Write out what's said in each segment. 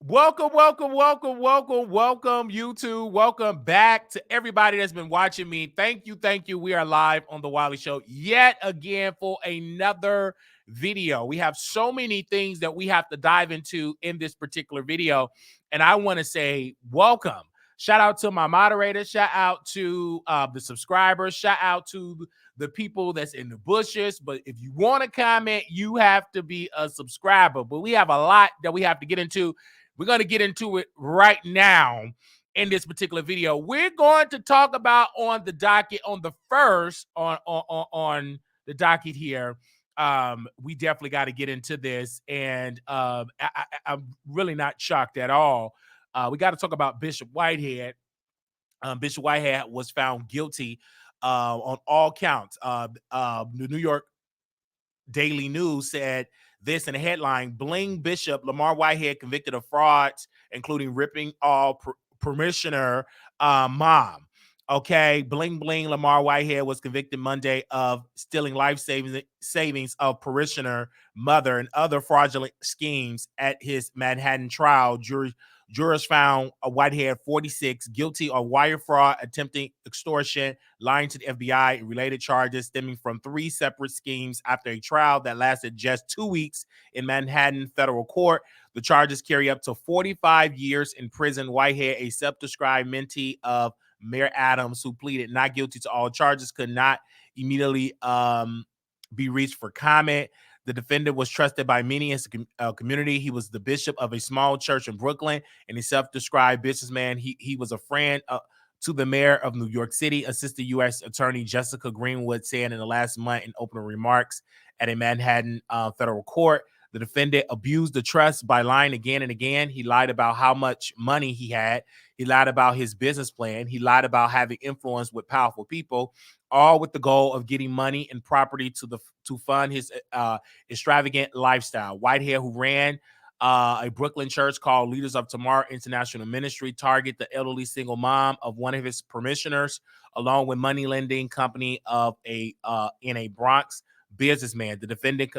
Welcome, YouTube. Welcome back to everybody that's been watching me. Thank you. We are live on the Wiley Show yet again for another video. We have so many things that we have to dive into in this particular video, and I want to say welcome. Shout out to my moderators. Shout out to the subscribers. Shout out to the people that's in the bushes. But if you want to comment, you have to be a subscriber. But we have a lot that we have to get into. We're going to get into it right now in this particular video. We're going to talk about on the docket on the first on the docket here. We definitely got to get into this, and I'm really not shocked at all. We got to talk about Bishop Whitehead. Bishop Whitehead was found guilty on all counts. The New York Daily News said this in a headline: Bling Bishop Lamar Whitehead convicted of frauds, including ripping off parishioner mom. Okay, bling bling. Lamar Whitehead was convicted Monday of stealing life savings of parishioner mother and other fraudulent schemes at his Manhattan trial. Jurors found Whitehead, 46, guilty of wire fraud, attempting extortion, lying to the FBI, and related charges stemming from 3 separate schemes after a trial that lasted just 2 weeks in Manhattan federal court. The charges carry up to 45 years in prison. Whitehead, a self-described mentee of Mayor Adams, who pleaded not guilty to all charges, could not immediately be reached for comment. The defendant was trusted by many in the community. He was the bishop of a small church in Brooklyn and a self-described businessman. He was a friend to the mayor of New York City. Assistant U.S. Attorney Jessica Greenwood said in the last month in opening remarks at a Manhattan federal court, the defendant abused the trust by lying again and again. He lied about how much money he had. He lied about his business plan. He lied about having influence with powerful people, all with the goal of getting money and property to fund his extravagant lifestyle. Whitehead, who ran a Brooklyn church called Leaders of Tomorrow International Ministry, targeted the elderly single mom of one of his parishioners, along with money lending company of a in a Bronx businessman. The defendant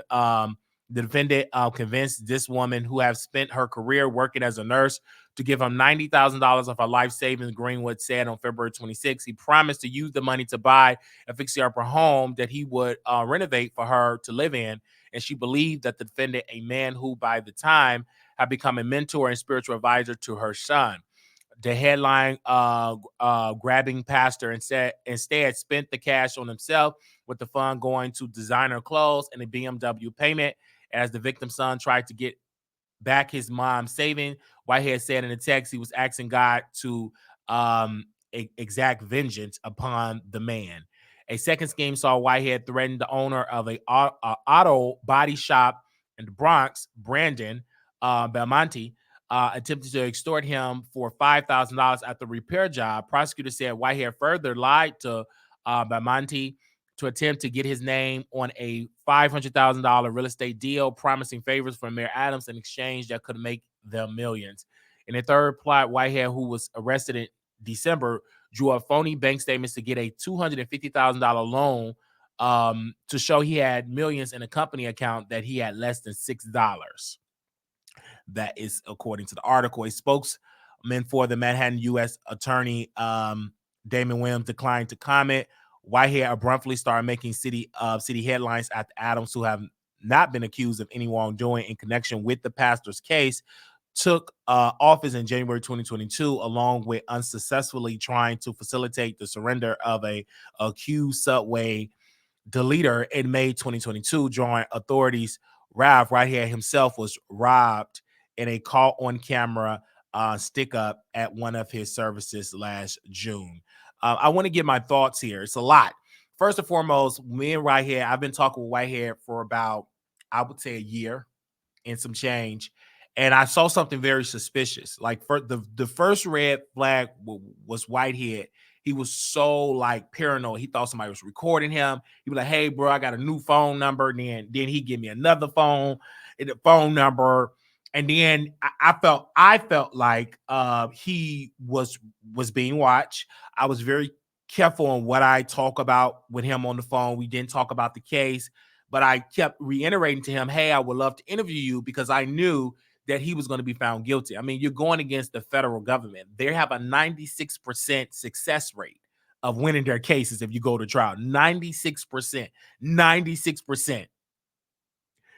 convinced this woman, who has spent her career working as a nurse, to give him $90,000 of her life savings. Greenwood said on February 26. He promised to use the money to buy a fixer-upper home that he would renovate for her to live in. And she believed that the defendant, a man who by the time had become a mentor and spiritual advisor to her son. The headline grabbing pastor instead spent the cash on himself, with the fund going to designer clothes and a BMW payment. As the victim's son tried to get back his mom's saving, Whitehead said in a text he was asking God to exact vengeance upon the man. A second scheme saw Whitehead threaten the owner of a auto body shop in the Bronx, Brandon Belmonte, attempted to extort him for $5,000 at the repair job. Prosecutors said Whitehead further lied to Belmonte to attempt to get his name on a $500,000 real estate deal, promising favors from Mayor Adams in exchange that could make them millions. In a third plot, Whitehead, who was arrested in December, drew up phony bank statements to get a $250,000 loan to show he had millions in a company account that he had less than $6. That is according to the article. A spokesman for the Manhattan U.S. Attorney Damon Williams declined to comment. Whitehead abruptly started making city headlines after Adams, who have not been accused of any wrongdoing in connection with the pastor's case, took office in January 2022, along with unsuccessfully trying to facilitate the surrender of a accused subway deleter in May 2022, drawing authorities. Ralph Whitehead himself was robbed in a caught on camera stick up at one of his services last June. I want to give my thoughts here. It's a lot. First and foremost, me and Whitehead, I've been talking with Whitehead for about, I would say, a year and some change. And I saw something very suspicious. Like, for the first red flag was Whitehead. He was so like paranoid. He thought somebody was recording him. He was like, "Hey, bro, I got a new phone number." And then he give me another phone number. And then I felt like he was being watched. I was very careful on what I talk about with him on the phone. We didn't talk about the case, but I kept reiterating to him, "Hey, I would love to interview you," because I knew that he was going to be found guilty. I mean, you're going against the federal government. They have a 96% success rate of winning their cases if you go to trial. 96%. 96%.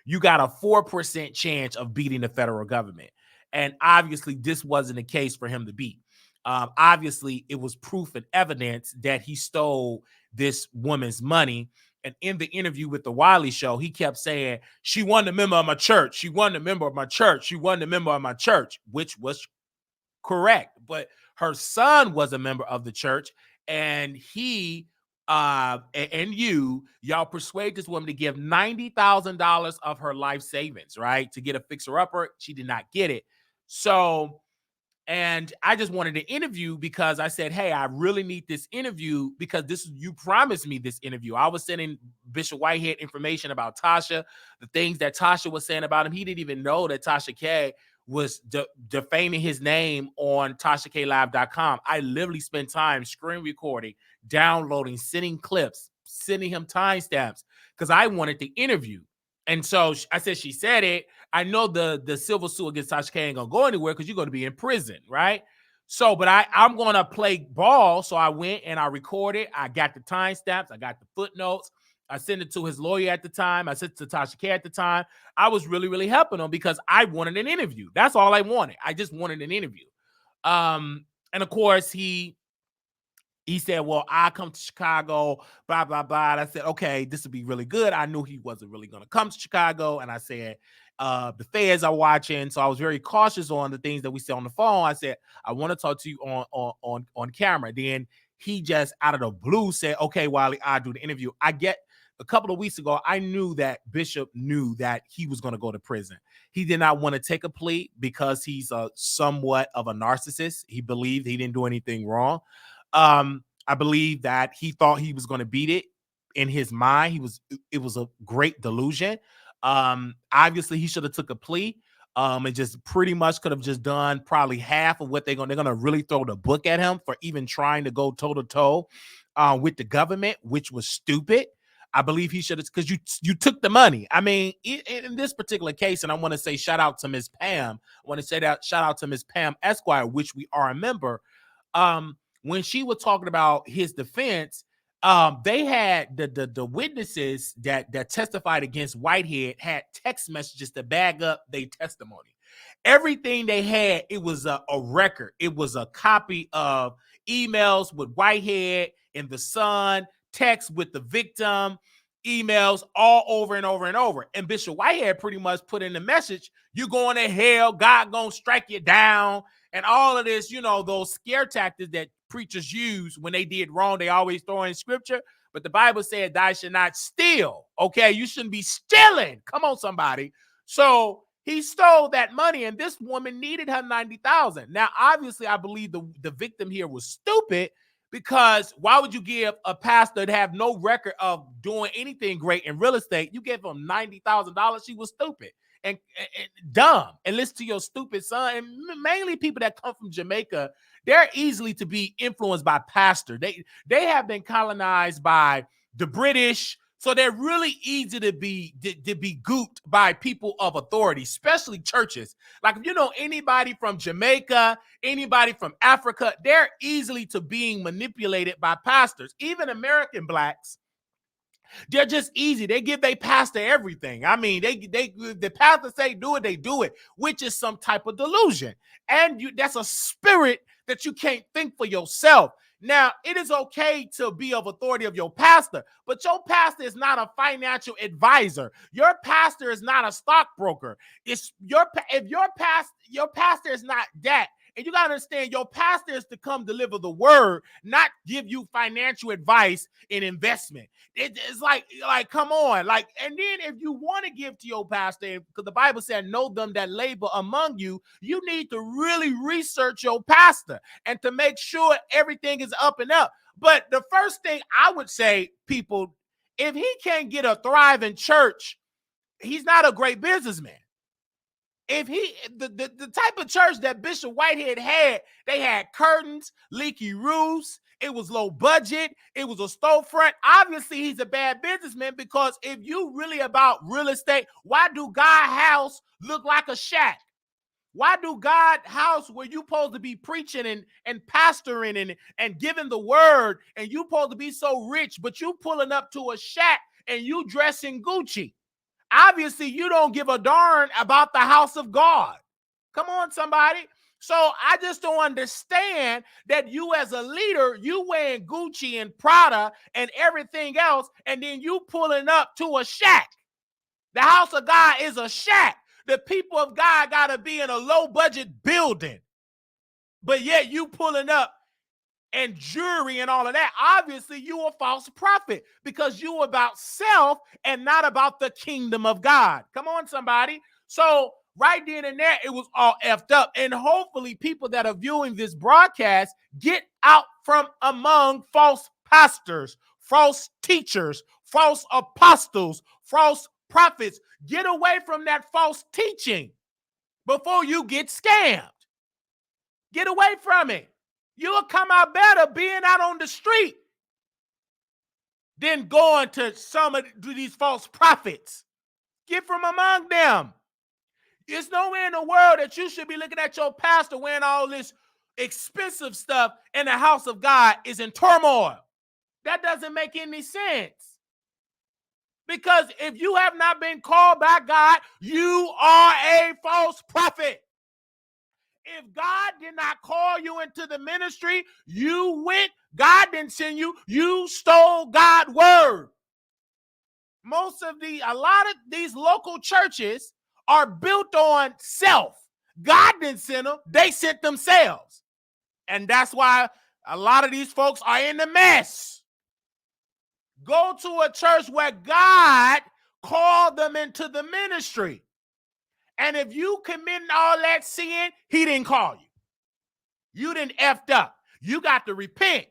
You got a 4% chance of beating the federal government. And obviously, this wasn't the case for him to beat. Obviously, it was proof and evidence that he stole this woman's money. And in the interview with the Wiley Show, he kept saying, she wasn't a member of my church. She wasn't a member of my church. She wasn't a member of my church, which was correct. But her son was a member of the church, and he and y'all persuade this woman to give $90,000 of her life savings, right? To get a fixer-upper. She did not get it. So, and I just wanted to interview because I said, hey, I really need this interview because you promised me this interview. I was sending Bishop Whitehead information about Tasha, the things that Tasha was saying about him. He didn't even know that Tasha K was defaming his name on TashaKLive.com. I literally spent time screen recording, downloading, sending clips, sending him timestamps because I wanted the interview. And so I said, she said it. I know the civil suit against Tasha K ain't gonna go anywhere because you're gonna be in prison, right? So, but I'm gonna play ball. So I went and I recorded. I got the timestamps. I got the footnotes. I sent it to his lawyer at the time. I sent it to Tasha K at the time. I was really, really helping him because I wanted an interview. That's all I wanted. I just wanted an interview. And of course, he said, well, I come to Chicago, blah, blah, blah. And I said, okay, this would be really good. I knew he wasn't really going to come to Chicago. And I said, the feds are watching. So I was very cautious on the things that we said on the phone. I said, I want to talk to you on camera. Then he just out of the blue said, okay, Wiley, I'll do the interview. I get a couple of weeks ago, I knew that Bishop knew that he was going to go to prison. He did not want to take a plea because he's somewhat of a narcissist. He believed he didn't do anything wrong. I believe that he thought he was going to beat it in his mind. It was a great delusion. Obviously he should have took a plea. And just pretty much could have just done probably half of what they're going to really throw the book at him for even trying to go toe to toe with the government, which was stupid. I believe he should have, because you took the money. I mean, in this particular case, and I want to say shout out to Ms. Pam. I want to say that shout out to Ms. Pam Esquire, which we are a member. When she was talking about his defense, they had the witnesses that testified against Whitehead had text messages to back up their testimony. Everything they had, it was a record. It was a copy of emails with Whitehead and the son, text with the victim, emails all over and over and over. And Bishop Whitehead pretty much put in the message, you going to hell, God gonna strike you down, and all of this, those scare tactics that preachers use when they did wrong. They always throw in scripture, but the Bible said thou should not steal. Okay, you shouldn't be stealing. Come on, somebody. So he stole that money, and this woman needed her $90,000. Now, obviously, I believe the victim here was stupid, because why would you give a pastor to have no record of doing anything great in real estate? You gave him $90,000. She was stupid and dumb, and listen to your stupid son. And mainly people that come from Jamaica, they're easily to be influenced by pastor. They have been colonized by the British, so they're really easy to be gooped by people of authority, especially churches. Like, if you know anybody from Jamaica, anybody from Africa, they're easily to being manipulated by pastors. Even American blacks, they're just easy. They give their pastor everything. I mean, the pastor say do it, they do it, which is some type of delusion. And that's a spirit that you can't think for yourself. Now, it is okay to be of authority of your pastor, but your pastor is not a financial advisor. Your pastor is not a stockbroker. If your pastor is not that. And you got to understand, your pastor is to come deliver the word, not give you financial advice in investment. It's like, come on. And then if you want to give to your pastor, because the Bible said, know them that labor among you, you need to really research your pastor and to make sure everything is up and up. But the first thing I would say, people, if he can't get a thriving church, he's not a great businessman. If the type of church that Bishop Whitehead had, they had curtains, leaky roofs, it was low budget, it was a storefront. Obviously, he's a bad businessman, because if you really about real estate, why do God's house look like a shack? Why do God house where you supposed to be preaching and pastoring and giving the word, and you supposed to be so rich, but you pulling up to a shack and you dressing Gucci? Obviously, you don't give a darn about the house of God. Come on, somebody. So I just don't understand that you as a leader, you wearing Gucci and Prada and everything else, and then you pulling up to a shack. The house of God is a shack. The people of God got to be in a low-budget building. But yet you pulling up and jewelry and all of that. Obviously, you a false prophet because you about self and not about the kingdom of God. Come on, somebody. So right then and there, it was all effed up. And hopefully people that are viewing this broadcast get out from among false pastors, false teachers, false apostles, false prophets. Get away from that false teaching before you get scammed. Get away from it. You'll come out better being out on the street than going to some of these false prophets. Get from among them. There's nowhere in the world that you should be looking at your pastor wearing all this expensive stuff and the house of God is in turmoil. That doesn't make any sense. Because if you have not been called by God, you are a false prophet. If God did not call you into the ministry, you went, God didn't send you, you stole God's word. A lot of these local churches are built on self. God didn't send them, they sent themselves. And that's why a lot of these folks are in the mess. Go to a church where God called them into the ministry. And if you commit all that sin, he didn't call you. You didn't effed up. You got to repent.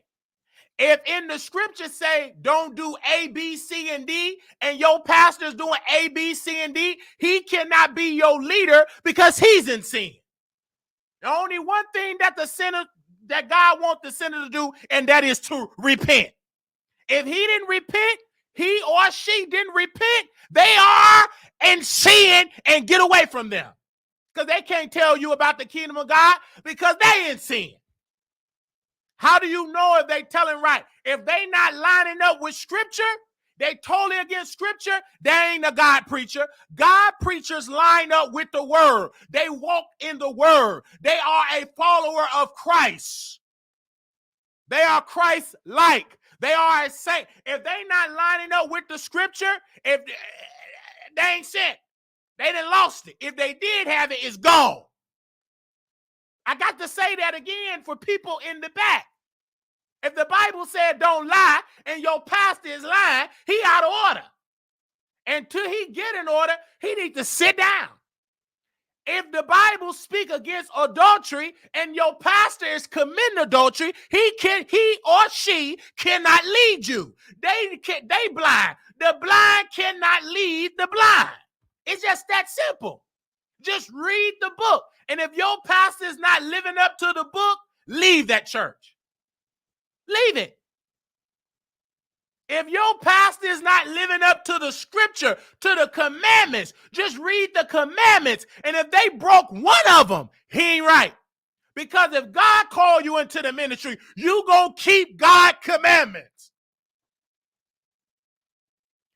If in the scriptures say don't do A, B, C, and D, and your pastor's doing A, B, C, and D, he cannot be your leader because he's in sin. The only one thing that God wants the sinner to do, and that is to repent. If he didn't repent, he or she didn't repent, they are in sin, and get away from them. Because they can't tell you about the kingdom of God because they in sin. How do you know if they telling right? If they not lining up with scripture, they totally against scripture, they ain't a God preacher. God preachers line up with the word. They walk in the word. They are a follower of Christ. They are Christ-like. They are a saint. If they not lining up with the scripture, if they ain't sent, they done lost it. If they did have it, it's gone. I got to say that again for people in the back. If the Bible said don't lie and your pastor is lying, he out of order. Until he get in order, he needs to sit down. If the Bible speak against adultery and your pastor is committing adultery, he or she cannot lead you. They blind. The blind cannot lead the blind. It's just that simple. Just read the book. And if your pastor is not living up to the book, leave that church. Leave it. If your pastor is not living up to the scripture, to the commandments, just read the commandments. And if they broke one of them, he ain't right. Because if God called you into the ministry, you gonna keep God's commandments.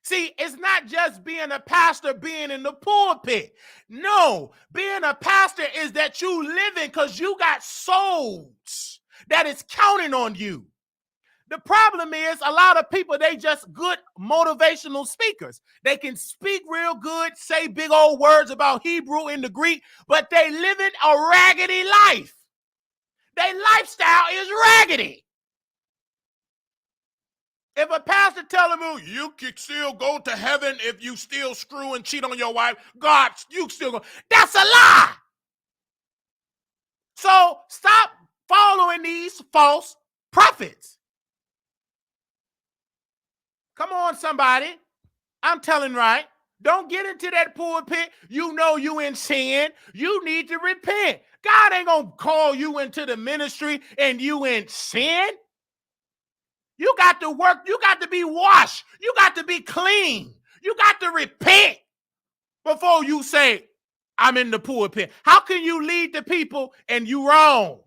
See, it's not just being a pastor, being in the pulpit. No, being a pastor is that you living because you got souls that is counting on you. The problem is a lot of people, they just good motivational speakers. They can speak real good, say big old words about Hebrew and the Greek, but they living a raggedy life. Their lifestyle is raggedy. If a pastor telling you, you can still go to heaven if you still screw and cheat on your wife, God, you still go. That's a lie. So stop following these false prophets. Come on, somebody. I'm telling right. Don't get into that pulpit. You know you in sin. You need to repent. God ain't going to call you into the ministry and you in sin. You got to work. You got to be washed. You got to be clean. You got to repent before you say, I'm in the pulpit. How can you lead the people and you wrong?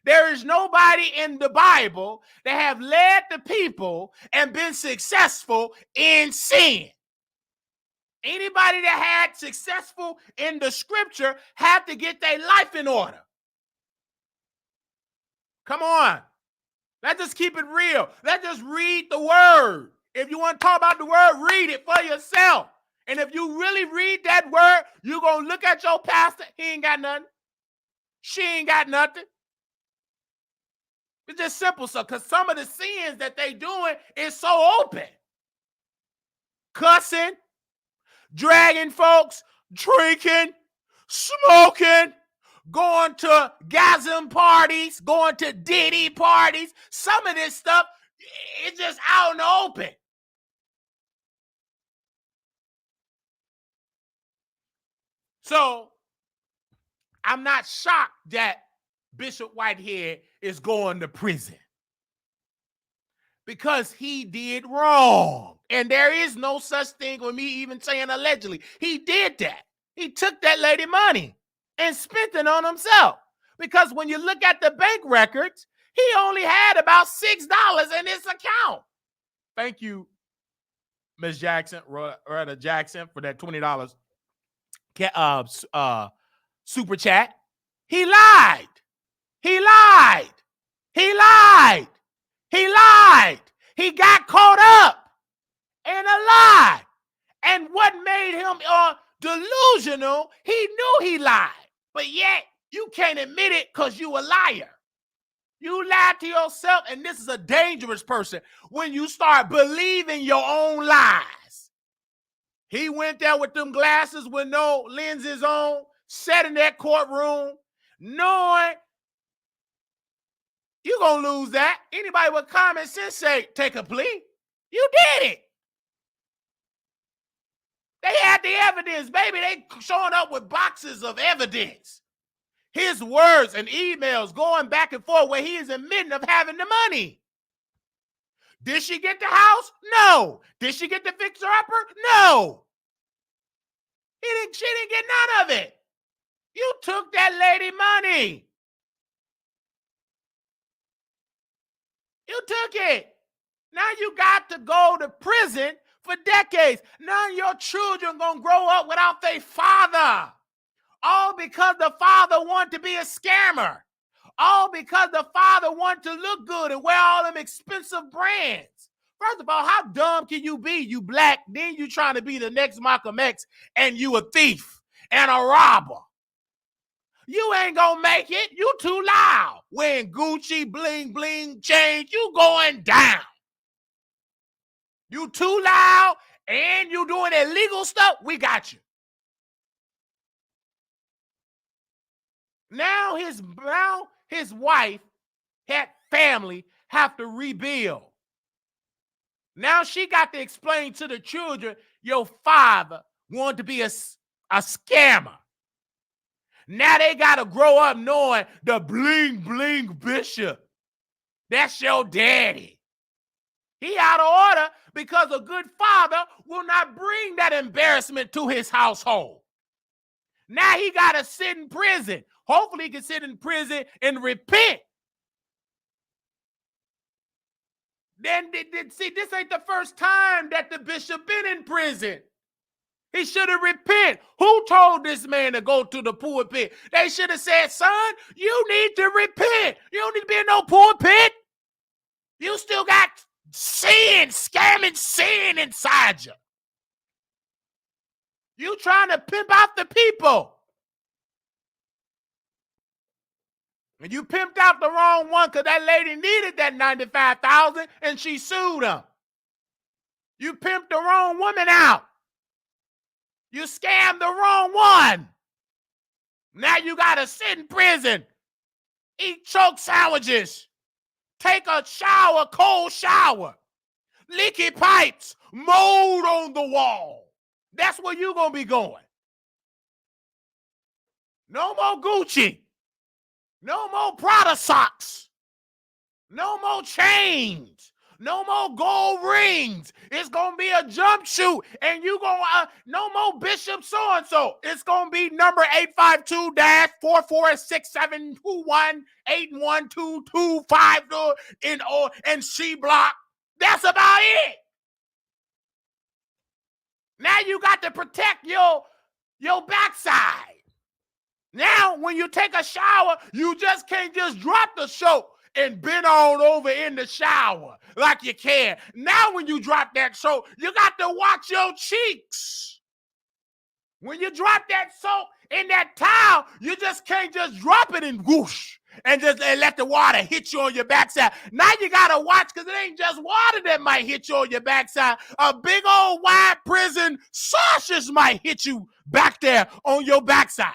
There is nobody in the Bible that have led the people and been successful in sin. Anybody that had successful in the scripture had to get their life in order. Come on. Let's just keep it real. Let's just read the word. If you want to talk about the word, read it for yourself. And if you really read that word, you're going to look at your pastor. He ain't got nothing. She ain't got nothing. It's just simple. So, because some of the sins that they doing is so open. Cussing, dragging folks, drinking, smoking, going to gasm parties, going to Diddy parties. Some of this stuff, it's just out in the open. So I'm not shocked that Bishop Whitehead is going to prison because he did wrong. And there is no such thing with me even saying allegedly. He did that. He took that lady money and spent it on himself. Because when you look at the bank records, he only had about $6 in his account. Thank you, Ms. Jackson, Rhoda Jackson, for that $20 super chat. He lied. He lied. He lied. He lied. He got caught up in a lie. And what made him delusional, he knew he lied. But yet, you can't admit it because you a liar. You lied to yourself, and this is a dangerous person when you start believing your own lies. He went there with them glasses with no lenses on, sat in that courtroom, knowing you're going to lose that. Anybody with common sense say, take a plea. You did it. They had the evidence, baby. They showing up with boxes of evidence. His words and emails going back and forth where he is admitting of having the money. Did she get the house? No. Did she get the fixer-upper? No. She didn't get none of it. You took that lady money. You took it. Now you got to go to prison for decades. Now your children going to grow up without their father. All because the father wanted to be a scammer. All because the father wanted to look good and wear all them expensive brands. First of all, how dumb can you be? You black, then you trying to be the next Malcolm X, and you a thief and a robber. You ain't gonna make it. You too loud. Wearing Gucci, bling, bling, change, you going down. You too loud and you doing illegal stuff, we got you. Now his wife had family have to rebuild. Now she got to explain to the children, your father wanted to be a scammer. Now they got to grow up knowing the bling, bling bishop. That's your daddy. He out of order because a good father will not bring that embarrassment to his household. Now he got to sit in prison. Hopefully he can sit in prison and repent. Then, see, this ain't the first time that the bishop been in prison. He should have repented. Who told this man to go to the pulpit? They should have said, son, you need to repent. You don't need to be in no pulpit. You still got sin, scamming sin inside you. You trying to pimp out the people. And you pimped out the wrong one because that lady needed that $95,000 and she sued him. You pimped the wrong woman out. You scammed the wrong one. Now you got to sit in prison, eat choke sandwiches, take a shower, cold shower, leaky pipes, mold on the wall. That's where you're going to be going. No more Gucci. No more Prada socks. No more chains. No more gold rings. It's gonna be a jump shoot, and you gonna no more Bishop so and so. It's gonna be number 852-446721812252 in C block. That's about it. Now you got to protect your backside. Now, when you take a shower, you just can't just drop the soap and bend on over in the shower like you can. Now, when you drop that soap, you got to watch your cheeks. When you drop that soap in that towel, you just can't just drop it and whoosh and just let the water hit you on your backside. Now you got to watch, because it ain't just water that might hit you on your backside. A big old wide prison sausage might hit you back there on your backside.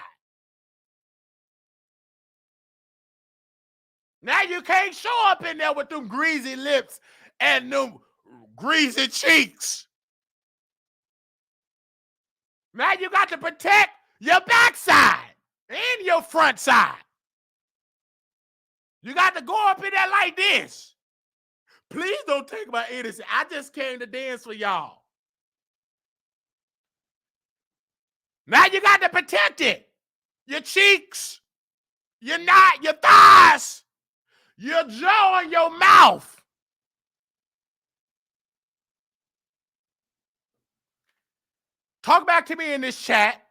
Now you can't show up in there with them greasy lips and them greasy cheeks. Now you got to protect your backside and your front side. You got to go up in there like this. Please don't take my innocence. I just came to dance for y'all. Now you got to protect it. Your cheeks, your thighs, your jaw, and your mouth. Talk back to me in this chat.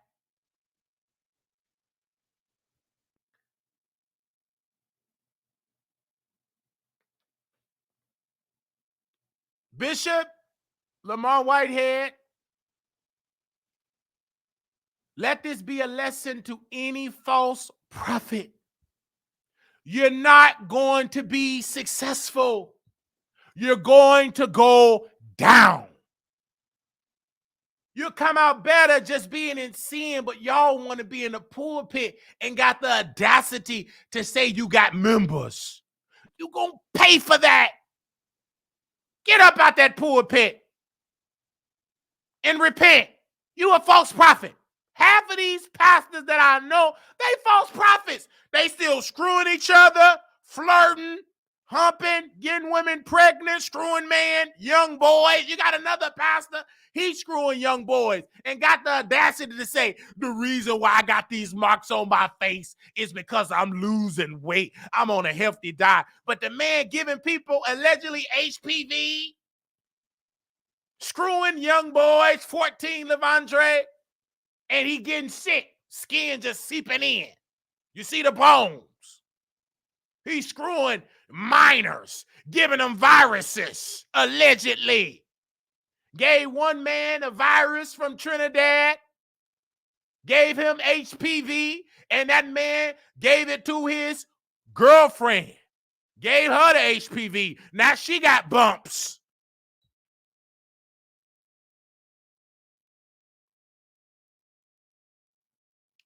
Bishop Lamar Whitehead, let this be a lesson to any false prophet. You're not going to be successful. You're going to go down. You'll come out better just being in sin, but y'all want to be in the pulpit and got the audacity to say you got members. You gonna pay for that. Get up out that pulpit and repent. You a false prophet. Half of these pastors that I know, they false prophets. They still screwing each other, flirting, humping, getting women pregnant, screwing man, young boys. You got another pastor, he's screwing young boys and got the audacity to say, the reason why I got these marks on my face is because I'm losing weight. I'm on a healthy diet. But the man giving people allegedly HPV, screwing young boys, 14 Levandre, and he getting sick, skin just seeping in. You see the bones. He's screwing minors, giving them viruses, allegedly. Gave one man a virus from Trinidad, gave him HPV, and that man gave it to his girlfriend. Gave her the HPV. Now she got bumps.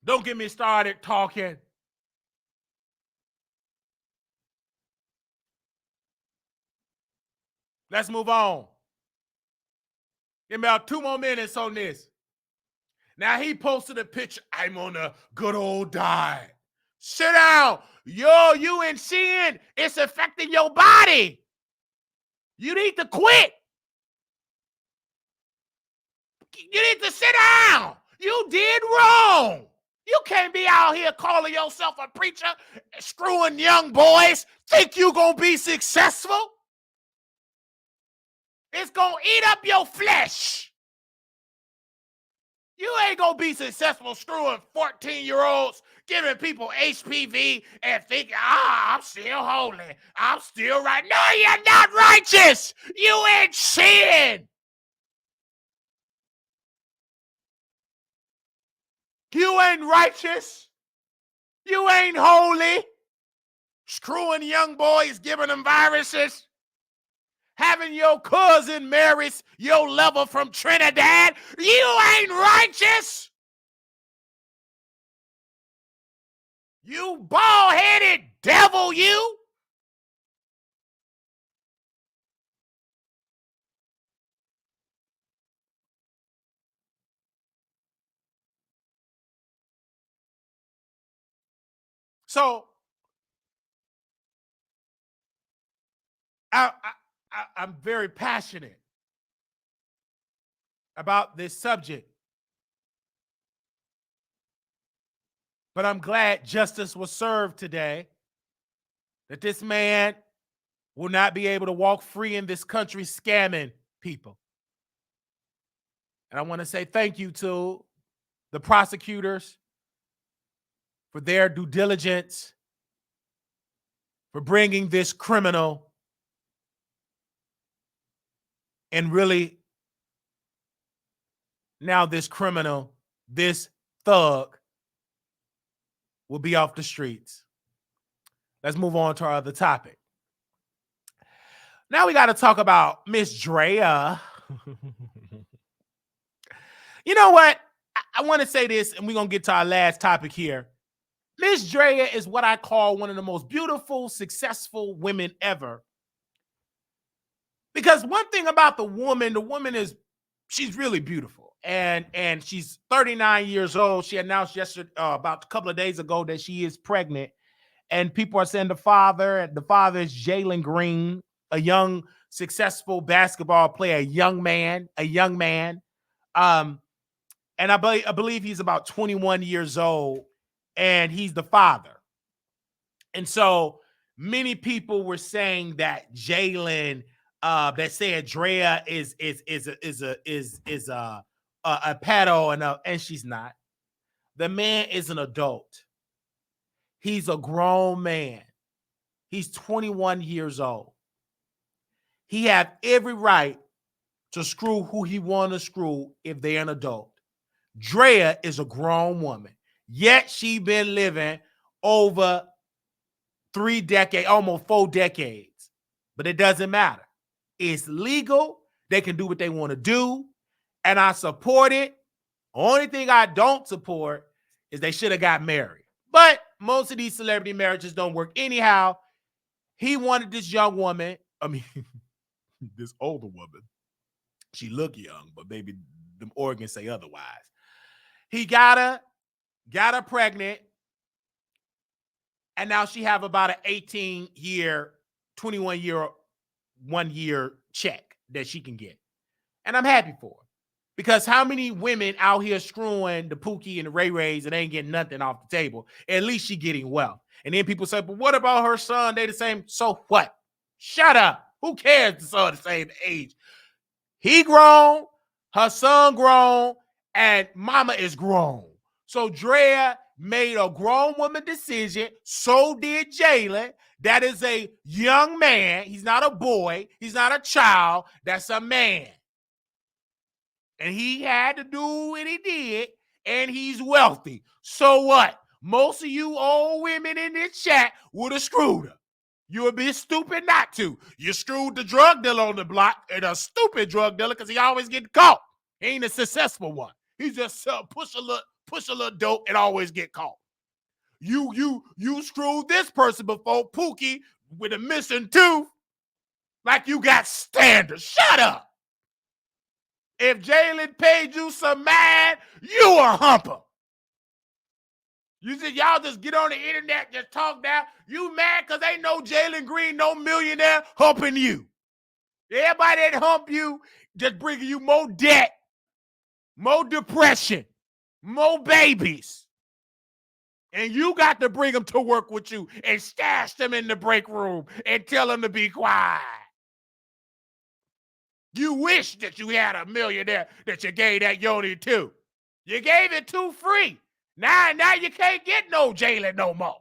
Don't get me started talking. Let's move on. Give me about 2 more minutes on this. Now he posted a picture. I'm on a good old diet. Sit down. Yo, you in sin. It's affecting your body. You need to quit. You need to sit down. You did wrong. You can't be out here calling yourself a preacher, screwing young boys, think you gonna be successful. It's gonna eat up your flesh. You ain't gonna be successful screwing 14-year-olds, giving people HPV and thinking, I'm still holy. I'm still right. No, you're not righteous. You in sin. You ain't righteous. You ain't holy. Screwing young boys, giving them viruses. Having your cousin marry your lover from Trinidad. You ain't righteous. You bald-headed devil, you. So, I'm very passionate about this subject. But I'm glad justice was served today, that this man will not be able to walk free in this country scamming people. And I want to say thank you to the prosecutors for their due diligence, for bringing this criminal, and really now this criminal, this thug, will be off the streets. Let's move on to our other topic. Now we got to talk about Miss Drea. You know what? I want to say this, and we're going to get to our last topic here. Miss Drea is what I call one of the most beautiful, successful women ever. Because one thing about the woman is she's really beautiful. And she's 39 years old. She announced yesterday, about a couple of days ago, that she is pregnant. And people are saying the father is Jalen Green, a young, successful basketball player, a young man. And I believe he's about 21 years old, and he's the father. And so many people were saying that Jalen, that said Drea is a pedo, and she's not. The man is an adult. He's a grown man. He's 21 years old. He have every right to screw who he want to screw if they're an adult. Drea is a grown woman, yet she been living over 3 decades, almost 4 decades. But it doesn't matter. It's legal. They can do what they want to do, and I support it. Only thing I don't support is they should have got married. But most of these celebrity marriages don't work anyhow. He wanted this young woman. I mean, this older woman. She look young, but maybe the organs say otherwise. He got her pregnant, and now she have about an 18-year, 21-year, 1-year check that she can get. And I'm happy for her. Because how many women out here screwing the Pookie and the Ray Rays and ain't getting nothing off the table? At least she getting wealth. And then people say, but what about her son? They the same. So what? Shut up. Who cares? The son the same age. He grown, her son grown, and mama is grown. So Drea made a grown woman decision. So did Jalen. That is a young man. He's not a boy. He's not a child. That's a man. And he had to do what he did, and he's wealthy. So what? Most of you old women in this chat would have screwed her. You would be stupid not to. You screwed the drug dealer on the block, and a stupid drug dealer because he always getting caught. He ain't a successful one. He just push a little dope and always get caught. You screwed this person before, Pookie, with a missing tooth, like you got standards. Shut up. If Jalen paid you some man, you a humper. You said y'all just get on the internet, just talk down. You mad because ain't no Jalen Green, no millionaire humping you. Everybody that hump you just bringing you more debt, more depression, more babies. And you got to bring them to work with you and stash them in the break room and tell them to be quiet. You wish that you had a millionaire that you gave that yoni to. You gave it to free. Now you can't get no Jalen no more.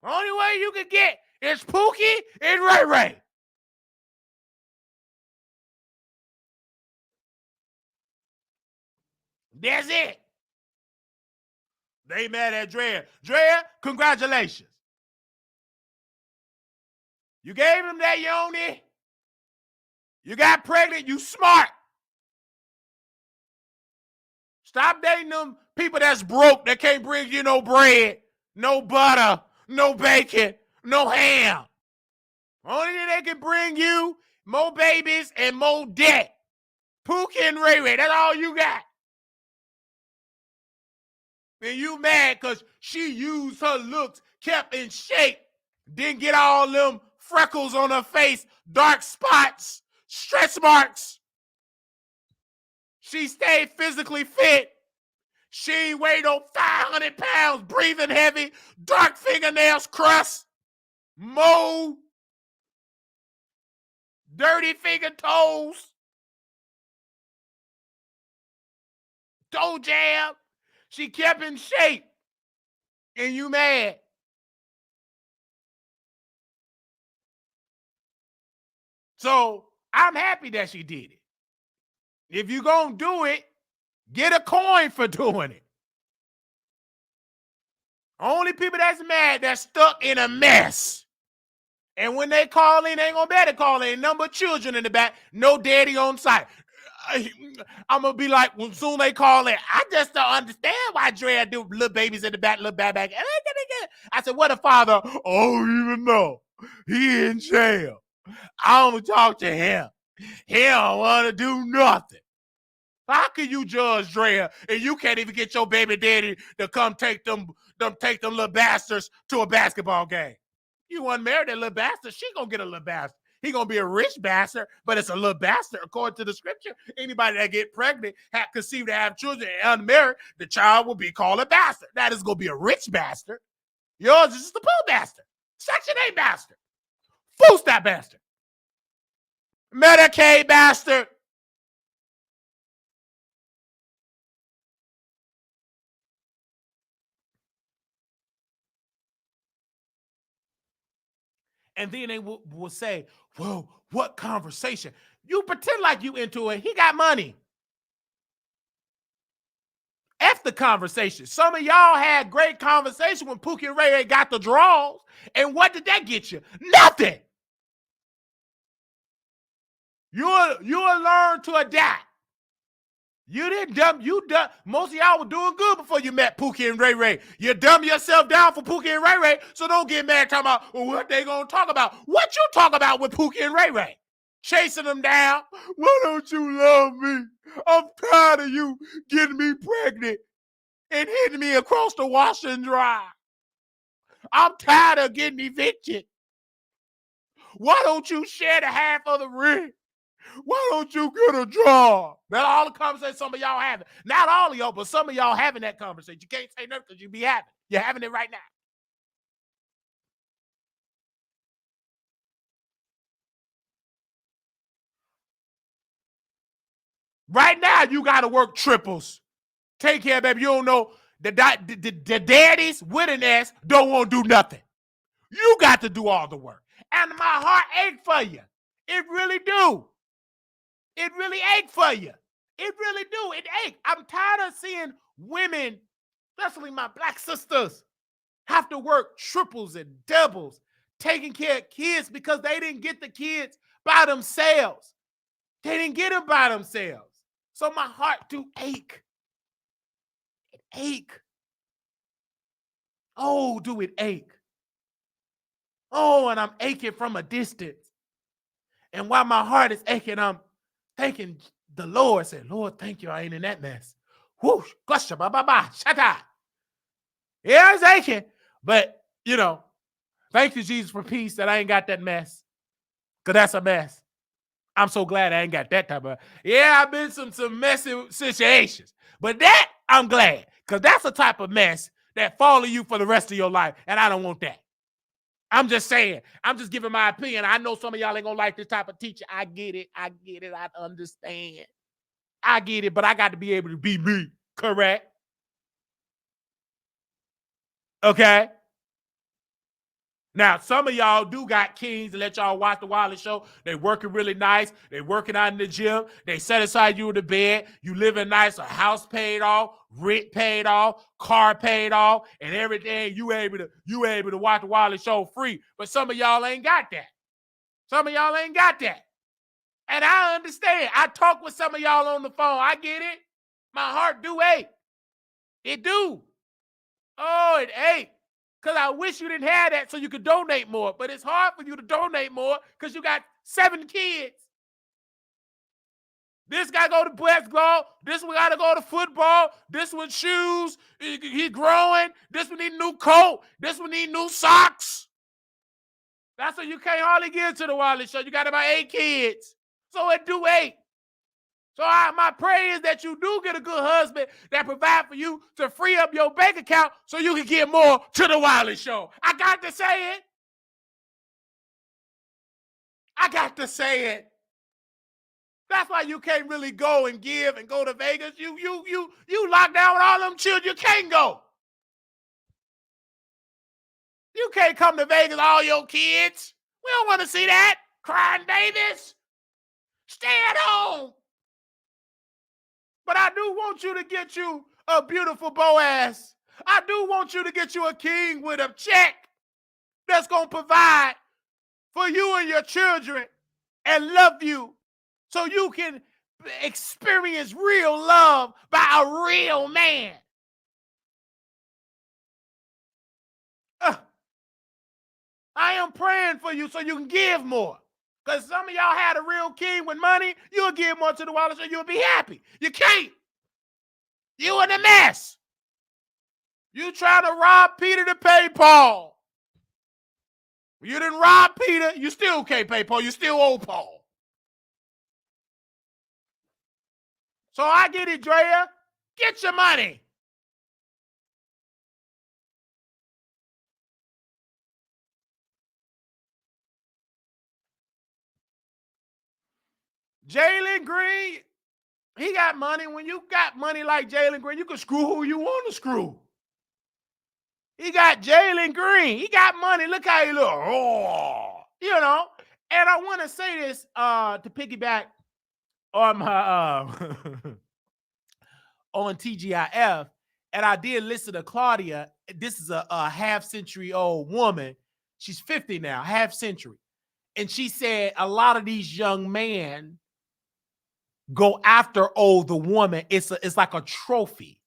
Only way you can get is Pookie and Ray Ray. That's it. They mad at Drea. Drea, congratulations. You gave him that yoni. You got pregnant. You smart. Stop dating them people that's broke that can't bring you no bread, no butter, no bacon, no ham. Only thing they can bring you more babies and more debt. Pookie and Ray Ray, that's all you got. And you mad because she used her looks, kept in shape, didn't get all them freckles on her face, dark spots, stretch marks. She stayed physically fit. She weighed on 500 pounds, breathing heavy, dark fingernails, crust, mold, dirty finger toes, toe jam. She kept in shape. And you mad. So I'm happy that she did it. If you're going to do it, get a coin for doing it. Only people that's mad, that's stuck in a mess. And when they call in, they ain't going to be able to call in. Number of children in the back, no daddy on site. I'm going to be like, when soon they call in, I just don't understand why Drea do little babies in the back, little back. I said, what a father? Oh, even know. He in jail. I don't talk to him. He don't want to do nothing. How can you judge Drea and you can't even get your baby daddy to come take them little bastards to a basketball game? You want to marry that little bastard, she gonna get a little bastard. He gonna be a rich bastard, but it's a little bastard. According to the scripture, anybody that get pregnant, conceived to have children and unmarried, the child will be called a bastard. That is gonna be a rich bastard. Yours is just a poor bastard. Section 8 bastard. Food stamp bastard. Medicaid bastard. And then they will say, whoa, what conversation? You pretend like you into it. He got money. F the conversation. Some of y'all had great conversation when Pookie and Ray Ray got the draws. And what did that get you? Nothing. You'll learn to adapt. You didn't dumb. Most of y'all were doing good before you met Pookie and Ray Ray. You dumb yourself down for Pookie and Ray Ray, so don't get mad talking about what they gonna talk about. What you talk about with Pookie and Ray Ray? Chasing them down. Why don't you love me? I'm tired of you getting me pregnant and hitting me across the wash and dry. I'm tired of getting evicted. Why don't you share the half of the rent? Why don't you get a job? That's all the conversation some of y'all having. Not all of y'all, but some of y'all having that conversation. You can't say nothing because you be having. You're having it right now. Right now, you got to work triples. Take care, baby. You don't know. The daddies with an ass don't want to do nothing. You got to do all the work. And my heart ache for you. It really do. It really ache for you. It really do. It ache. I'm tired of seeing women, especially my black sisters, have to work triples and doubles, taking care of kids because they didn't get the kids by themselves. They didn't get them by themselves. So my heart do ache. It ache. Oh, do it ache. Oh, and I'm aching from a distance. And while my heart is aching, I'm thanking the Lord. Say, Lord, thank you. I ain't in that mess. Whoosh, gusha, ba, ba, ba, shut up. Yeah, it's aching. But, thank you, Jesus, for peace that I ain't got that mess. Because that's a mess. I'm so glad I ain't got that type of. Yeah, I've been some messy situations. But that, I'm glad. Because that's a type of mess that follow you for the rest of your life. And I don't want that. I'm just saying. I'm just giving my opinion. I know some of y'all ain't going to like this type of teacher. I get it. I understand. I get it. But I got to be able to be me. Correct? Okay? Now, some of y'all do got kings to let y'all watch the Wiley Show. They working really nice. They working out in the gym. They set aside you in the bed. You living nice. A house paid off, rent paid off, car paid off, and everything. You able to watch the Wiley Show free. But some of y'all ain't got that. Some of y'all ain't got that. And I understand. I talk with some of y'all on the phone. I get it. My heart do ache. It do. Oh, it ache. Because I wish you didn't have that so you could donate more. But it's hard for you to donate more because you got 7 kids. This guy go to basketball. This one got to go to football. This one shoes. He's growing. This one need a new coat. This one need new socks. That's what you can't hardly get to the Wiley Show. You got about 8 kids. So it do 8. So my prayer is that you do get a good husband that provide for you to free up your bank account so you can get more to the Wiley Show. I got to say it. I got to say it. That's why you can't really go and give and go to Vegas. You locked down with all them children. You can't go. You can't come to Vegas, all your kids. We don't want to see that. Crying babies. Stay at home. But I do want you to get you a beautiful Boaz. I do want you to get you a king with a check that's going to provide for you and your children and love you so you can experience real love by a real man. I am praying for you so you can give more. Because some of y'all had a real king with money, you'll give more to the Wiley Show, you'll be happy. You can't. You in a mess. You trying to rob Peter to pay Paul. You didn't rob Peter, you still can't pay Paul. You still owe Paul. So I get it, Drea. Get your money. Jalen Green, he got money. When you got money like Jalen Green, you can screw who you want to screw. He got Jalen Green. He got money. Look how he look. Oh, you know. And I want to say this to piggyback on my on TGIF. And I did listen to Claudia. This is a half-century-old woman. She's 50 now, half-century. And she said a lot of these young men go after the woman. It's like a trophy.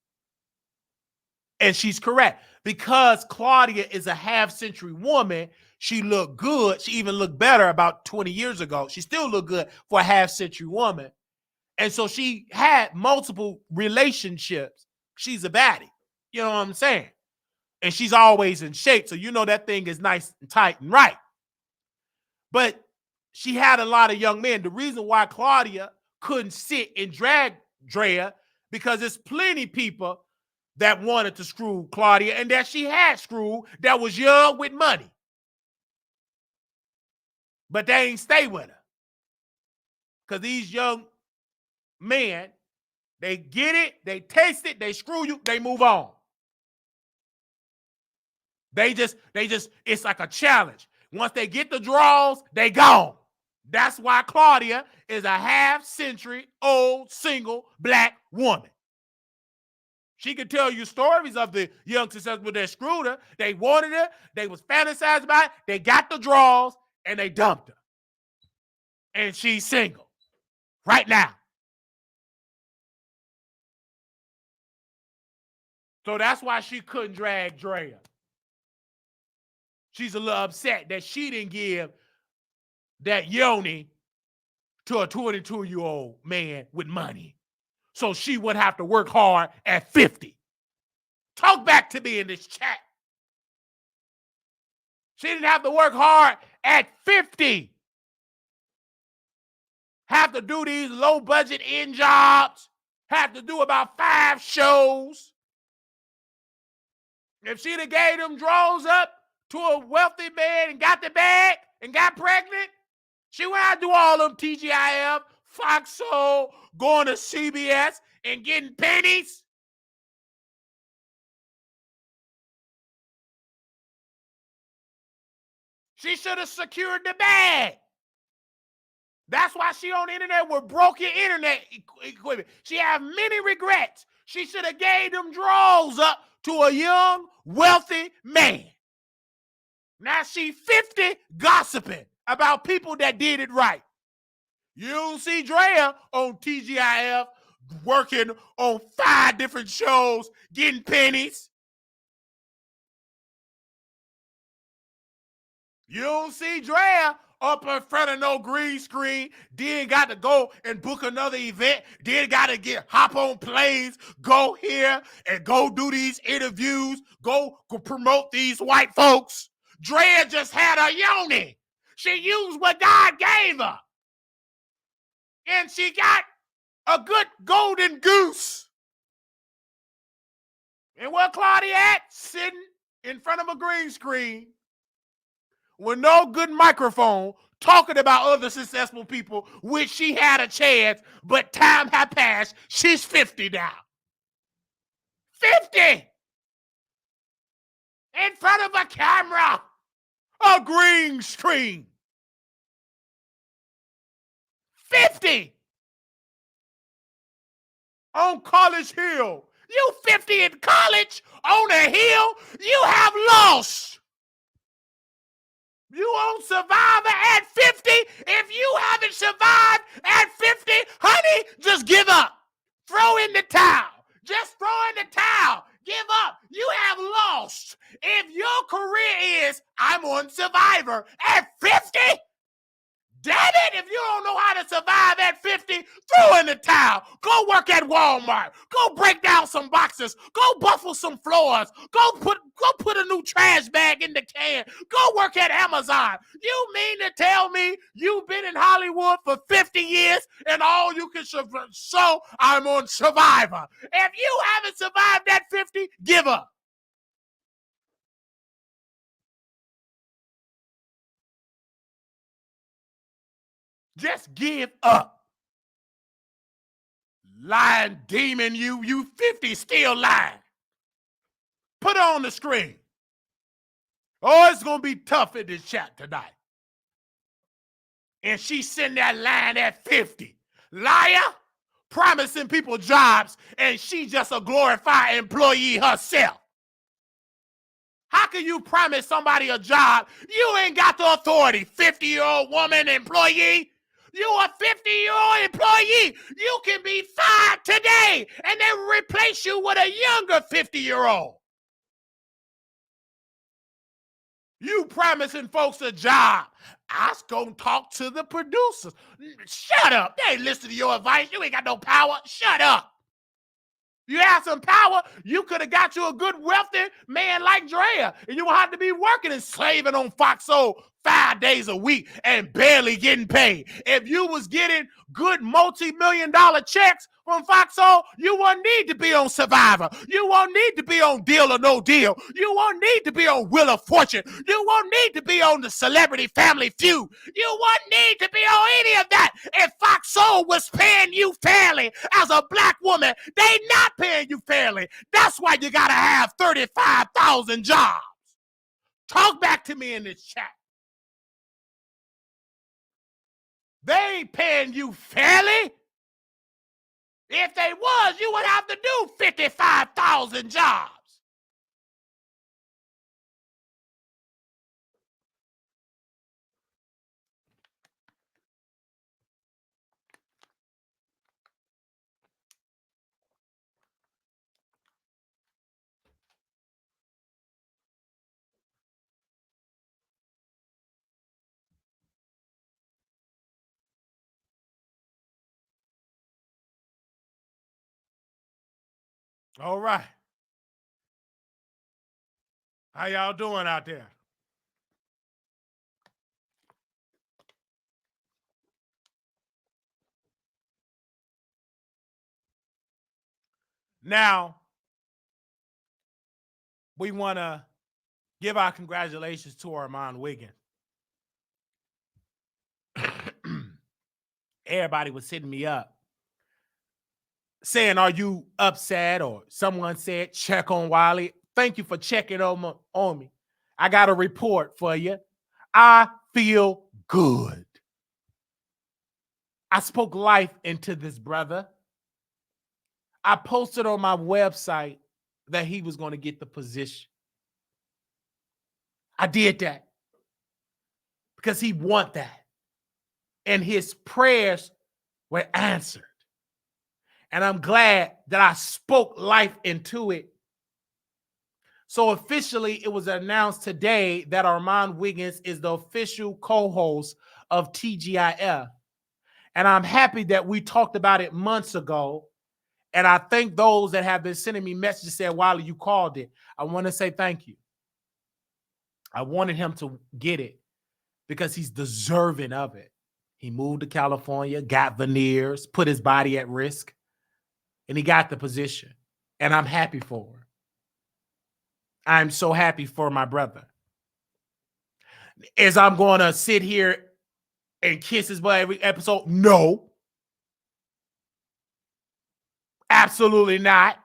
And she's correct. Because Claudia is a half-century woman, she looked good. She even looked better about 20 years ago. She still looked good for a half-century woman. And so she had multiple relationships. She's a baddie. You know what I'm saying? And she's always in shape. So you know that thing is nice and tight and right. But she had a lot of young men. The reason why Claudia couldn't sit and drag Drea, because there's plenty people that wanted to screw Claudia and that she had screwed that was young with money. But they ain't stay with her. Because these young men, they get it, they taste it, they screw you, they move on. They just, it's like a challenge. Once they get the draws, they gone. That's why Claudia is a half-century-old single black woman. She could tell you stories of the young successful that screwed her. They wanted her. They was fantasized about it. They got the draws, and they dumped her. And she's single right now. So that's why she couldn't drag Drea. She's a little upset that she didn't give that yoni to a 22-year-old man with money. So she would have to work hard at 50. Talk back to me in this chat. She didn't have to work hard at 50. Have to do these low-budget end jobs. Have to do about 5 shows. If she'd have gave them draws up to a wealthy man and got the bag and got pregnant, she went out to do all them TGIF, Fox Soul, going to CBS and getting pennies. She should have secured the bag. That's why she on the internet with broken internet equipment. She have many regrets. She should have gave them draws up to a young, wealthy man. Now she 50 gossiping about people that did it right. You don't see Draya on TGIF working on 5 different shows, getting pennies. You don't see Drea up in front of no green screen, then got to go and book another event, then got to hop on planes, go here and go do these interviews, go promote these white folks. Drea just had a yoni. She used what God gave her. And she got a good golden goose. And where Claudia at? Sitting in front of a green screen with no good microphone, talking about other successful people, which she had a chance, but time had passed. She's 50 now. 50! In front of a camera, a green screen. 50! On College Hill. You 50 in college on a hill, you have lost. You on Survivor at 50. If you haven't survived at 50, honey, just give up. Throw in the towel. Just throw in the towel. Give up. You have lost. If your career is, I'm on Survivor at 50, damn it, if you don't know how to survive at 50, throw in the towel. Go work at Walmart. Go break down some boxes. Go buffle some floors. Go put a new trash bag in the can. Go work at Amazon. You mean to tell me you've been in Hollywood for 50 years and all you can show I'm on Survivor? If you haven't survived at 50, give up. Just give up. Lying demon, you 50 still lying. Put it on the screen. Oh, it's going to be tough in this chat tonight. And she's sitting there lying at 50. Liar, promising people jobs, and she just a glorified employee herself. How can you promise somebody a job? You ain't got the authority, 50-year-old woman employee. You a 50-year-old employee. You can be fired today and then replace you with a younger 50-year-old. You promising folks a job. I was going to talk to the producers. Shut up. They ain't listen to your advice. You ain't got no power. Shut up. You had some power, you could have got you a good, wealthy man like Drea, and you would have to be working and slaving on Fox Soul 5 days a week and barely getting paid. If you was getting good multi-million-dollar checks from Fox Soul, you won't need to be on Survivor. You won't need to be on Deal or No Deal. You won't need to be on Wheel of Fortune. You won't need to be on the Celebrity Family Feud. You won't need to be on any of that. If Fox Soul was paying you fairly as a black woman, they not paying you fairly. That's why you got to have 35,000 jobs. Talk back to me in this chat. They ain't paying you fairly. If they was, you would have to do 55,000 jobs. All right. How y'all doing out there? Now, we want to give our congratulations to Armon Wiggins. Everybody was hitting me up saying, are you upset? Or someone said, check on Wiley. Thank you for checking on me. I got a report for you. I feel good. I spoke life into this brother. I posted on my website that he was going to get the position. I did that because he wanted that. And his prayers were answered. And I'm glad that I spoke life into it. So officially, it was announced today that Armon Wiggins is the official co-host of TGIF. And I'm happy that we talked about it months ago. And I thank those that have been sending me messages saying, Wiley, you called it. I want to say thank you. I wanted him to get it because he's deserving of it. He moved to California, got veneers, put his body at risk, and he got the position. And I'm happy for him. I'm so happy for my brother. Is I'm going to sit here and kiss his butt every episode? No. Absolutely not.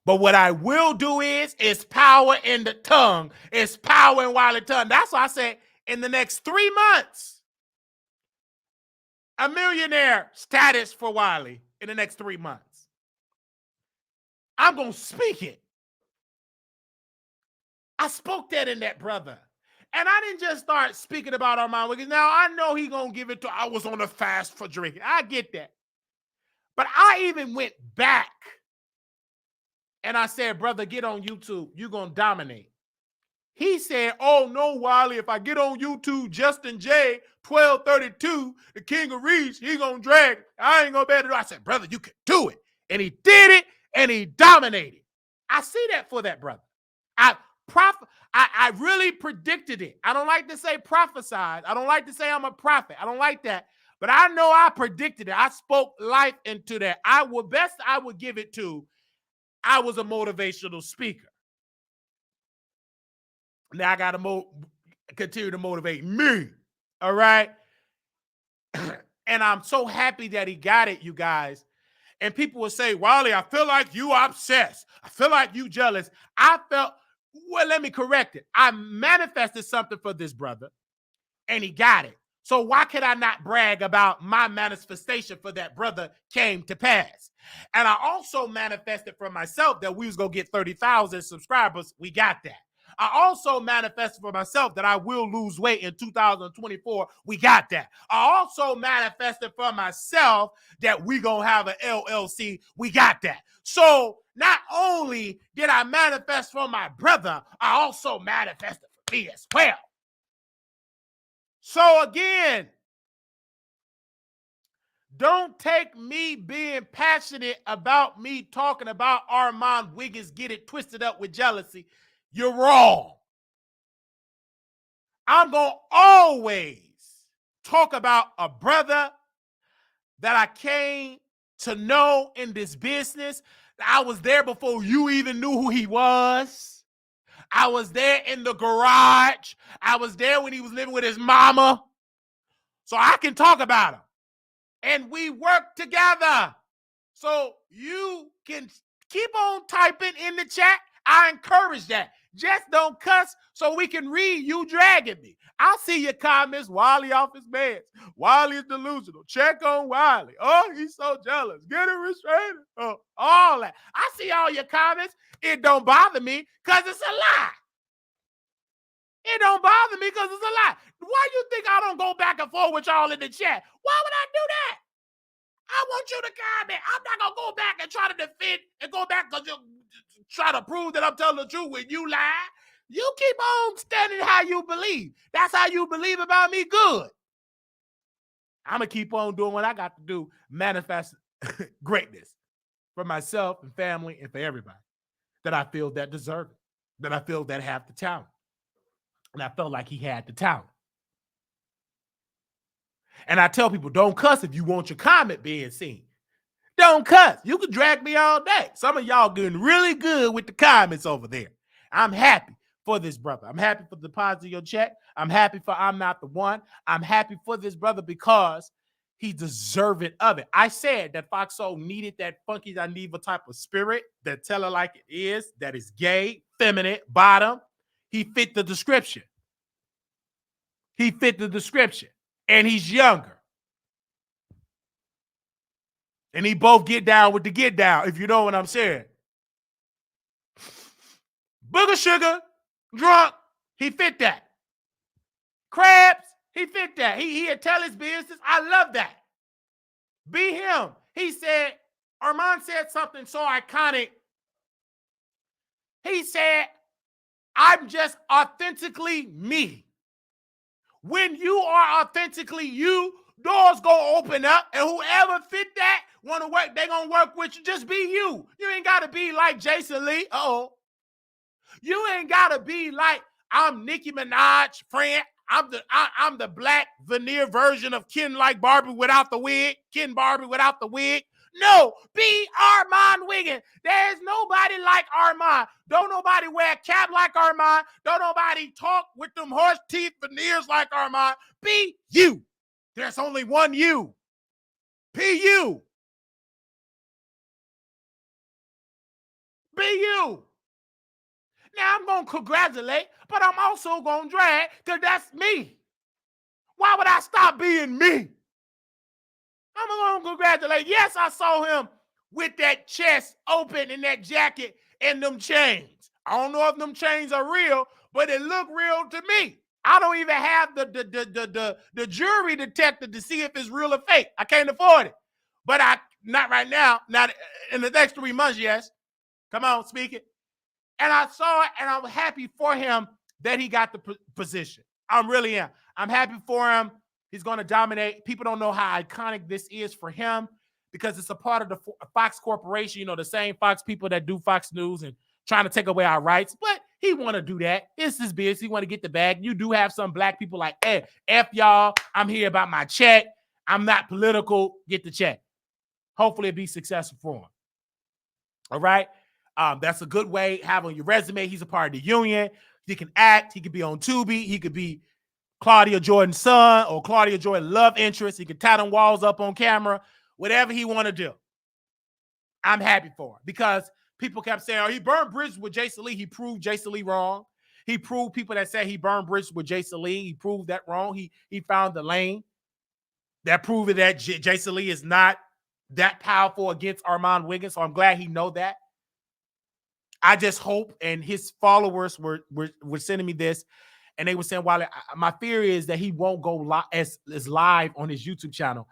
But what I will do is power in the tongue. It's power in Wiley tongue. That's why I said in the next 3 months, a millionaire status for Wiley in the next 3 months. I'm going to speak it. I spoke that in that brother. And I didn't just start speaking about Armon Wiggins. Now, I know he going to give it to, I was on a fast for drinking. I get that. But I even went back and I said, brother, get on YouTube. You're going to dominate. He said, oh, no, Wiley, if I get on YouTube, Justin J, 1232, the king of reach, he going to drag. I ain't going to be able to do it. I said, brother, you can do it. And he did it, and he dominated. I see that for that brother. I really predicted it. I don't like to say prophesied. I don't like to say I'm a prophet. I don't like that. But I know I predicted it. I spoke life into that. I would give it to, I was a motivational speaker. Now I got to continue to motivate me. All right? And I'm so happy that he got it, you guys. And people will say, Wiley, I feel like you obsessed. I feel like you jealous. Well, let me correct it. I manifested something for this brother, and he got it. So why could I not brag about my manifestation for that brother came to pass? And I also manifested for myself that we was going to get 30,000 subscribers. We got that. I also manifested for myself that I will lose weight in 2024. We got that. I also manifested for myself that we going to have an LLC. We got that. So not only did I manifest for my brother, I also manifested for me as well. So again, don't take me being passionate about me talking about Armon Wiggins, get it twisted up with jealousy. You're wrong. I'm going to always talk about a brother that I came to know in this business. I was there before you even knew who he was. I was there in the garage. I was there when he was living with his mama. So I can talk about him. And we work together. So you can keep on typing in the chat. I encourage that. Just don't cuss so we can read you dragging me. I see your comments. Wiley off his meds. Wiley is delusional. Check on Wiley. Oh, he's so jealous. Get a restrainer. Oh, all that. I see all your comments. It don't bother me because it's a lie. It don't bother me because it's a lie. Why you think I don't go back and forth with y'all in the chat? Why would I do that? I want you to comment. I'm not going to go back and try to defend and go back because you try to prove that I'm telling the truth when you lie. You keep on standing how you believe. That's how you believe about me. Good. I'm going to keep on doing what I got to do, manifest greatness for myself and family and for everybody that I feel that deserve it, that I feel that have the talent. And I felt like he had the talent. And I tell people, don't cuss if you want your comment being seen. Don't cuss. You can drag me all day. Some of y'all getting really good with the comments over there. I'm happy for this brother. I'm happy for the deposit of your check. I'm happy for I'm not the one. I'm happy for this brother because he's deserving of it. I said that Foxo needed that funky Dineva type of spirit that tell her like it is, that is gay, feminine, bottom. He fit the description. He fit the description. And he's younger. And he both get down with the get down, if you know what I'm saying. Booger sugar, drunk, he fit that. Krabs, he fit that. He'd tell his business. I love that. Be him. He said, Armon said something so iconic. He said, I'm just authentically me. When you are authentically you, doors gonna open up, and whoever fit that want to work, they gonna work with you. Just be you. You ain't gotta be like Jason Lee. You ain't gotta be like I'm Nicki Minaj friend. I'm the black veneer version of Ken like Barbie without the wig. Ken Barbie without the wig. No, be Armon Wiggins. There's nobody like Armon. Don't nobody wear a cap like Armon. Don't nobody talk with them horse teeth veneers like Armon. Be you. There's only one you. Be you. Be you. Now I'm going to congratulate, but I'm also going to drag because that's me. Why would I stop being me? I'm going to congratulate. Yes, I saw him with that chest open and that jacket and them chains. I don't know if them chains are real, but it looked real to me. I don't even have the jewelry detector to see if it's real or fake. I can't afford it. But not right now. Not in the next 3 months, yes. Come on, speak it. And I saw it, and I'm happy for him that he got the position. I really am. I'm happy for him. He's going to dominate. People don't know how iconic this is for him because it's a part of the Fox Corporation, you know, the same Fox people that do Fox News and trying to take away our rights. But he want to do that. It's his business. He want to get the bag. You do have some black people like, hey, F y'all. I'm here about my check. I'm not political. Get the check. Hopefully it'll be successful for him. All right? That's a good way. Have on your resume. He's a part of the union. He can act. He could be on Tubi. He could be Claudia Jordan's son or Claudia Jordan love interest. He can tie them walls up on camera. Whatever he want to do. I'm happy for him because people kept saying, oh, he burned bridges with Jason Lee. He proved Jason Lee wrong. He proved people that said he burned bridges with Jason Lee. He proved that wrong. He found the lane that proved that Jason Lee is not that powerful against Armon Wiggins. So I'm glad he know that. I just hope, and his followers were sending me this, and they were saying, "Wiley, my fear is that he won't go as live on his YouTube channel."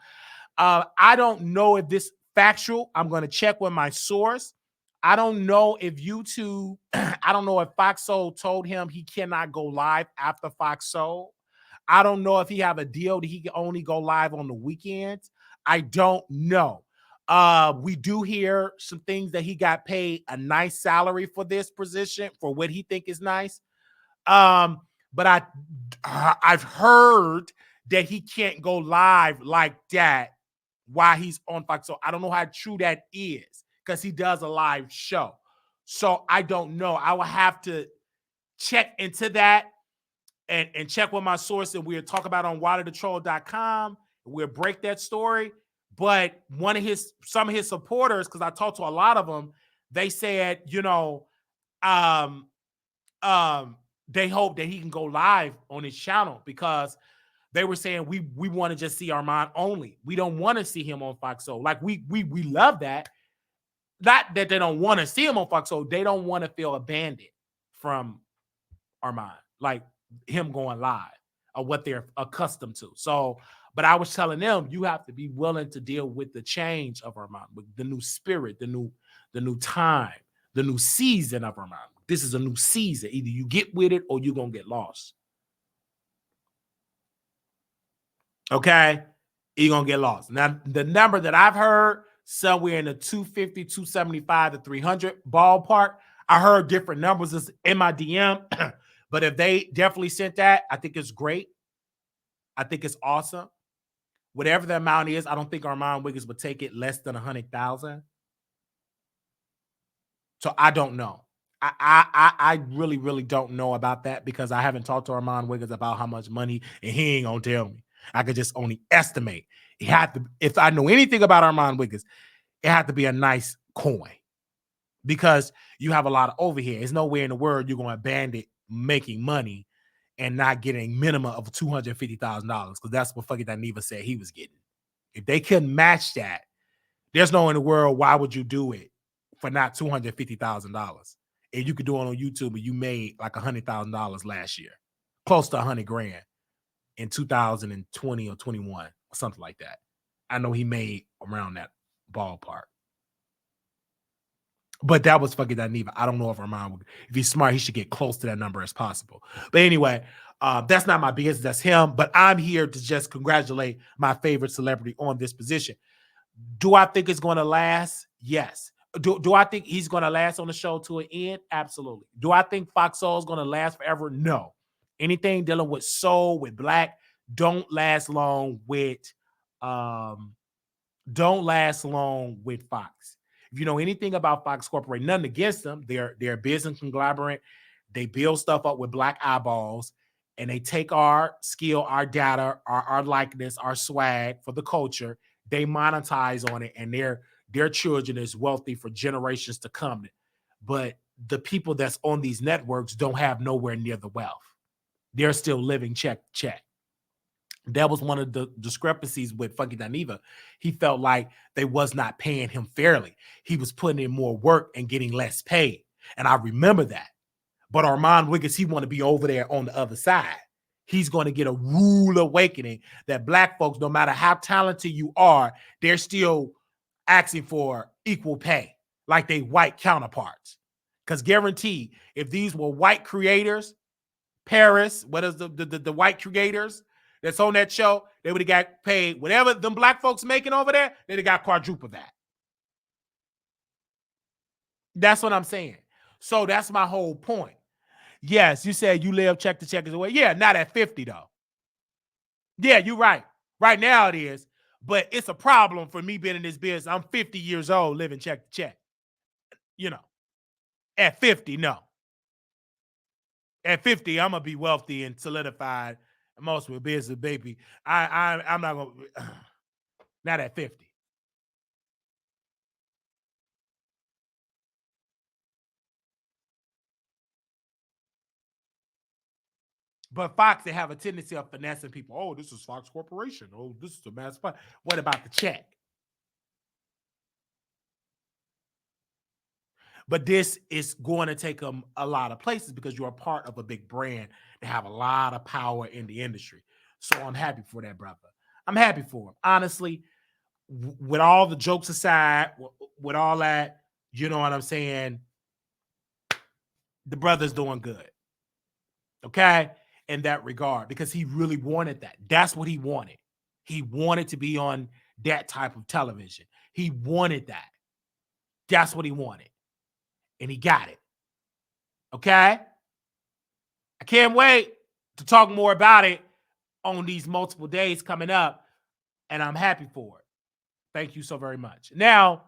I don't know if this factual. I'm going to check with my source. I don't know if YouTube. I don't know if Fox Soul told him he cannot go live after Fox Soul. I don't know if he have a deal that he can only go live on the weekends. I don't know. We do hear some things that he got paid a nice salary for this position for what he think is nice. But I've heard that he can't go live like that while he's on Fox. So I don't know how true that is because he does a live show. So I don't know. I will have to check into that and check with my source, and we'll talk about on wileythetroll.com. We'll break that story. But some of his supporters, because I talked to a lot of them, they said, you know, they hope that he can go live on his channel because they were saying we want to just see Armon only. We don't want to see him on Fox Soul. Like we love that. Not that they don't want to see him on Fox Soul. They don't want to feel abandoned from Armon, like him going live or what they're accustomed to. So, but I was telling them, you have to be willing to deal with the change of Armon, with the new spirit, the new time, the new season of Armon. This is a new season. Either you get with it or you're going to get lost. Okay? You're going to get lost. Now, the number that I've heard, somewhere in the 250, 275 to 300 ballpark. I heard different numbers in my DM, but if they definitely sent that, I think it's great. I think it's awesome. Whatever the amount is, I don't think Arman Wiggins would take it less than 100,000. So I don't know. I really, really don't know about that because I haven't talked to Arman Wiggins about how much money, and he ain't gonna tell me. I could just only estimate. It had to, if I know anything about Arman Wiggins, it had to be a nice coin because you have a lot of overhead. There's nowhere in the world you're gonna abandon making money and not getting minimum of $250,000 because that's what fucking Neva said he was getting. If they couldn't match that, there's no in the world why would you do it for not $250,000? And you could do it on YouTube, and you made like $100,000 last year, close to $100,000 in 2020 or 21 or something like that. I know he made around that ballpark. But that was fucking Neva. I don't know if Armon, if he's smart, he should get close to that number as possible. But anyway, that's not my business. That's him. But I'm here to just congratulate my favorite celebrity on this position. Do I think it's going to last? Yes. Do I think he's going to last on the show to an end? Absolutely. Do I think Fox Soul is going to last forever? No. Anything dealing with soul, with black, don't last long with um don't last long with Fox. If you know anything about Fox Corporation, nothing against them. They're a business conglomerate. They build stuff up with black eyeballs, and they take our skill, our data, our likeness, our swag for the culture. They monetize on it, and their children is wealthy for generations to come. But the people that's on these networks don't have nowhere near the wealth. They're still living check to check. That was one of the discrepancies with Funky Dineva. He felt like they was not paying him fairly. He was putting in more work and getting less paid. And I remember that. But Armon Wiggins, he want to be over there on the other side. He's going to get a rude awakening that black folks, no matter how talented you are, they're still asking for equal pay like they white counterparts. Because guaranteed, if these were white creators, Paris, what is the white creators that's on that show, they would have got paid whatever them black folks making over there, they'd have got quadruple that. That's what I'm saying. So that's my whole point. Yes, you said you live check to check away. Yeah, not at 50 though. Yeah, you're right. Right now it is, but it's a problem for me being in this business. I'm 50 years old living check to check. You know, at 50, no. At 50, I'm gonna be wealthy and solidified. Most of a business, baby. I'm not gonna not at 50. But Fox, they have a tendency of finessing people. Oh, this is Fox Corporation. Oh, this is a mass fund. What about the check? But this is going to take them a lot of places because you're a part of a big brand that have a lot of power in the industry. So I'm happy for that, brother. I'm happy for him. Honestly, with all the jokes aside, with all that, you know what I'm saying? The brother's doing good. Okay? In that regard, because he really wanted that. That's what he wanted. He wanted to be on that type of television. He wanted that. That's what he wanted. And he got it. Okay? I can't wait to talk more about it on these multiple days coming up. And I'm happy for it. Thank you so very much. Now,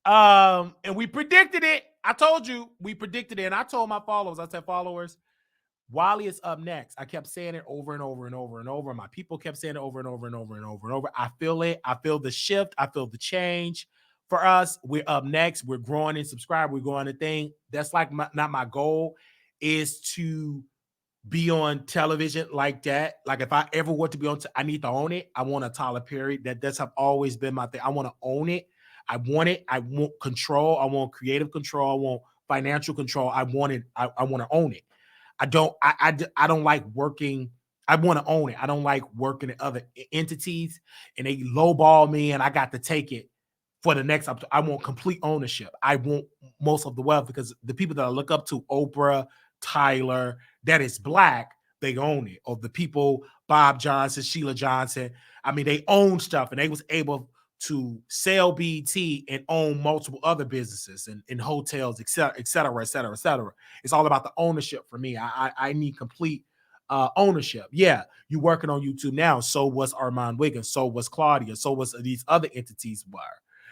and we predicted it. I told you we predicted it. And I told my followers, I said, followers, Wiley is up next. I kept saying it over and over and over and over. My people kept saying it over and over and over and over and over. I feel it. I feel the shift. I feel the change. For us, we're up next. We're growing and subscribe. We're growing the thing. That's like not my goal is to be on television like that. Like if I ever want to be on, I need to own it. I want a Tyler Perry. That's have always been my thing. I want to own it. I want it. I want control. I want creative control. I want financial control. I want it. I want to own it. I don't like working. I want to own it. I don't like working at other entities and they lowball me and I got to take it for the next. I want complete ownership. I want most of the wealth because the people that I look up to, Oprah, Tyler, that is black, they own it. Or the people, Bob Johnson, Sheila Johnson. I mean, they own stuff and they was able to sell BT and own multiple other businesses and hotels, et cetera, et cetera, et cetera, et cetera. It's all about the ownership for me. I need complete ownership. Yeah, you working on YouTube now. So was Armon Wiggins. So was Claudia. So was these other entities were.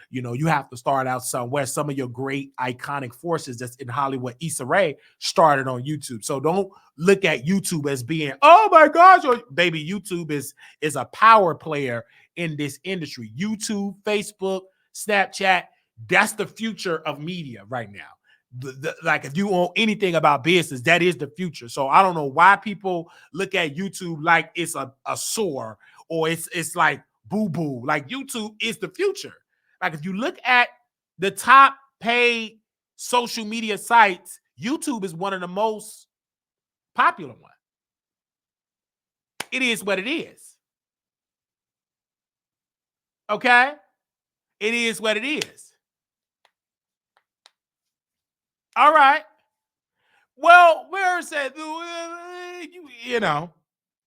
You know, you have to start out somewhere. Some of your great iconic forces that's in Hollywood, Issa Rae, started on YouTube. So don't look at YouTube as being, oh my gosh, or baby, YouTube is a power player in this industry. YouTube, Facebook, Snapchat, that's the future of media right now. Like if you know anything about business, that is the future. So I don't know why people look at YouTube like it's a sore or it's like boo-boo. Like YouTube is the future. Like if you look at the top paid social media sites, YouTube is one of the most popular ones. It is what it is. Okay? It is what it is. All right. Well, where is that? You know.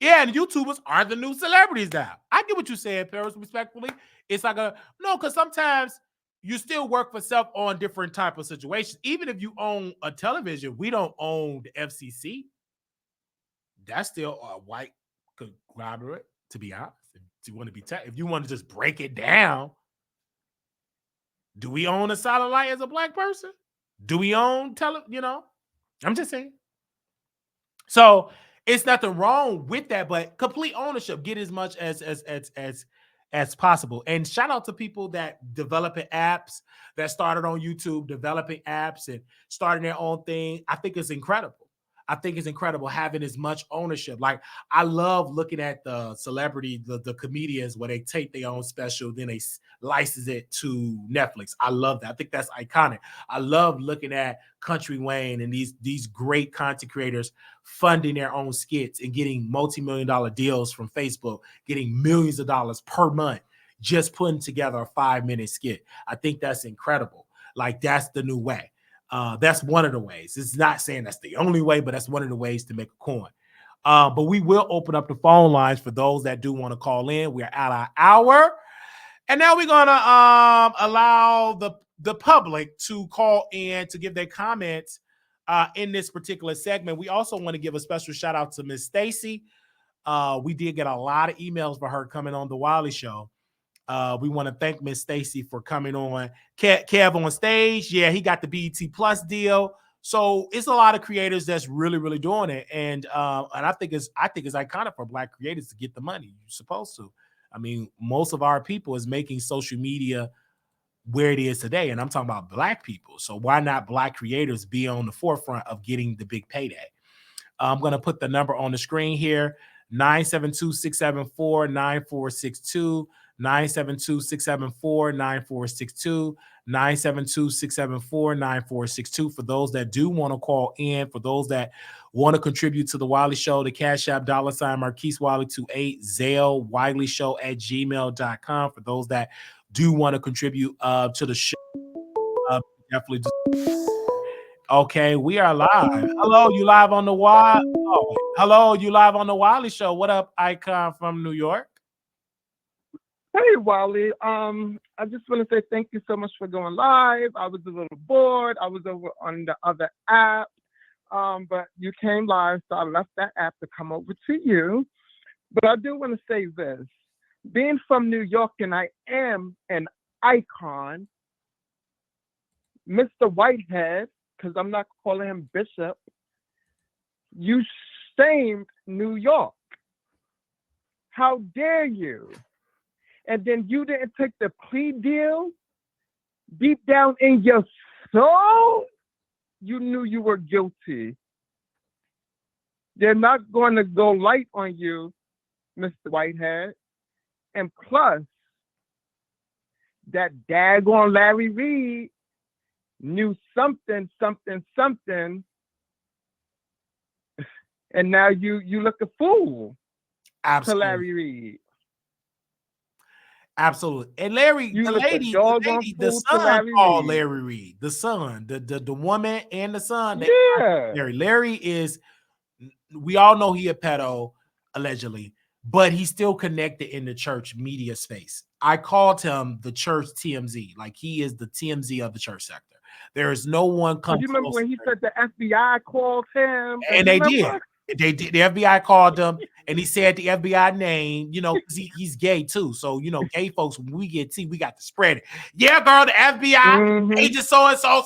Yeah, and YouTubers are the new celebrities now. I get what you're saying, Paris, respectfully. It's like no, because sometimes you still work for self on different type of situations. Even if you own a television, we don't own the FCC. that's still a white conglomerate, to be honest. If you want to be if you want to just break it down, do we own a satellite as a black person? Do we own I'm just saying. So it's nothing wrong with that, but complete ownership, get as much as possible. And shout out to people that developing apps, that started on YouTube, developing apps and starting their own thing. I think it's incredible. I think it's incredible having as much ownership. Like, I love looking at the celebrity, the comedians, where they take their own special, then they license it to Netflix. I love that. I think that's iconic. I love looking at Country Wayne and these great content creators funding their own skits and getting multi-million-dollar deals from Facebook, getting millions of dollars per month, just putting together a 5-minute skit. I think that's incredible. Like, that's the new way. That's one of the ways. It's not saying that's the only way, but that's one of the ways to make a coin. But we will open up the phone lines for those that do want to call in. We're at our hour. And now we're going to allow the public to call in to give their comments in this particular segment. We also want to give a special shout out to Miss Stacy. We did get a lot of emails for her coming on the Wiley Show. We want to thank Miss Stacy for coming on. Kev on stage, yeah, he got the BET Plus deal. So it's a lot of creators that's really, really doing it, and I think it's iconic for Black creators to get the money. You're supposed to. I mean, most of our people is making social media where it is today, and I'm talking about Black people. So why not Black creators be on the forefront of getting the big payday? I'm going to put the number on the screen here: 972-674-9462. 972-674-9462, 972-674-9462. For those that do want to call in, for those that want to contribute to the Wiley Show, the Cash App $ Marquise Wiley 28, Zelle WileyShow@gmail.com. For those that do want to contribute to the show, definitely just. Okay, we are live. Hello, you live on the Wiley. Oh, hello, you live on the Wiley Show. What up, Icon from New York? Hey, Wiley. I just want to say thank you so much for going live. I was a little bored. I was over on the other app, but you came live, so I left that app to come over to you. But I do want to say this. Being from New York, and I am an icon, Mr. Whitehead, because I'm not calling him Bishop, you shamed New York. How dare you? And then you didn't take the plea deal. Deep down in your soul, you knew you were guilty. They're not going to go light on you, Mr. Whitehead. And plus, that daggone Larry Reed knew something, and now you look a fool. Absolutely. To Larry Reed. Absolutely. And Larry, the son called Larry Reed. The son, the woman and the son. Larry is, we all know he a pedo, allegedly, but he's still connected in the church media space. I called him the church TMZ. Like, he is the TMZ of the church sector. There is no one come. You remember when he said the FBI called him? And they did. They did. The FBI called him, and he said the FBI name, because he's gay too. So, gay folks, when we get tea, we got to spread it. Yeah, girl, the FBI agent so-and-so,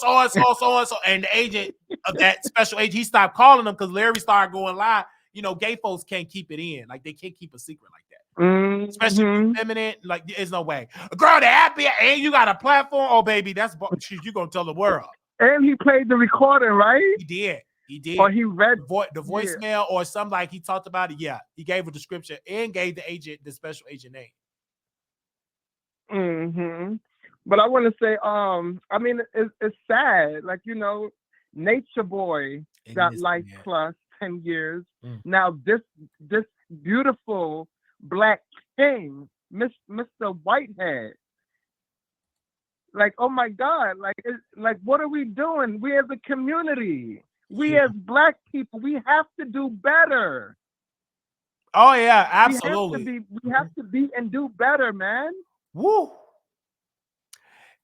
and the agent of that special agent, he stopped calling them because Larry started going live. Gay folks can't keep it in. Like, they can't keep a secret like that. Especially feminine, like, there's no way. Girl, the FBI, and you got a platform? Oh, baby, that's you're going to tell the world. And he played the recording, right? He did. Or he read the voicemail or something, like he talked about it. Yeah, he gave a description and gave the special agent name. But I want to say, I mean, it's sad. Like, Nature Boy got life plus 10 years. Now this beautiful Black king, Mr. Whitehead. Like, oh my God! Like, what are we doing? We as a community. We as Black people, we have to do better. Oh yeah, absolutely. We have to be and do better, man. Woo.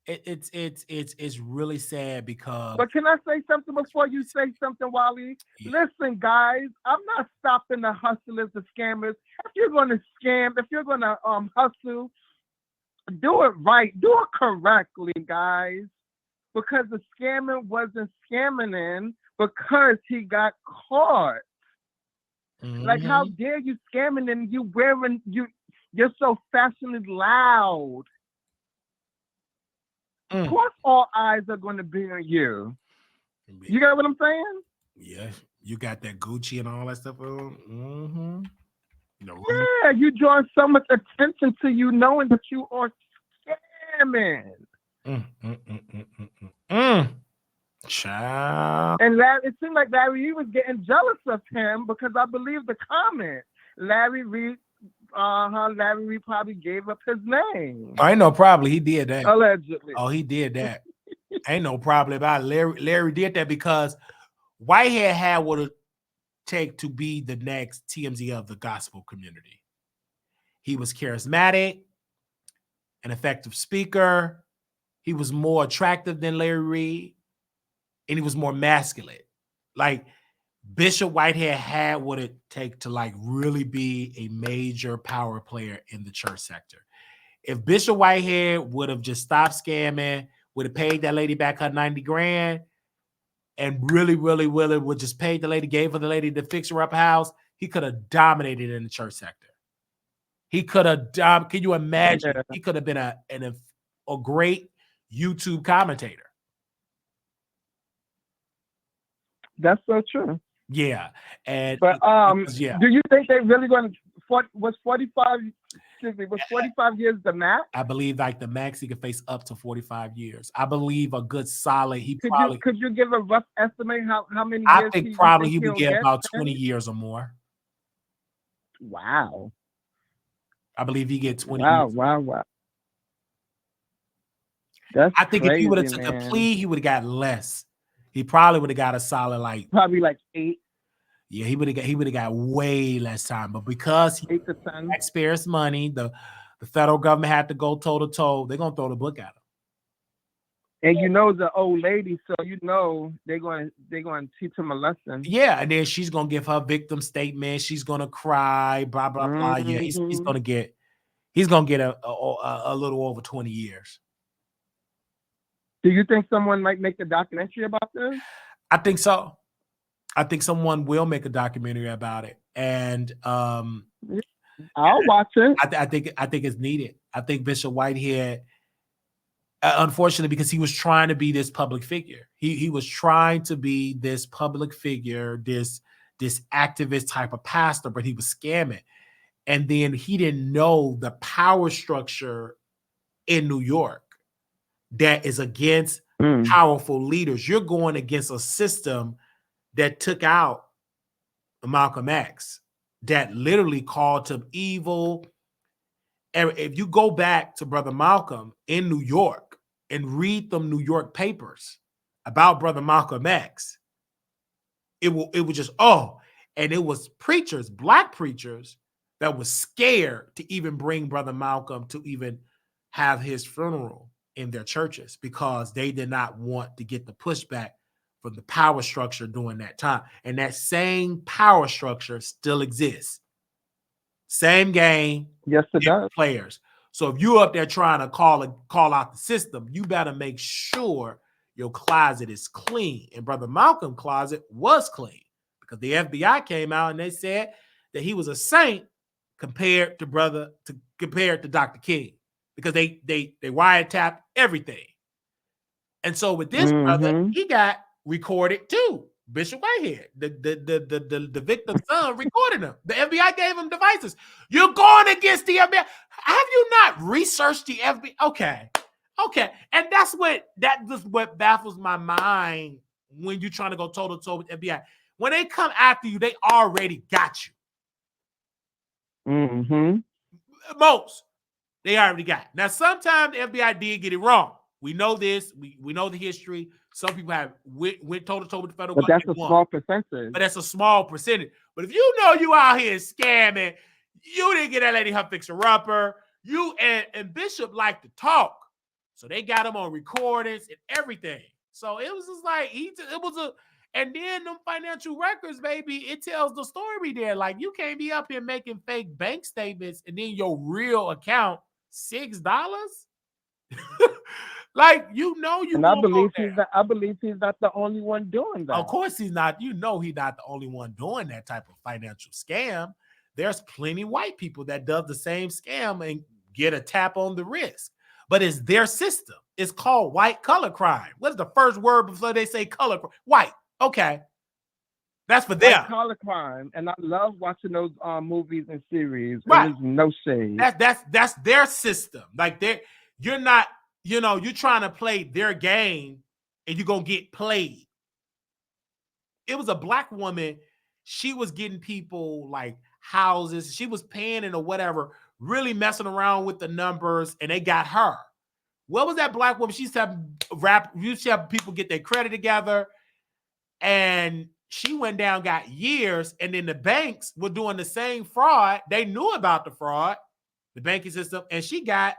It's really sad because But can I say something before you say something, Wally? Listen, guys, I'm not stopping the hustlers, the scammers. If you're gonna scam, if you're gonna hustle, do it right, do it correctly, guys. Because the scammer wasn't scamming in because he got caught. Like, how dare you scamming and you're so fashionably loud. Of course, all eyes are going to be on you. You got what I'm saying? Yeah, you got that Gucci and all that stuff on. Yeah, you draw so much attention to you knowing that you are scamming. Child. And it seemed like Larry was getting jealous of him because I believe the comment. Larry Reed probably gave up his name. I know, probably he did that. Allegedly. Oh, he did that. Ain't no problem about it. Larry did that because Whitehead had what it take to be the next TMZ of the gospel community. He was charismatic, an effective speaker. He was more attractive than Larry Reed, and he was more masculine. Like Bishop Whitehead had what it take to like really be a major power player in the church sector. If Bishop Whitehead would have just stopped scamming, would have paid that lady back her 90 grand, and really would just pay the lady, gave her the lady to fix her up house, he could have dominated in the church sector. He could have, can you imagine? Yeah. He could have been a great YouTube commentator. That's so true. Yeah. And but do you think they really going to was 45 years the max? I believe like the max he could face up to 45 years. I believe a good solid could you give a rough estimate how many years? I think he would get about 20 years or more. Wow. I believe he get 20 years. Wow. That's I think crazy, if he would have took a plea, he would have got less. He probably would have got a solid probably 8. Yeah, he would have got way less time. But because he 8 to 10 taxpayers' money, the federal government had to go toe to toe. They're gonna throw the book at him. And the old lady, so they're going to teach him a lesson. Yeah, and then she's gonna give her victim statement. She's gonna cry, blah blah blah. Yeah, he's gonna get a little over 20 years. Do you think someone might make a documentary about this? I think so. I think someone will make a documentary about it, and I'll watch it. I think it's needed. I think Bishop Whitehead, unfortunately, because he was trying to be this public figure, he was trying to be this public figure, this activist type of pastor, but he was scamming, and then he didn't know the power structure in New York that is against powerful leaders. You're going against a system that took out Malcolm X, that literally called him evil. And if you go back to Brother Malcolm in New York and read them New York papers about Brother Malcolm X, it was just, and it was preachers, Black preachers, that was scared to even bring Brother Malcolm to even have his funeral in their churches because they did not want to get the pushback from the power structure during that time. And that same power structure still exists. Same game. Yes, it does. Players. So if you're up there trying to call out the system, you better make sure your closet is clean. And Brother Malcolm's closet was clean because the FBI came out and they said that he was a saint compared to Dr. King, because they wiretapped everything. And so with this brother, he got recorded too. Bishop Whitehead, the victim's son, recorded him. The FBI gave him devices. You're going against the FBI. Have you not researched the FBI? Okay. And that's what baffles my mind when you're trying to go toe to toe with the FBI. When they come after you, they already got you. Most they already got. Now, sometimes the FBI did get it wrong. We know this. We know the history. Some people have went toe to toe with the federal government. But that's a small percentage. But that's a small percentage. But if you know you out here scamming, you didn't get that lady her fixer-upper. You and Bishop like to talk. So they got him on recordings and everything. So it was just like and then them financial records, baby, it tells the story there. Like, you can't be up here making fake bank statements and then your real account $6. Like, you And I won't go believe there. I believe he's not the only one doing that. Of course he's not. He's not the only one doing that type of financial scam. There's plenty white people that does the same scam and get a tap on the wrist. But it's their system. It's called white collar crime. What's the first word before they say color? White. Okay. That's for them. White collar crime. And I love watching those movies and series. Right. There's no shade. That's their system. Like, you're not, you're trying to play their game and you're going to get played. It was a black woman. She was getting people like houses. She was paying it or whatever, really messing around with the numbers, and they got her. What was that black woman? She used to have people get their credit together, and she went down, got years, and then the banks were doing the same fraud. They knew about the fraud, the banking system, and she got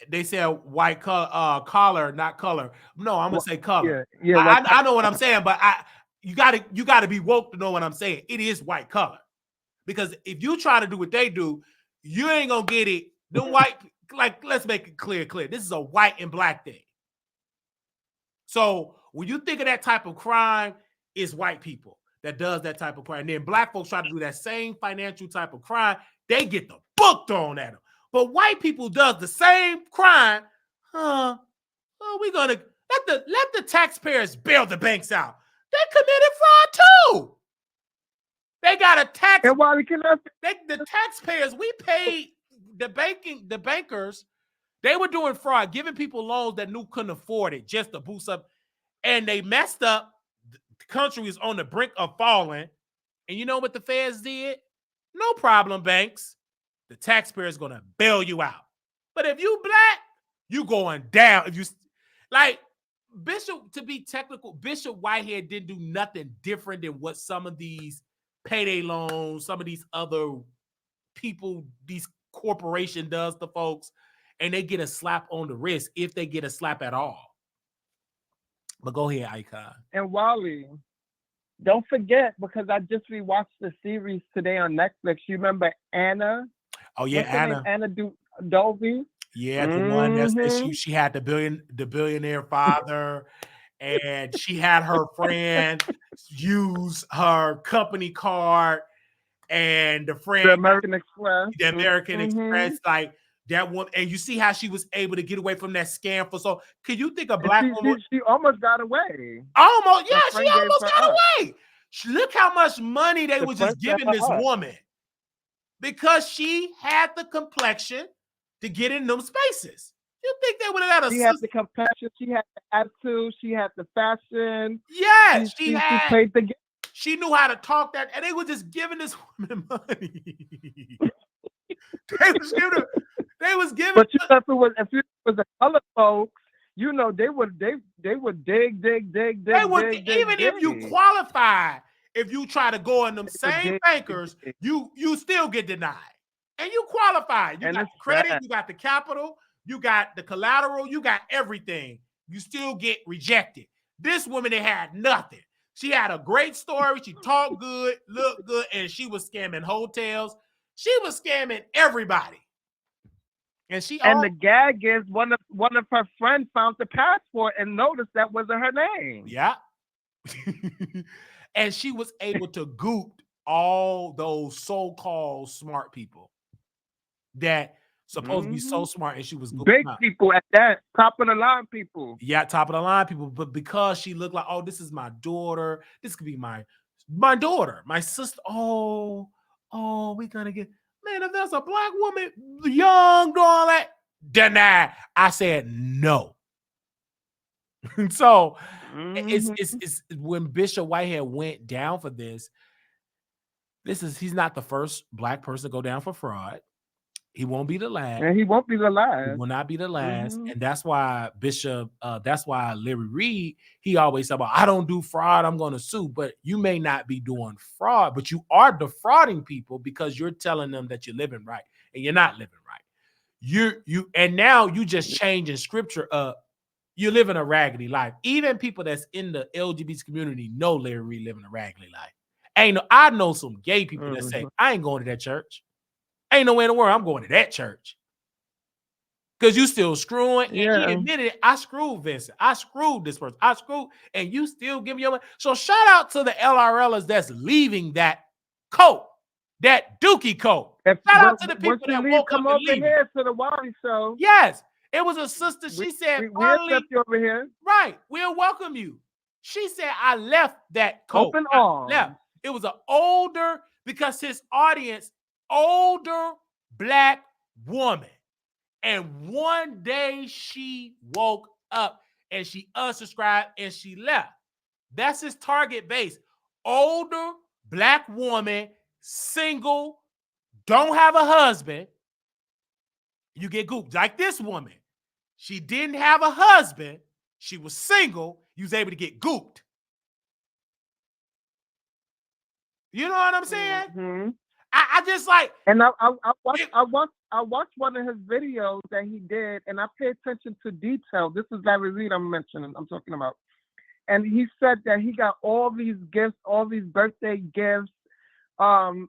they said white collar, not color. No, I'm gonna say color. Yeah, I know what I'm saying, but you gotta be woke to know what I'm saying. It is white color, because if you try to do what they do, you ain't gonna get it. Them white, like, let's make it clear. This is a white and black thing. So when you think of that type of crime, it's white people that does that type of crime. And then black folks try to do that same financial type of crime. They get the book thrown at them. But white people does the same crime. We're gonna let the taxpayers bail the banks out. They committed fraud too. They got a tax. And why The taxpayers, we paid the bankers. They were doing fraud, giving people loans that couldn't afford it just to boost up, and they messed up. The country was on the brink of falling, and you know what the feds did? No problem, banks. The taxpayer is gonna bail you out. But if you black, you going down. If you like Bishop, to be technical, Bishop Whitehead didn't do nothing different than what some of these payday loans, some of these other people, these corporation does to folks, and they get a slap on the wrist if they get a slap at all. But go ahead, Icon. And Wally, don't forget, because I just rewatched the series today on Netflix. You remember Anna? Oh yeah, Anna Dolby. Yeah, the one that she had the billionaire father, and she had her friend use her company card, and the friend, the American Express, Express, like that one. And you see how she was able to get away from that scam for so. Can you think a black woman? She almost got away. Almost, yeah, she almost got away. Look how much money they were just giving this woman, because she had the complexion to get in them spaces. You think they would have had She had the complexion, she had the attitude, she had the fashion. Yes, she played the game. She knew how to talk that, and they were just giving this woman money. They was giving. But if it was the color folks, you know, they would dig. Even if you qualify, if you try to go in them same bankers, you still get denied. And you qualify. You got the credit, you got the capital, you got the collateral, you got everything. You still get rejected. This woman, they had nothing. She had a great story. She talked good, looked good, and she was scamming hotels. She was scamming everybody. And the gag is one of her friends found the passport and noticed that wasn't her name. Yeah. And she was able to goop all those so-called smart people that supposed to be so smart, and she was big people at that, top of the line people. Yeah, top of the line people. But because she looked like, oh, this is my daughter. This could be my daughter, my sister. Oh, we're gonna get, man, if there's a black woman, young, do all that, deny. I said no. So it's when Bishop Whitehead went down for this. He's not the first black person to go down for fraud. He won't be the last. And he won't be the last. He will not be the last. And that's why that's why Larry Reed, he always said, well, I don't do fraud, I'm going to sue. But you may not be doing fraud, but you are defrauding people because you're telling them that you're living right and you're not living right. And now you just changing scripture up. You're living a raggedy life. Even people that's in the LGBT community know Larry Reed living a raggedy life. I know some gay people that say, I ain't going to that church. Ain't no way in the world I'm going to that church. Because you still screwing. And he admitted it. I screwed Vincent. I screwed this person. I screwed. And you still give me your money. So shout out to the LRLers that's leaving that coat. That dookie coat. Shout out to the people that woke up and leave. Come over here to the Wiley Show. Yes. It was a sister. She said, we accept you over here. Right. We'll welcome you. She said, I left that coat. Open arms. Left. It was an older, because his audience, older Black woman. And one day she woke up and she unsubscribed and she left. That's his target base. Older Black woman, single, don't have a husband. You get gooped. Like this woman. She didn't have a husband. She was single. You was able to get gooped. You know what I'm saying? Mm-hmm. I just like, and I watched one of his videos that he did, and I pay attention to detail. This is Larry Reed I'm talking about. And he said that he got all these gifts, all these birthday gifts. So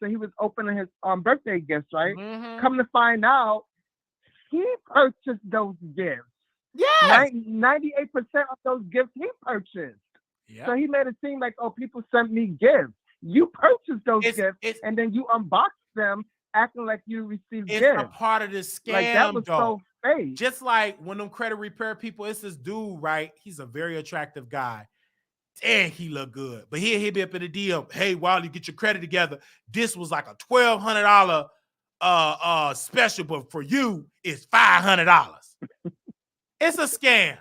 he was opening his birthday gifts, right? Mm-hmm. Come to find out, he purchased those gifts. Yes. 98% of those gifts he purchased. Yeah. So he made it seem like, oh, people sent me gifts. You purchased those gifts, and then you unboxed them, acting like you received gifts. It's a part of the scam, like, that was so fake. Just like when them credit repair people, it's this dude, right? He's a very attractive guy. And he look good. But he'll be up in the DM. Hey, while you get your credit together, this was like a $1,200 special, but for you, it's $500. It's a scam.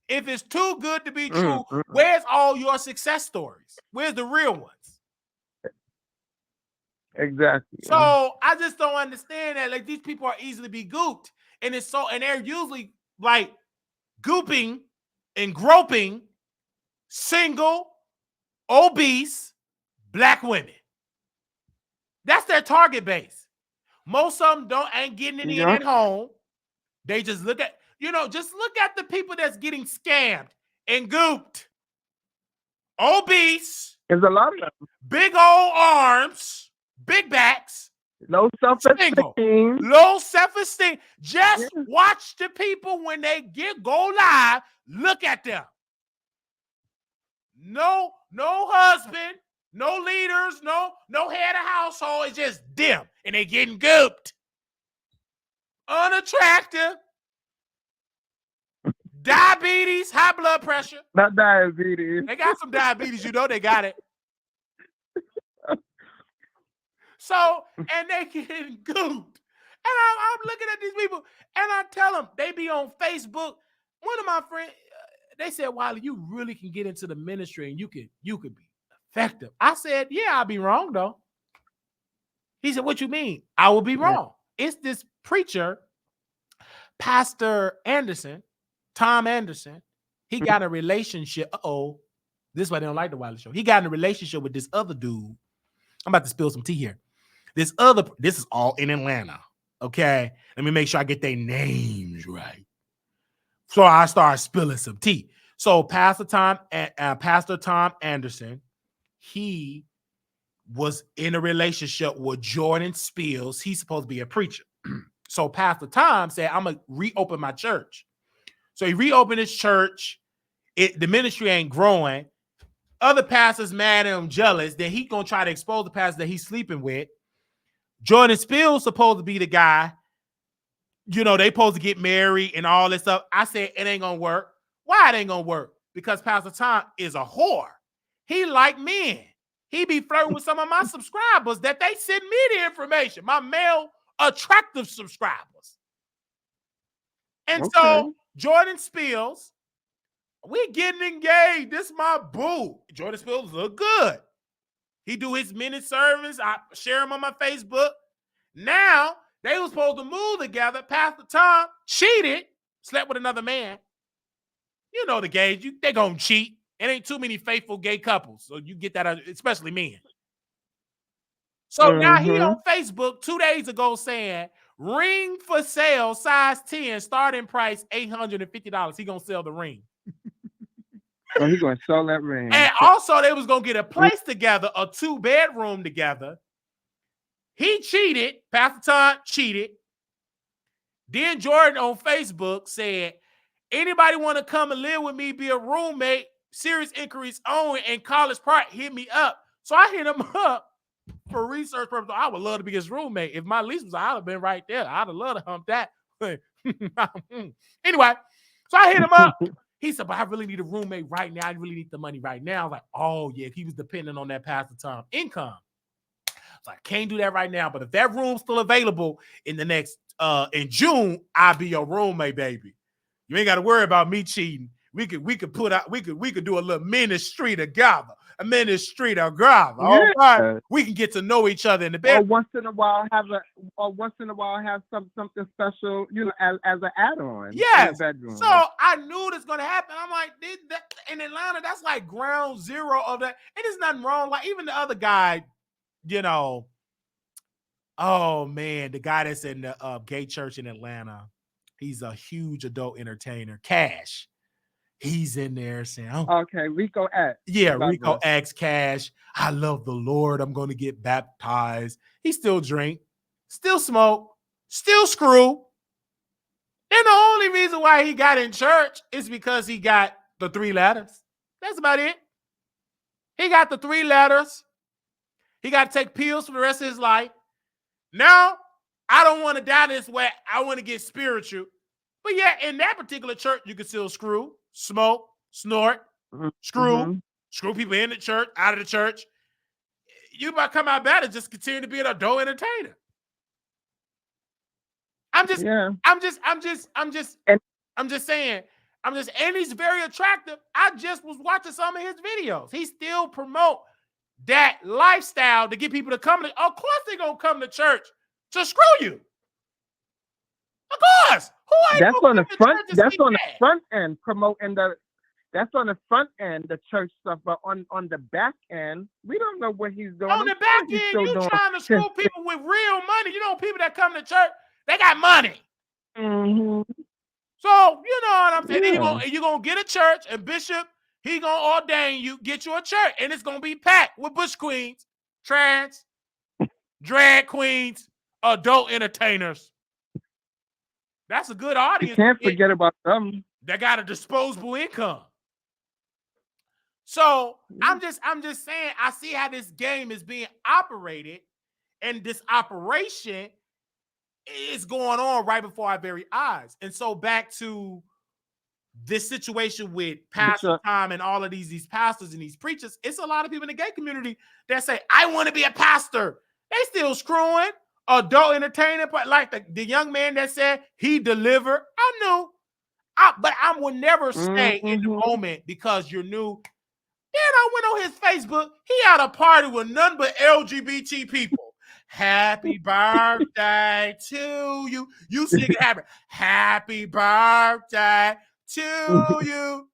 If it's too good to be true, where's all your success stories? Where's the real ones? Exactly. So I just don't understand that. Like, these people are easily be gooped. And they're usually like gooping and groping single, obese Black women. That's their target base. Most of them ain't getting it in at home. They just look at the people that's getting scammed and gooped. Obese. There's a lot of them. Big old arms, big backs. Low self-esteem. Low self-esteem. Just watch the people when they go live. Look at them. No husband, no leaders, no head of household. It's just them, and they getting gooped. Unattractive. Diabetes, high blood pressure. Not diabetes. They got some diabetes, they got it. So, and they getting gooped. And I'm looking at these people, and I tell them, they be on Facebook. One of my friends, they said, Wiley, you really can get into the ministry and you could be effective. I said, yeah, I'll be wrong, though. He said, what you mean? I will be wrong. It's this preacher, Pastor Anderson, Tom Anderson. He got a relationship. This is why they don't like the Wiley Show. He got in a relationship with this other dude. I'm about to spill some tea here. This is all in Atlanta. Okay. Let me make sure I get their names right. So I started spilling some tea. So Pastor Tom Anderson, he was in a relationship with Jordan Spills. He's supposed to be a preacher. So Pastor Tom said, I'm going to reopen my church. So he reopened his church. The ministry ain't growing. Other pastors mad at him, jealous. Then he going to try to expose the pastor that he's sleeping with. Jordan Spills supposed to be the guy. They supposed to get married and all this stuff. I said, it ain't going to work. Why it ain't going to work? Because Pastor Tom is a whore. He like men. He be flirting with some of my subscribers that they send me the information, my male attractive subscribers. And so Jordan Spills, we getting engaged. This is my boo. Jordan Spills look good. He do his mini service. I share him on my Facebook. Now, they were supposed to move together. Pastor Tom cheated, slept with another man. You know the gays, they gonna cheat. It ain't too many faithful gay couples. So you get that, especially men. So now he on Facebook 2 days ago saying, ring for sale, size 10, starting price $850. He gonna sell the ring. Oh, he gonna sell that ring. And also they was gonna get a place together, a 2-bedroom together. He cheated. Pastor Todd cheated. Then Jordan on Facebook said, anybody want to come and live with me, be a roommate, serious inquiries only, in College Park, hit me up. So I hit him up for research purposes. I would love to be his roommate. If my lease was, I'd have been right there. I'd have loved to hump that. Anyway, so I hit him up. He said, but I really need a roommate right now. I really need the money right now. I was like, oh, yeah. He was depending on that Pastor Tom income. So I can't do that right now. But if that room's still available in the next, in June, I'll be your roommate, baby. You ain't got to worry about me cheating. We could do a little ministry together. A ministry together. Yeah. All right. We can get to know each other in the bed. Or once in a while have something special, as an add-on. Yes. In the bedroom. So I knew this gonna happen. I'm like, in Atlanta, that's like ground zero of that. And there's nothing wrong. Like even the other guy, oh man, the guy that's in the gay church in Atlanta, he's a huge adult entertainer, Cash. He's in there saying, oh, okay, Rico X. Yeah, Rico X Cash. I love the Lord. I'm going to get baptized. He still drink, still smoke, still screw. And the only reason why he got in church is because he got the 3 letters. That's about it. He got the 3 letters. He got to take pills for the rest of his life. Now, I don't want to die this way. I want to get spiritual. But yeah, in that particular church, you can still screw, smoke, snort, screw people in the church, out of the church. You might come out better, just continue to be an adult entertainer. I'm just saying, and he's very attractive. I just was watching some of his videos. He still promote that lifestyle to get people to come to. Of course, they're gonna come to church to screw you. Of course. That's on the front. That's on the front end promoting the. That's on the front end, the church stuff, but on the back end, we don't know what he's doing. On the back end, you trying to screw people with real money. You know, people that come to church, they got money. Mm-hmm. So you know what I'm saying. Yeah. You're gonna get a church, and Bishop, he gonna ordain you, get you a church, and it's gonna be packed with bush queens, trans, drag queens, adult entertainers. That's a good audience. You can't forget about them. That got a disposable income. So I'm just saying, I see how this game is being operated, and this operation is going on right before our very eyes. And so back to this situation with Pastor Tom and all of these pastors and these preachers, it's a lot of people in the gay community that say, I want to be a pastor. They still screwing. Adult entertainer, but like the young man that said he delivered, I knew. But I will never stay in the moment because you're new. Then I went on his Facebook. He had a party with none but LGBT people. Happy birthday to you. You sing it happy birthday to you.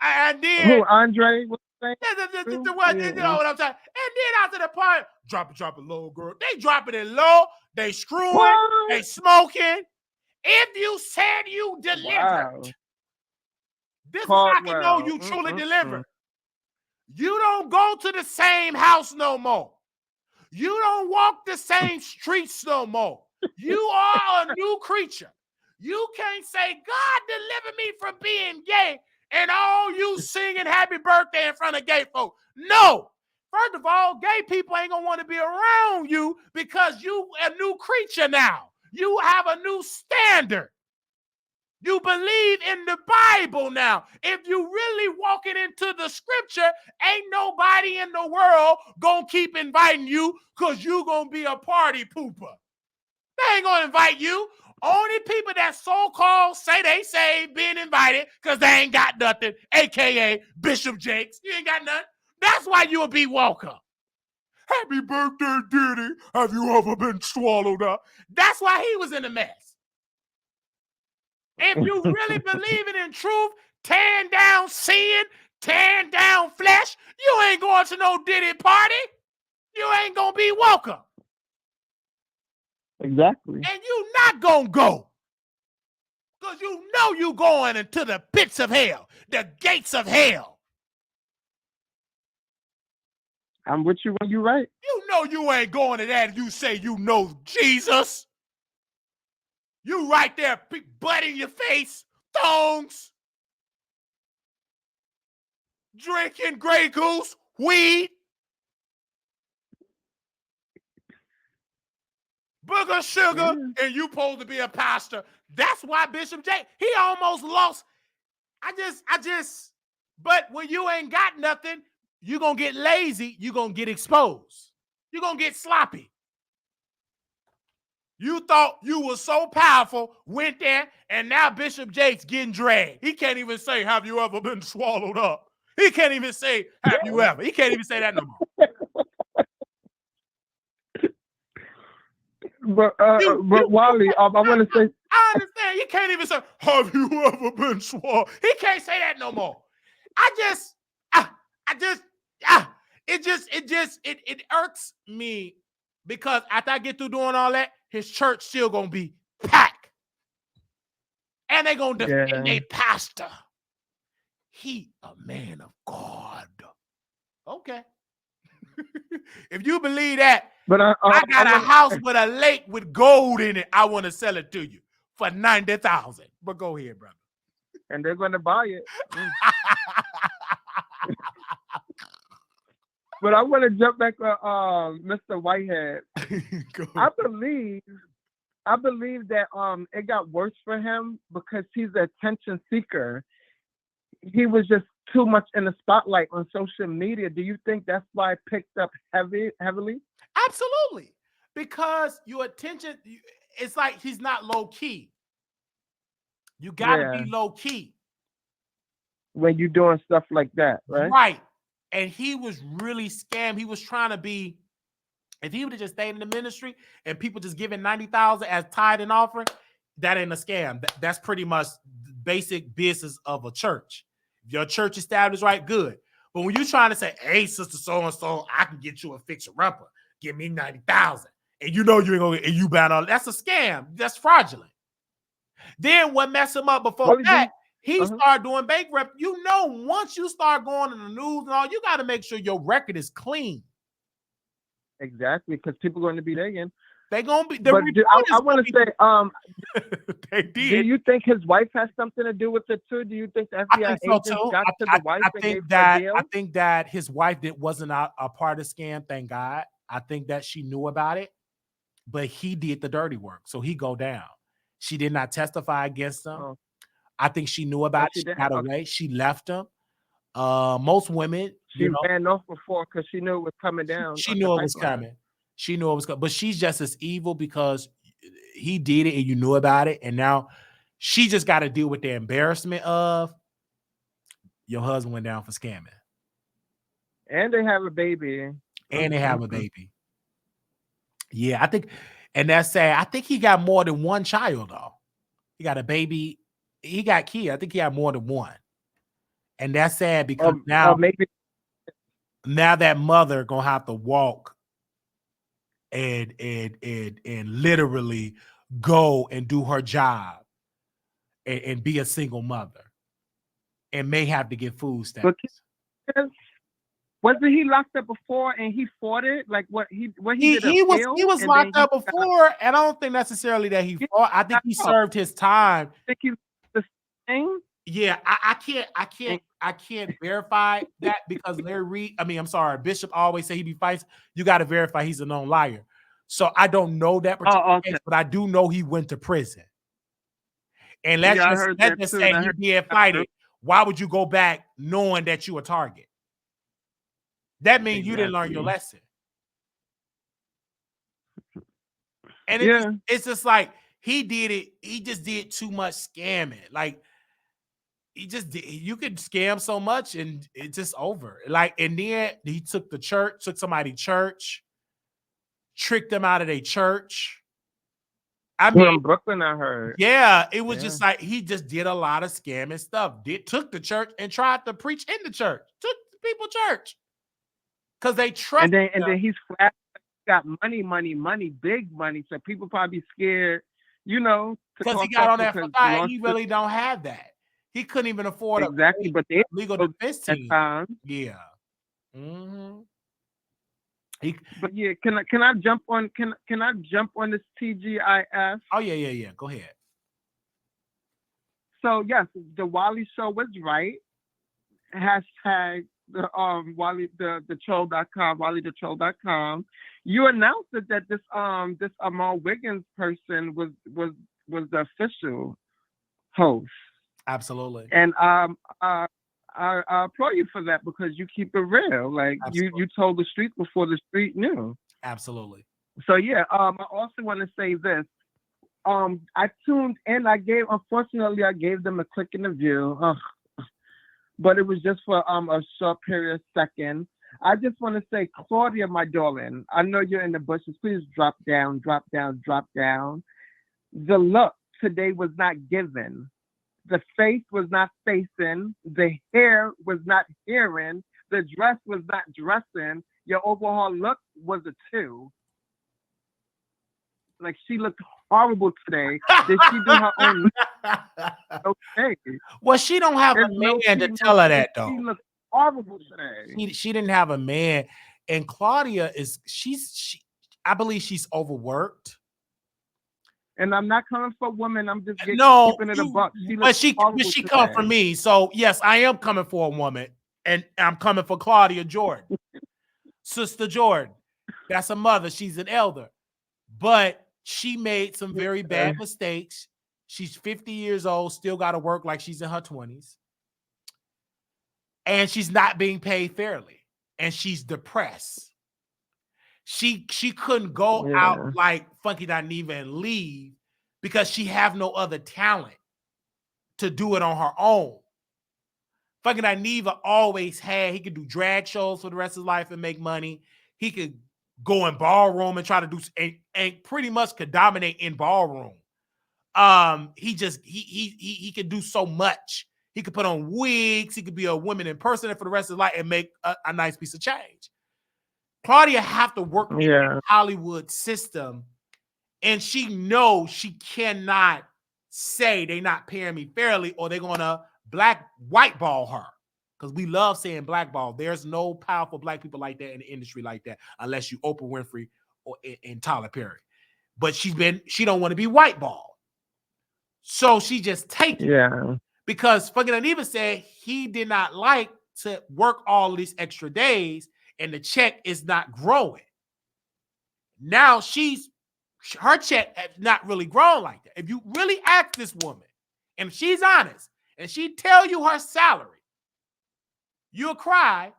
And then who, Andre? You know what I'm saying? And then after the party, drop it low, girl. They dropping it low. They screwing. What? They smoking. If you said you delivered, this is how I can know you truly delivered. You don't go to the same house no more. You don't walk the same streets no more. You are a new creature. You can't say, God deliver me from being gay, and all you singing happy birthday in front of gay folks. No. First of all, gay people ain't going to want to be around you because you a new creature now. You have a new standard. You believe in the Bible now. If you really walking into the scripture, ain't nobody in the world going to keep inviting you because you going to be a party pooper. They ain't going to invite you. Only people that so-called say they saved being invited because they ain't got nothing, a.k.a. Bishop Jakes. You ain't got nothing. That's why you will be welcome. Happy birthday, Diddy. Have you ever been swallowed up? That's why he was in a mess. If you really believing in truth, tearing down sin, tearing down flesh, you ain't going to no Diddy party. you ain't gonna be welcome. Exactly. And you not gonna go. Because you know you going into the pits of hell, the gates of hell. I'm with you when you're right. You know you ain't going to that and you say you know Jesus. You right there, butt in your face, thongs, drinking Grey Goose, weed, booger sugar, and you supposed to be a pastor. That's why Bishop J, he almost lost. But when you ain't got nothing, you're going to get lazy. You're going to get exposed. You're going to get sloppy. You thought you were so powerful, went there, and now Bishop Jake's getting dragged. He can't even say, have you ever been swallowed up? He can't even say, have you ever? He can't even say that no more. But Wiley, I want to say, I understand. You can't even say, have you ever been swallowed? He can't say that no more. It irks me because after I get through doing all that, his church still gonna be packed. And they're gonna defend their pastor. He a man of God. Okay. If you believe that, but I got a house with a lake with gold in it. I want to sell it to you for $90,000. But go ahead, brother. And they're going to buy it. But I want to jump back to Mr. Whitehead. I believe that it got worse for him because he's an attention seeker. He was just too much in the spotlight on social media. Do you think that's why it picked up heavily? Absolutely. Because your attention, it's like he's not low key. You got to be low key when you're doing stuff like that, right? Right. And he was really scammed. He was trying to be, if he would have just stayed in the ministry and people just giving $90,000 as tithe and offering, that ain't a scam. That's pretty much basic business of a church. If your church established right, good. But when you're trying to say, hey, sister so-and-so, I can get you a fixer-upper, give me $90,000, and you know you ain't gonna get, and you bound all, that's a scam. That's fraudulent. Then what messed him up before that, he started doing bank rep. You know, once you start going in the news and all, you got to make sure your record is clean. Exactly, because people are going to be digging. They're going to be. But I want to say, they did. Do you think his wife has something to do with it too? Do you think the FBI agents got to the wife and gave her a deal? I think that his wife wasn't a part of the scam. Thank God. I think that she knew about it, but he did the dirty work, so he go down. She did not testify against him. Oh. I think she knew about it. She got away. She left him. Most women, she ran off before because she knew it was coming down. She knew it was coming. She knew it was coming. But she's just as evil because he did it and you knew about it. And now she just got to deal with the embarrassment of your husband went down for scamming. And they have a baby. And they have a baby. Yeah, I think, and that's sad. I think he got more than one child, though. He got a baby. He got kids. I think he had more than one. And that's sad because now that mother gonna have to walk and literally go and do her job and be a single mother and may have to get food stamps. Wasn't he locked up before and he fought it? Like he was locked up before, and I don't think necessarily that he fought. I think he served his time. I think he the same. Yeah, I can't verify that because Bishop always say he be fights. You got to verify he's a known liar. So I don't know that particular case, but I do know he went to prison. And let's just say he did fight it. Why would you go back knowing that you a target? That means you didn't learn your lesson. And it's just like he did it. He just did too much scamming. Like he just did. You could scam so much and it's just over. Like, and then he took somebody's church, tricked them out of their church. I mean, in Brooklyn, I heard. Yeah, it was just like he just did a lot of scamming stuff. Took the church and tried to preach in the church. Took the people church. Because they trust and then he's flat, got money, big money. So people probably scared, to because he talk got up on that because facade and he really don't have that. He couldn't even afford exactly, a but they legal defense at team. times. Yeah. Mm-hmm. But yeah, can I jump on I jump on this TGIF? Oh yeah. Go ahead. So yes, the Wiley Show was right. Hashtag the Wiley the troll.com, WileyTheTroll.com. You announced that this Armon Wiggins person was the official host. Absolutely. And I applaud you for that because you keep it real. Like you told the street before the street knew. Absolutely. So yeah, I also want to say this. I tuned in. Unfortunately, I gave them a click in the view, but it was just for a short period of second. I just want to say, Claudia, my darling, I know you're in the bushes. Please drop down. The look today was not given. The face was not facing. The hair was not hearing. The dress was not dressing. Your overall look was a 2. Like, she looked horrible today. Did she do her own? Okay. Well, she don't have a man to tell her that, though. She looked horrible today. She didn't have a man, and Claudia I believe she's overworked. And I'm not coming for women. I'm just keeping it a buck. But she come for me. So yes, I am coming for a woman, and I'm coming for Claudia Jordan, Sister Jordan. That's a mother. She's an elder, but she made some very bad mistakes. She's 50 years old, still got to work like she's in her 20s, and she's not being paid fairly, and she's depressed. She couldn't go out like Funky Dineva and leave because she have no other talent to do it on her own. Funky Dineva always had, he could do drag shows for the rest of his life and make money. He could go in ballroom and try to do, and pretty much could dominate in ballroom. He could do so much. He could put on wigs. He could be a woman impersonator for the rest of his life and make a nice piece of change. Claudia have to work in the Hollywood system, and she knows she cannot say they're not paying me fairly or they're gonna whiteball her, because we love saying blackball. There's no powerful black people like that in the industry like that unless you Oprah Winfrey or in Tyler Perry. But she don't want to be whiteballed, so she just take it. Because fucking Dineva said he did not like to work all these extra days and the check is not growing. Now her check has not really grown like that. If you really ask this woman, and if she's honest, and she tell you her salary, you'll cry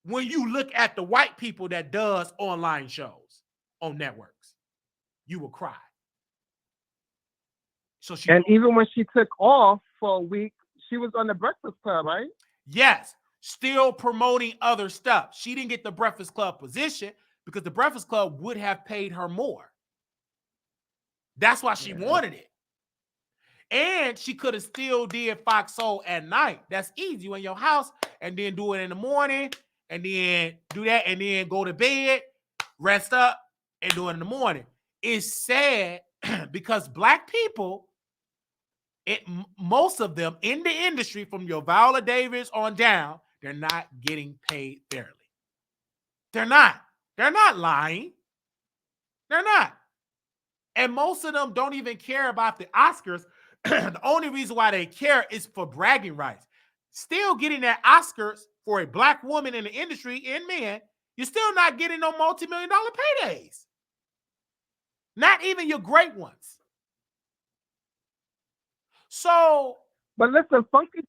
when you look at the white people that does online shows on networks. You will cry. So even when she took off for a week, she was on the Breakfast Club, right? Yes. Still promoting other stuff. She didn't get the Breakfast Club position because the Breakfast Club would have paid her more. That's why she wanted it. And she could have still did Fox Soul at night. That's easy. You in your house and then do it in the morning and then do that and then go to bed, rest up, and do it in the morning. It's sad because black people, most of them in the industry, from your Viola Davis on down, they're not getting paid fairly. They're not. They're not lying. They're not. And most of them don't even care about the Oscars. The only reason why they care is for bragging rights. Still getting that Oscars for a black woman in the industry and men, you're still not getting no multi-million-dollar paydays. Not even your great ones. So, but listen, Funky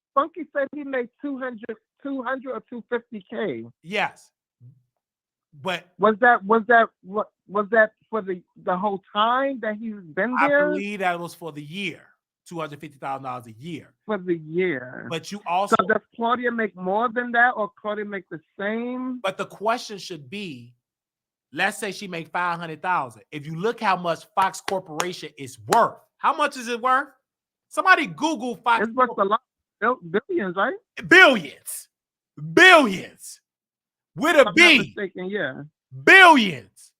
said he made 200 or 250K. Yes, but was that for the whole time that he's been there? I believe that was for the year, $250,000 a year for the year. But you also, so does Claudia make more than that, or Claudia make the same? But the question should be, let's say she make $500,000. If you look how much Fox Corporation is worth, how much is it worth? Somebody Google Fox. It's worth a lot, billions, right? Billions. with a I'm not B. mistaken, yeah. Billions.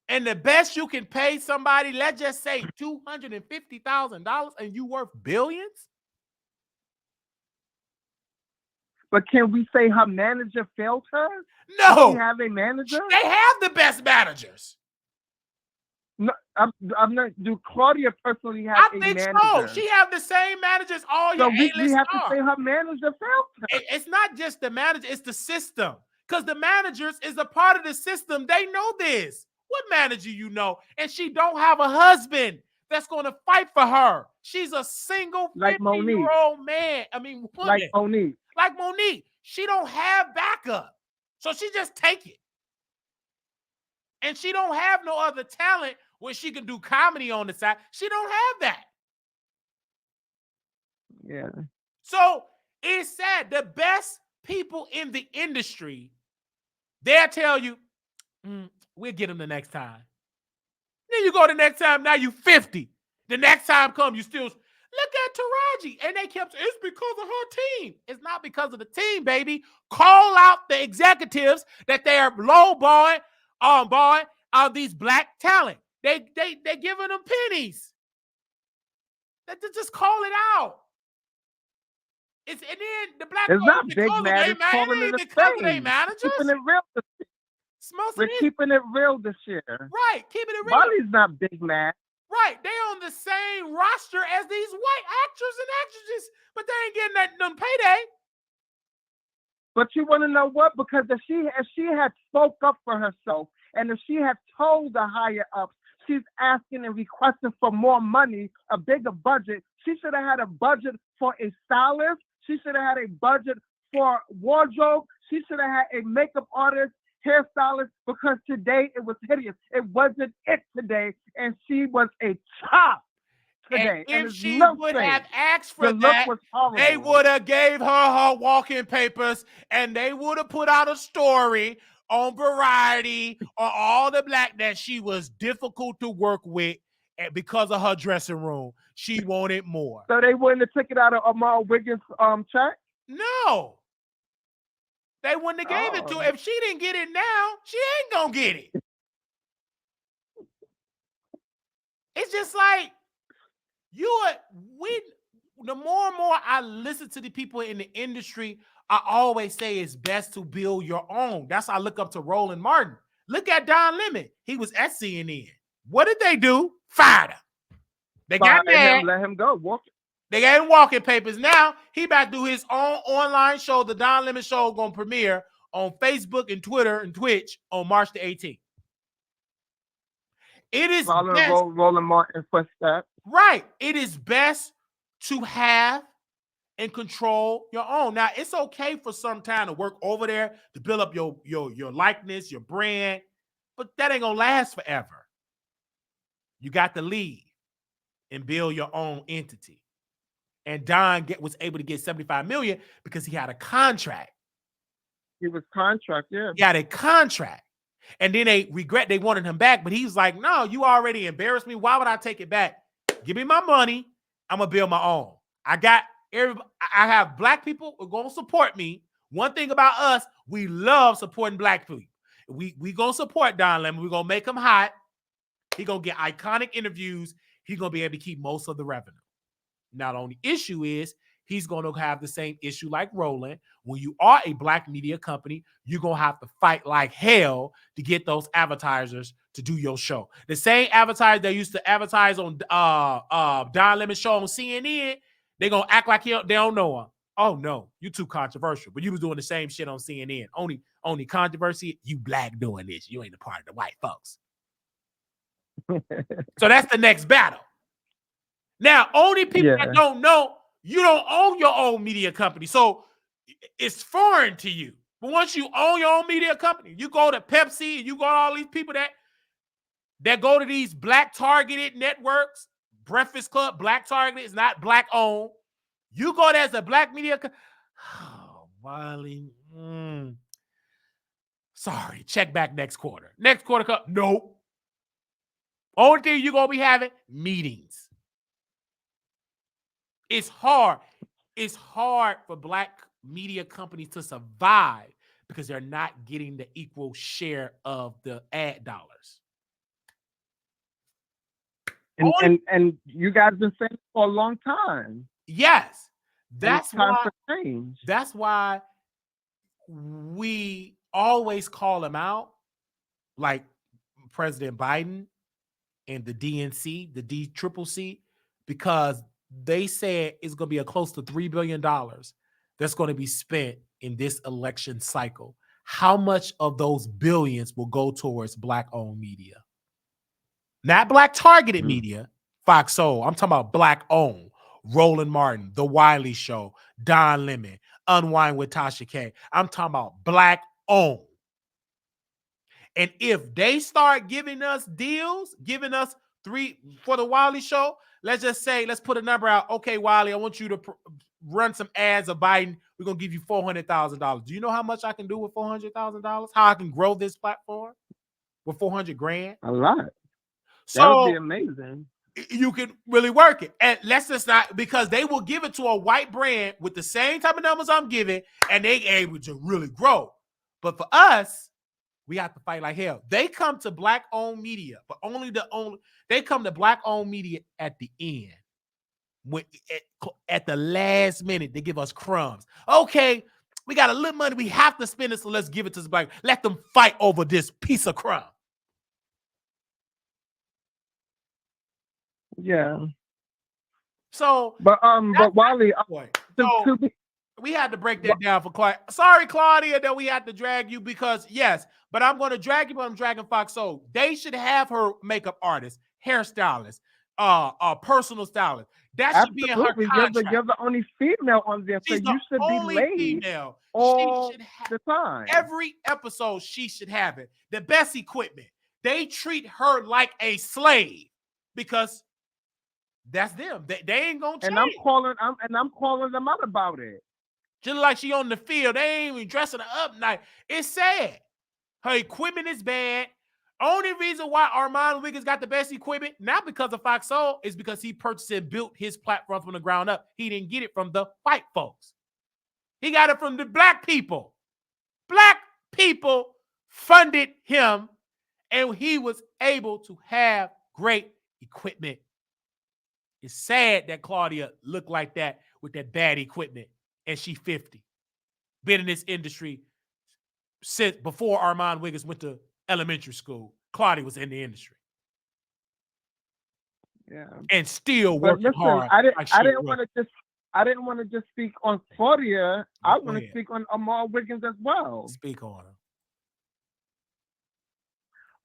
And the best you can pay somebody, let's just say $250,000, and you worth billions? But can we say her manager failed her? No. Does she have a manager? They have the best managers. No, I'm not. Do Claudia personally have I a think manager? so. She have the same managers all your So we A-list have to stars. say her manager failed her. It's not just the manager, it's the system. Because the managers is a part of the system. They know this. What manager you know? And she don't have a husband that's going to fight for her. She's a single Like Monique. 50-year-old man. Woman. Like Monique. Like Monique. She don't have backup. So she just take it. And she don't have no other talent where she can do comedy on the side. She don't have that. Yeah. So it's sad. The best people in the industry, they'll tell you, we'll get them the next time. Then you go the next time, now you 50. The next time come, you still, look at Taraji. And they kept, it's because of her team. It's not because of the team, baby. Call out the executives that they are lowballing these black talent. They giving them pennies. Just call it out. And then the black it's not big mad. It's calling it a thing. Keeping it real. We're keeping it real this year. Right, keeping it real. Wiley's not big mad. Right, they on the same roster as these white actors and actresses, but they ain't getting them payday. But you want to know what? Because if she had spoke up for herself, and if she had told the higher ups she's asking and requesting for more money, a bigger budget, she should have had a budget for a stylist. She should have had a budget for wardrobe. She should have had a makeup artist, hairstylist, because today it was hideous. It wasn't it today, and she was a top today. And if she would have asked for that, they would have gave her walking papers, and they would have put out a story on Variety or all the black that she was difficult to work with, and because of her dressing room, she wanted more. So they wouldn't have taken out of Armon Wiggins' check? No. They wouldn't have gave it to her. If she didn't get it now, she ain't gonna get it. It's just like the more and more I listen to the people in the industry, I always say it's best to build your own. That's how I look up to Roland Martin. Look at Don Lemon. He was at CNN. What did they do? Fired him. They got mad. Let him go. They gave him walking papers. Now he about to do his own online show. The Don Lemon Show going to premiere on Facebook and Twitter and Twitch on March the 18th. It is best, Roland Martin footsteps. Right. It is best to have and control your own. Now, it's okay for some time to work over there to build up your likeness, your brand, but that ain't gonna last forever. You got to leave and build your own entity. And Don was able to get $75 million because he had a contract. He was contract, yeah. He had a contract. And then they wanted him back, but he's like, no, you already embarrassed me. Why would I take it back? Give me my money. I'm going to build my own. I have black people who are going to support me. One thing about us, we love supporting black people. We going to support Don Lemon. We're going to make him hot. He's going to get iconic interviews. He's going to be able to keep most of the revenue. Now, the only issue is he's going to have the same issue like Roland. When you are a black media company, you're going to have to fight like hell to get those advertisers to do your show. The same advertisers that used to advertise on Don Lemon Show on CNN, they're going to act like they don't know him. Oh, no, you're too controversial. But you was doing the same shit on CNN. Only controversy, you black doing this. You ain't a part of the white folks. So that's the next battle. Now, only people that don't know, you don't own your own media company. So it's foreign to you. But once you own your own media company, you go to Pepsi and you go to all these people that go to these black targeted networks, Breakfast Club, black targeted, it's not black owned. You go there as a black media company. Oh, Wiley. Sorry, check back next quarter. Next quarter, nope. Only thing you're going to be having, meetings. It's hard. It's hard for black media companies to survive because they're not getting the equal share of the ad dollars. And you guys been saying it for a long time. Yes, And that's it's time why. for change. That's why we always call them out, like President Biden and the DNC, the DCCC, because they said it's going to be a close to $3 billion that's going to be spent in this election cycle. How much of those billions will go towards Black-owned media? Not Black-targeted media, Fox Soul. I'm talking about Black-owned. Roland Martin, The Wiley Show, Don Lemon, Unwind with Tasha K. I'm talking about Black-owned. And if they start giving us deals, giving us three for the Wiley Show, let's just say, let's put a number out. Okay, Wiley, I want you to run some ads of Biden. We're going to give you $400,000. Do you know how much I can do with $400,000? How I can grow this platform with $400,000? A lot. So that would be amazing. You can really work it. And let's just not, because they will give it to a white brand with the same type of numbers I'm giving, and they able to really grow. But for us, we have to fight like hell. They come to Black-owned media, but they come to Black-owned media at the end. When at the last minute, they give us crumbs. Okay, we got a little money. We have to spend it, so let's give it to the Black. Let them fight over this piece of crumb. Yeah. So, but Wiley, so we had to break that down for Claudia. Sorry, Claudia, that we had to drag you because yes, but I'm going to drag you. But I'm dragging Fox Soul. They should have her makeup artist, hairstylist, personal stylist. That should be in her contract. You're the only female on there, She's so you should be late female. all she should have the time. Every episode, she should have it. The best equipment. They treat her like a slave because that's them. They ain't gonna change. And I'm calling them out about it. Just like she on the field, they ain't even dressing her up nice. It's sad. Her equipment is bad. Only reason why Armon Wiggins got the best equipment, not because of Fox Soul, is because he purchased and built his platform from the ground up. He didn't get it from the white folks. He got it from the Black people. Black people funded him, and he was able to have great equipment. It's sad that Claudia looked like that with that bad equipment, and she 50. Been in this industry since before Armon Wiggins went to elementary school. Claudia was in the industry. Yeah. And still working hard. I didn't want to just speak on Claudia. I want to speak on Armon Wiggins as well. Speak on her.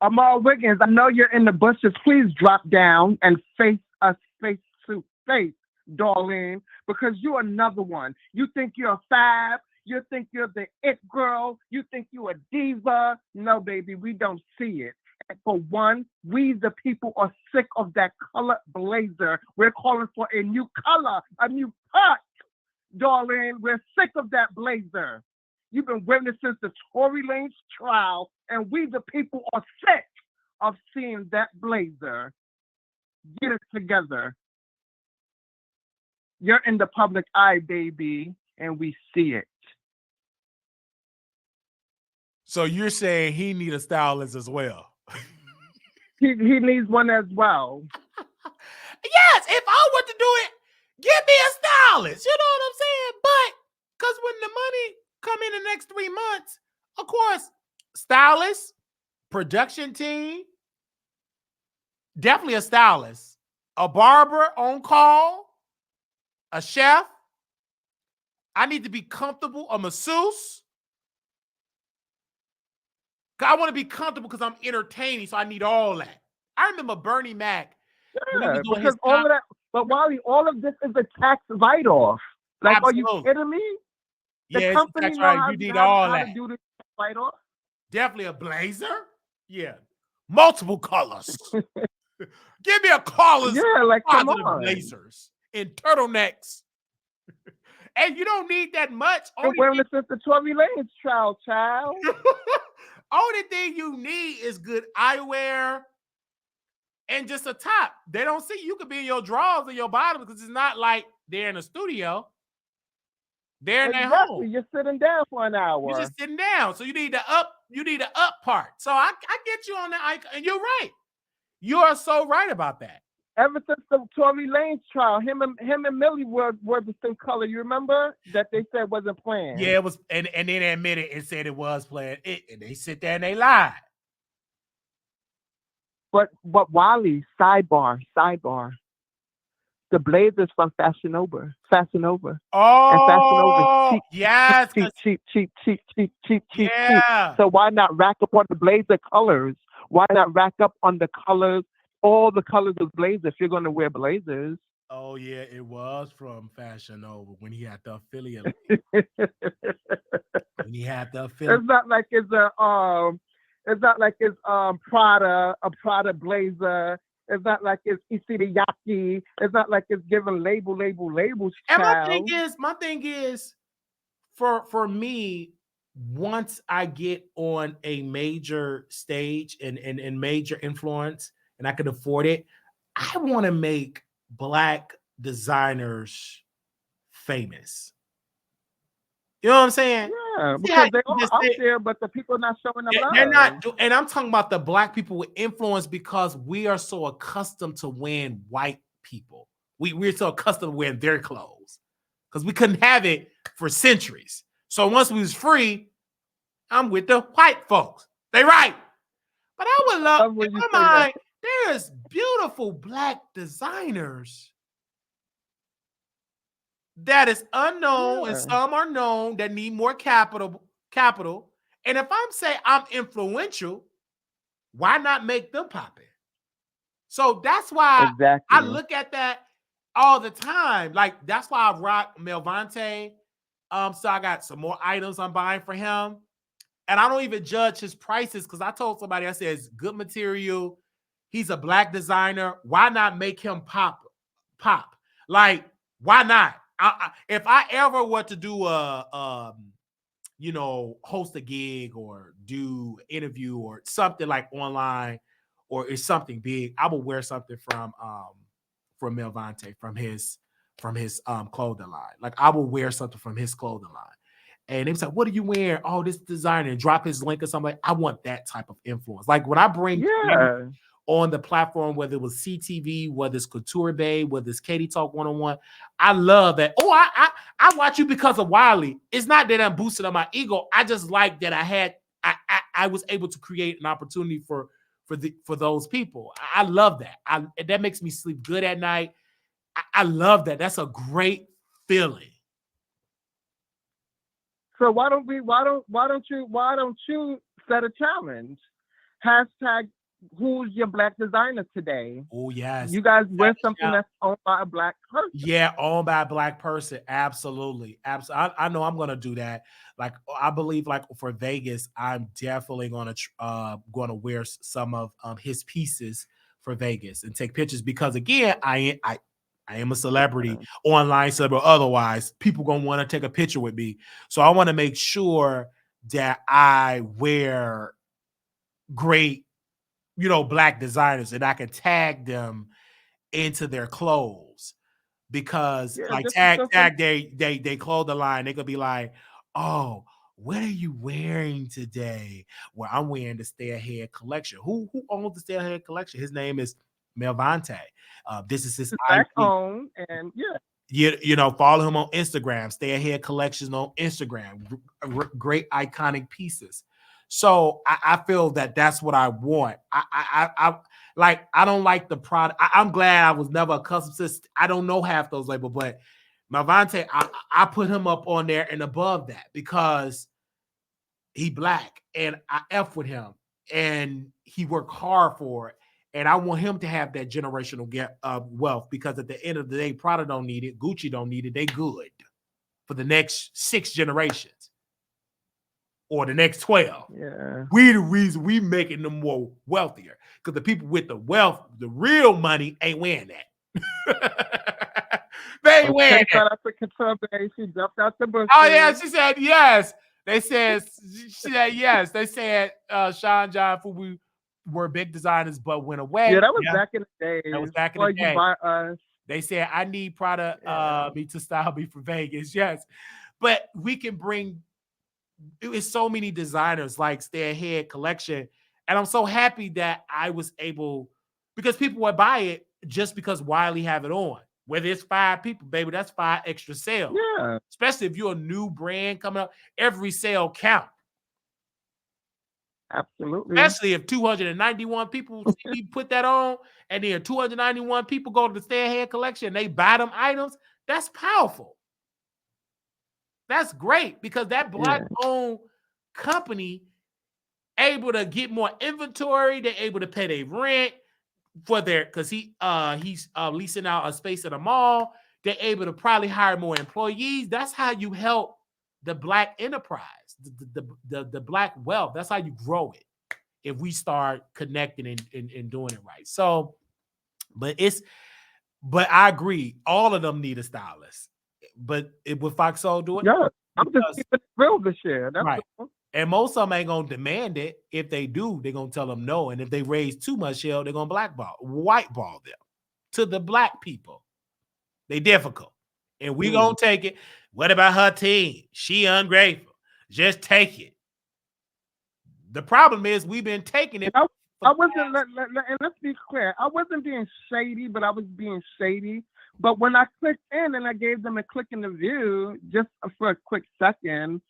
Armon Wiggins, I know you're in the bushes. Please drop down and face us face to face, darling, because you're another one. You think you're a fab. You think you're the it girl. You think you're a diva. No, baby, we don't see it. And for one, we the people are sick of that color blazer. We're calling for a new color, a new cut, darling. We're sick of that blazer. You've been wearing it since the Tory Lanez trial, and we the people are sick of seeing that blazer. Get it together. You're in the public eye, baby, and we see it. So you're saying he need a stylist as well? He needs one as well. Yes, if I were to do it, give me a stylist. You know what I'm saying? But because when the money come in the next 3 months, of course, stylist, production team, definitely a stylist, a barber on call, a chef. I need to be comfortable, a masseuse. I want to be comfortable because I'm entertaining, so I need all that. I remember Bernie Mac. Yeah, because all of that, but Wiley, all of this is a tax write-off. Like, absolutely. Are you kidding me? The company knows right. You need all that. To do this write-off. Definitely a blazer. Yeah, multiple colors. Give me a colors. Yeah, like come on. Blazers and turtlenecks. And you don't need that much. You're wearing it since the Tory Lanez trial, child. Only thing you need is good eyewear and just a top. They don't see you could be in your drawers or your bottom because it's not like they're in a studio. They're in their Exactly. home. You're sitting down for an You're hour. just sitting down. So you need the up part. So I get you on that. And you're right. You are so right about that. Ever since the Tory Lanez trial, him and Millie were the same color. You remember that they said wasn't planned. Yeah, it was, and then they admitted and said it was planned. And they sit there and they lied. But Wiley, sidebar. The blazers from Fashion Over. Oh, And Fashion Over yes. cheap. Yeah. So why not rack up on the blazer colors? Why not rack up on the colors, all the colors of blazers if you're going to wear blazers? Oh, yeah, it was from Fashion Over when he had the affiliate. When he had the affiliate. It's not like it's Prada, a Prada blazer. It's not like it's Isiriyaki. It's not like it's giving labels. And Child. my thing is, for me, once I get on a major stage and major influence and I can afford it, I want to make Black designers famous. You know what I'm saying? Yeah, because they are out there, but the people are not showing them love. They're not, and I'm talking about the Black people with influence because we are so accustomed to wearing white people. We're so accustomed to wearing their clothes because we couldn't have it for centuries. So once we was free, I'm with the white folks. They right. But I would love, in my mind, there's beautiful Black designers that is unknown, and some are known that need more capital. And if I'm saying I'm influential, why not make them pop in? So that's why I look at that all the time. Like, that's why I rock Melvante. So I got some more items I'm buying for him. And I don't even judge his prices because I told somebody, I said, it's good material. He's a Black designer. Why not make him pop? Like, why not? If I ever were to do host a gig or do an interview or something like online, or it's something big, I will wear something from Melvante, from his clothing line. Like, I will wear something from his clothing line. And they was like, what are you wearing? Oh, this designer, and drop his link or something. Like, I want that type of influence. Like, when I bring on the platform, whether it was CTV, whether it's Couture Bay, whether it's Katie Talk 101, I love that. Oh, I watch you because of Wiley. It's not that I'm boosting on my ego. I just like that I was able to create an opportunity for those people. I love that. That makes me sleep good at night. I love that. That's a great feeling. So why don't you set a challenge? Hashtag who's your Black designer today? Oh, yes. You guys wear something that's owned by a Black person. Yeah, owned by a Black person. Absolutely. I know I'm going to do that. Like, I believe, like, for Vegas, I'm definitely going to wear some of his pieces for Vegas and take pictures because, again, I am a celebrity, online celebrity, otherwise people going to want to take a picture with me. So I want to make sure that I wear great, Black designers, and I can tag them into their clothes, because like tag they clothing line, they could be like, oh, what are you wearing today? Well, I'm wearing the Stay Ahead collection. Who owns the Stay Ahead collection? His name is Melvante. This is his Black owned, and follow him on Instagram. Stay Ahead Collections on Instagram. Great iconic pieces. So I feel that that's what I want. I don't like the product. I'm glad I was never accustomed to this. I don't know half those labels, but Melvante, I put him up on there and above that because he Black and I F with him and he worked hard for it. And I want him to have that generational wealth, because at the end of the day, Prada don't need it. Gucci don't need it. They good for the next 6 generations or the next 12. Yeah. We the reason we making them more wealthier, because the people with the wealth, the real money, ain't wearing that. They ain't wearing that. She jumped out the bush. Oh, yeah, she said yes. She said yes. They said Sean John Fubu were big designers but went away. Yeah, that was back in the day. That was back in the day. Buy us. They said I need Prada me to style me for Vegas. Yes. But we can bring, it's so many designers like Stay Ahead collection. And I'm so happy that I was able, because people would buy it just because Wiley have it on. Whether it's 5 people, baby, that's 5 extra sales. Yeah. Especially if you're a new brand coming up, every sale count. Absolutely. Especially if 291 people see me put that on, and then 291 people go to the Stay Ahead collection and they buy them items. That's powerful. That's great, because that Black-owned company able to get more inventory. They're able to pay their rent for their, because he's leasing out a space at a mall. They're able to probably hire more employees. That's how you help the Black enterprise, the Black wealth. That's how you grow it, if we start connecting and doing it right. So, but I agree, all of them need a stylist. But would Fox Soul do it? Yeah, I'm just keeping it real this year. That's right. Cool. And most of them ain't gonna demand it. If they do, they're gonna tell them no. And if they raise too much hell, they're gonna whiteball them to the Black people. They difficult. And we gonna take it. What about her team? She ungrateful. Just take it. The problem is we've been taking it. I wasn't, and let's be clear, I wasn't being shady, but I was being shady. But when I clicked in and I gave them a click in the view, just for a quick second,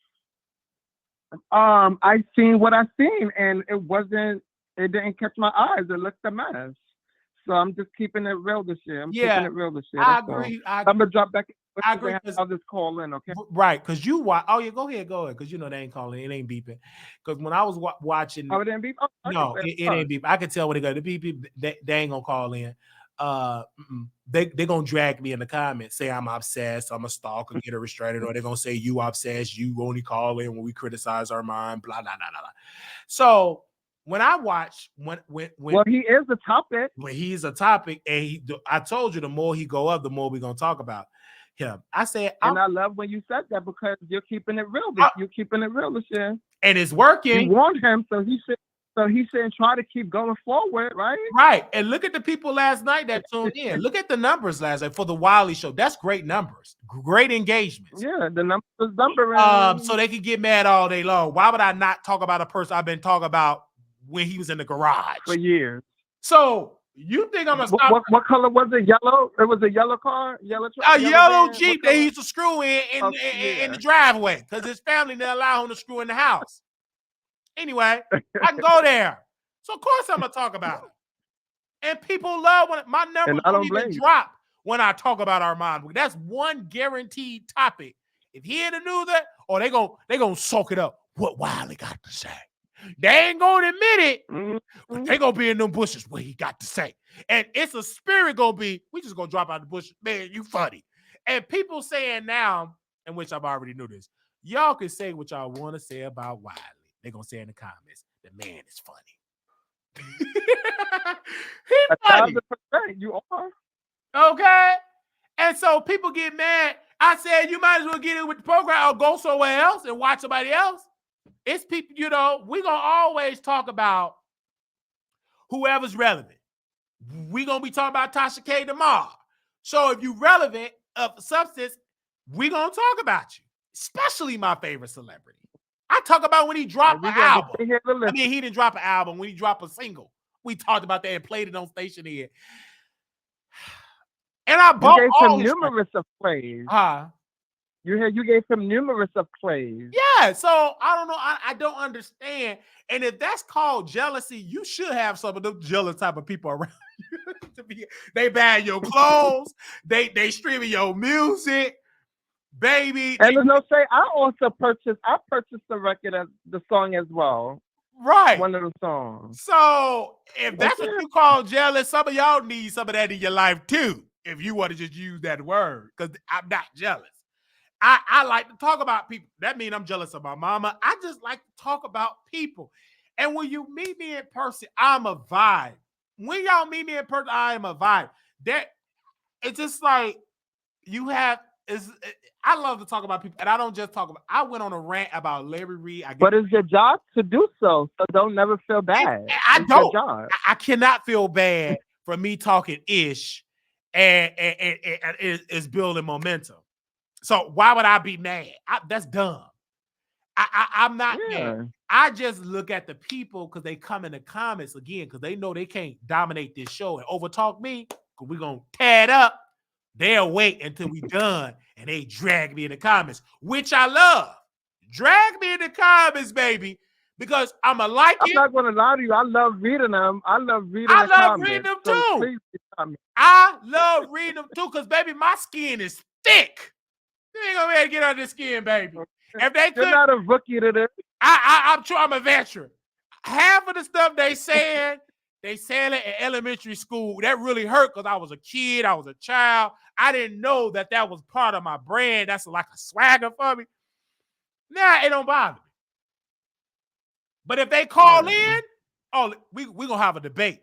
I seen what I seen, and it didn't catch my eyes. It looked a mess. So I'm just keeping it real this year. Keeping it real this year. I agree. I'm gonna drop back. I agree. I'll just call in, okay? Right, because you watch. Oh yeah, go ahead, because you know they ain't calling. It ain't beeping. Because when I was watching, it ain't beep. Oh, no, it ain't beep. I can tell when they go. The beep, they ain't gonna call in. They gonna drag me in the comments, say I'm obsessed, I'm a stalker, get a restraining, or they're gonna say you obsessed, you only call in when we criticize Armon, blah blah blah blah. So when I watch, when he is a topic. When he's a topic, and I told you, the more he go up, the more we're gonna talk about him. I said, and I love when you said that, because you're keeping it real. You're keeping it real this year, and it's working. You warned him, so he said. So he said, try to keep going forward, right? Right. And look at the people last night that tuned in. Look at the numbers last night for the Wiley Show. That's great numbers. Great engagements. Yeah, the numbers numbering. So they could get mad all day long. Why would I not talk about a person I've been talking about when he was in the garage? For years. So you think I'm going to stop? What color was it? Yellow? It was a yellow car? Yellow truck? A yellow Jeep that he used to screw in the driveway, because his family didn't allow him to screw in the house. Anyway, I can go there. So, of course, I'm going to talk about it. And people love when my numbers don't even drop when I talk about Armon. That's one guaranteed topic. If he in the news, or they gonna soak it up. What Wiley got to say. They ain't going to admit it, but they going to be in them bushes what he got to say. And it's a spirit going to be, we just going to drop out the bush. Man, you funny. And people saying now, in which I've already knew this, y'all can say what y'all want to say about Wiley. They're going to say in the comments, the man is funny. He's funny. 1,000%, you are. Okay? And so people get mad. I said, you might as well get in with the program or go somewhere else and watch somebody else. It's people, we're going to always talk about whoever's relevant. We're going to be talking about Tasha K tomorrow. So if you're relevant of substance, we're going to talk about you, especially my favorite celebrity. I talk about when he dropped an album. I mean, he didn't drop an album. When he dropped a single, we talked about that and played it on station here. And I bought all his numerous of plays. You gave him numerous of plays. Yeah, so I don't know. I don't understand. And if that's called jealousy, you should have some of them jealous type of people around you. They buy your clothes. they streaming your music. Baby, and there's no say. I purchased the record of the song as well. Right, one of the songs. So if that's what you call jealous, some of y'all need some of that in your life too. If you want to just use that word, because I'm not jealous. I like to talk about people. That means I'm jealous of my mama. I just like to talk about people. And when you meet me in person, I'm a vibe. When y'all meet me in person, I am a vibe. That it's just like you have. I love to talk about people, and I don't just talk about. I went on a rant about Larry Reed. But it's your job to do so don't never feel bad. I don't. I cannot feel bad for me talking ish, and it's building momentum. So why would I be mad? That's dumb. I'm not mad. I just look at the people because they come in the comments again because they know they can't dominate this show and overtalk me because we're going to tear it up. They'll wait until we done and they drag me in the comments, which I love. Drag me in the comments, baby, because I'm a like it. I'm not going to lie to you. I love reading them. I love reading I the love comments. reading them So too. please comment. I love reading them too because, baby, my skin is thick. You ain't going to be able to get on this skin, baby. If they You're not a rookie to this. I'm sure I'm a veteran. Half of the stuff they said it in elementary school. That really hurt because I was a kid. I was a child. I didn't know that was part of my brand. That's like a swagger for me. Nah, it don't bother me. But if they call in, we going to have a debate.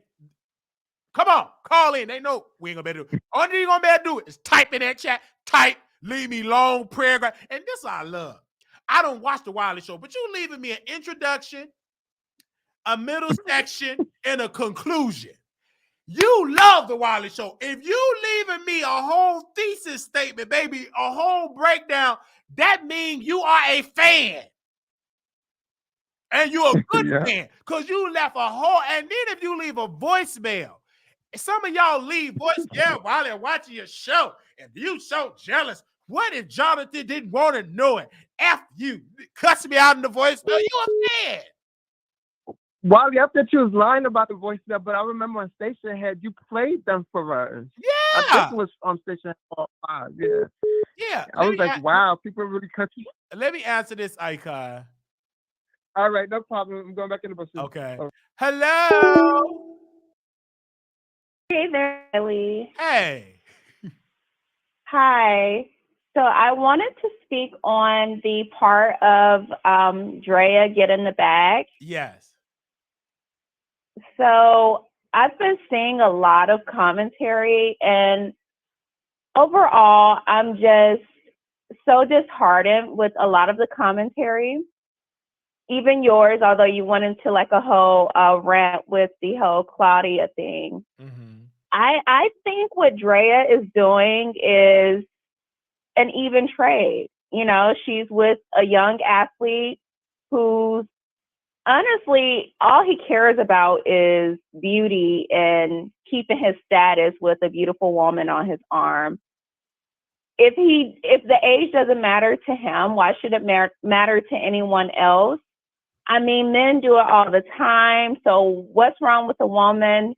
Come on, call in. They know we ain't going to be able to do it. Only thing you're going to be able to do it is type in that chat. Type, leave me long paragraph. And this I love. I don't watch the Wiley Show, but you leaving me an introduction, a middle section, and a conclusion. You love the Wiley Show. If you leaving me a whole thesis statement, baby, a whole breakdown, that means you are a fan. And you're a good fan because you left a whole, and then if you leave a voicemail, some of y'all leave voicemail while they're watching your show, and you so jealous. What if Jonathan didn't want to know it? F you, cuss me out in the voicemail. You a fan. Wiley, I thought you was lying about the voicemail, but I remember on Station Head, you played them for us. Yeah. I think it was on Station Head 5. Yeah. Yeah. I was like, wow, people really cut you. Let me answer this, Icon. All right, no problem. I'm going back in the bus. Okay. Hello. Hey there, Wiley. Hey. Hi. So I wanted to speak on the part of Drea getting the bag. Yes. So I've been seeing a lot of commentary, and overall, I'm just so disheartened with a lot of the commentary. Even yours, although you went into like a whole rant with the whole Claudia thing. Mm-hmm. I think what Draya is doing is an even trade. You know, she's with a young athlete who's honestly, all he cares about is beauty and keeping his status with a beautiful woman on his arm. If the age doesn't matter to him, why should it matter to anyone else? I mean, men do it all the time. So what's wrong with a woman,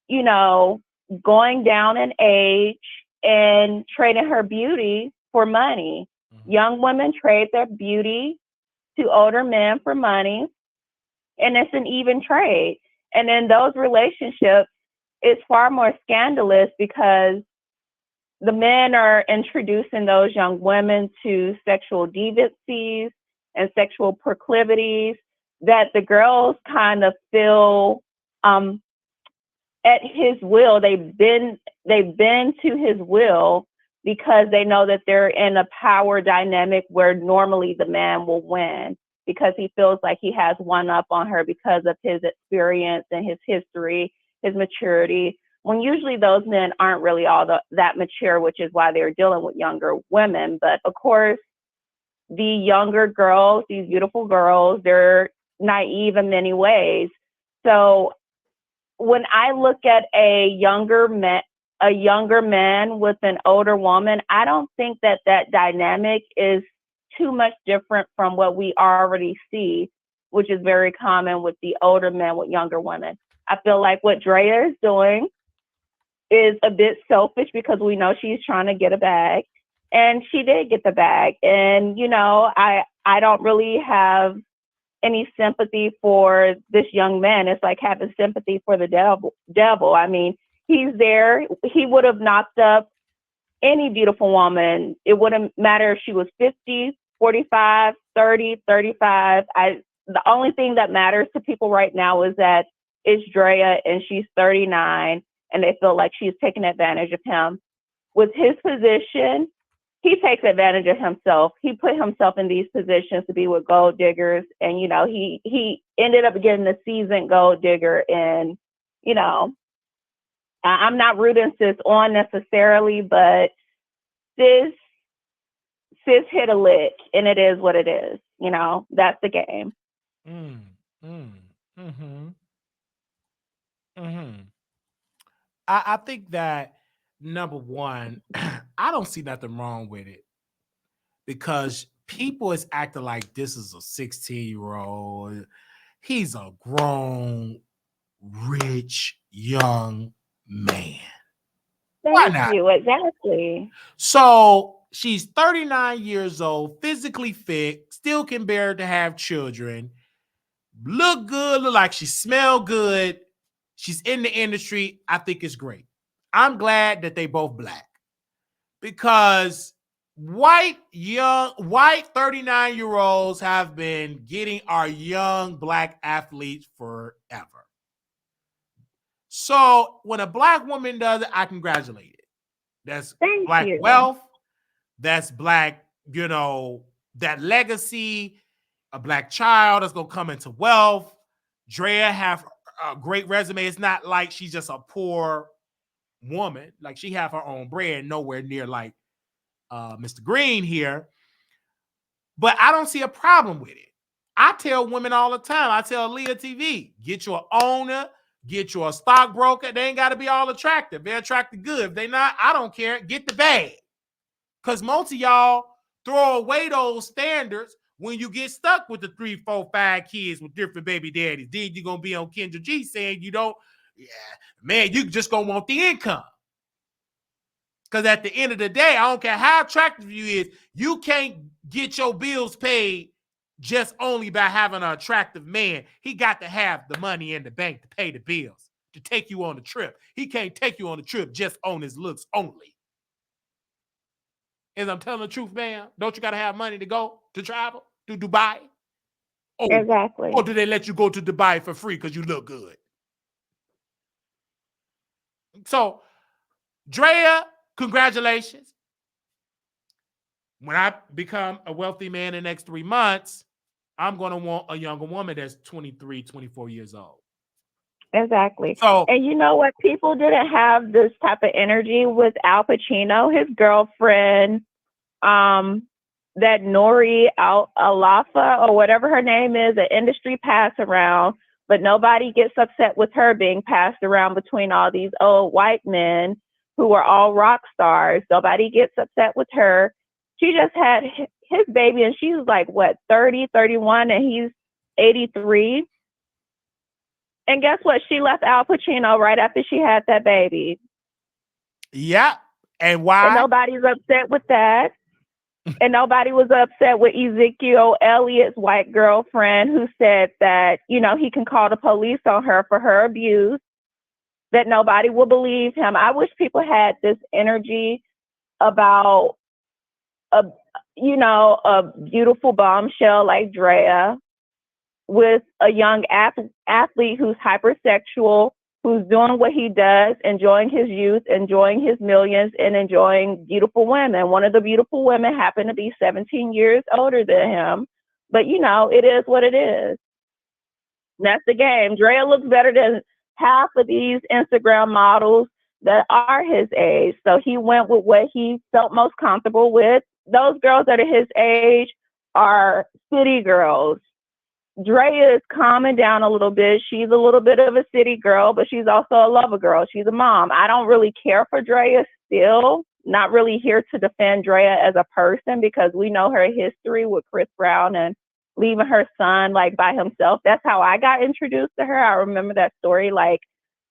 you know, going down in age and trading her beauty for money? Mm-hmm. Young women trade their beauty to older men for money, and it's an even trade. And in those relationships, it's far more scandalous because the men are introducing those young women to sexual deviancies and sexual proclivities that the girls kind of feel at his will. They've been to his will because they know that they're in a power dynamic where normally the man will win, because he feels like he has one up on her because of his experience and his history, his maturity, when usually those men aren't really all that mature, which is why they're dealing with younger women. But of course, the younger girls, these beautiful girls, they're naive in many ways. So when I look at a younger man with an older woman, I don't think that dynamic is too much different from what we already see, which is very common with the older men with younger women. I feel like what Drea is doing is a bit selfish because we know she's trying to get a bag, and she did get the bag. And, you know, I don't really have any sympathy for this young man. It's like having sympathy for the devil. I mean, he's there. He would have knocked up any beautiful woman. It wouldn't matter if she was 50, 45, 30, 35. The only thing that matters to people right now is that it's Draya and she's 39, and they feel like she's taking advantage of him. With his position, he takes advantage of himself. He put himself in these positions to be with gold diggers, and, you know, he ended up getting the seasoned gold digger. And, you know, I'm not rooting sis on necessarily, but sis sis hit a lick, and it is what it is. You know, that's the game. I think that number one, I don't see nothing wrong with it because people is acting like this is a 16-year-old. He's a grown, rich, young man. Why Thank not? you. Exactly. So she's 39 years old, physically fit, still can bear to have children, look good, look like she smell good. She's in the industry. I think it's great. I'm glad that they both black because white 39-year-olds have been getting our young black athletes forever. So when a black woman does it, I congratulate it. That's Thank black you. wealth. That's black, that legacy, a black child that's going to come into wealth. Drea have a great resume. It's not like she's just a poor woman. Like she have her own bread, nowhere near like Mr. Green here. But I don't see a problem with it. I tell women all the time. I tell Leah TV, get you an owner, get you a stockbroker. They ain't got to be all attractive. They're attractive good. If they not, I don't care. Get the bag. Because most of y'all throw away those standards when you get stuck with the 3, 4, 5 kids with different baby daddies. Then you're going to be on Kendra G saying you don't, man, you just going to want the income. Because at the end of the day, I don't care how attractive you is, you can't get your bills paid just only by having an attractive man. He got to have the money in the bank to pay the bills, to take you on the trip. He can't take you on the trip just on his looks only. As I'm telling the truth, man, don't you got to have money to go to travel to Dubai? Exactly. Or do they let you go to Dubai for free because you look good? So, Drea, congratulations. When I become a wealthy man in the next 3 months, I'm going to want a younger woman that's 23, 24 years old. Exactly. So, and you know what? People didn't have this type of energy with Al Pacino. His girlfriend, that Nori Alafa or whatever her name is, an industry pass around, but nobody gets upset with her being passed around between all these old white men who are all rock stars. Nobody gets upset with her. She just had his baby and she's like, what, 30, 31, and he's 83. And guess what? She left Al Pacino right after she had that baby. Yeah. And why? And nobody's upset with that. And nobody was upset with Ezekiel Elliott's white girlfriend who said that, he can call the police on her for her abuse, that nobody will believe him. I wish people had this energy about a beautiful bombshell like Drea with a young athlete who's hypersexual, who's doing what he does, enjoying his youth, enjoying his millions, and enjoying beautiful women. One of the beautiful women happened to be 17 years older than him. But, it is what it is. That's the game. Drea looks better than half of these Instagram models that are his age. So he went with what he felt most comfortable with. Those girls that are his age are city girls. Drea is calming down a little bit. She's a little bit of a city girl, but she's also a lover girl. She's a mom. I don't really care for Drea still. Not really here to defend Drea as a person because we know her history with Chris Brown and leaving her son by himself. That's how I got introduced to her. I remember that story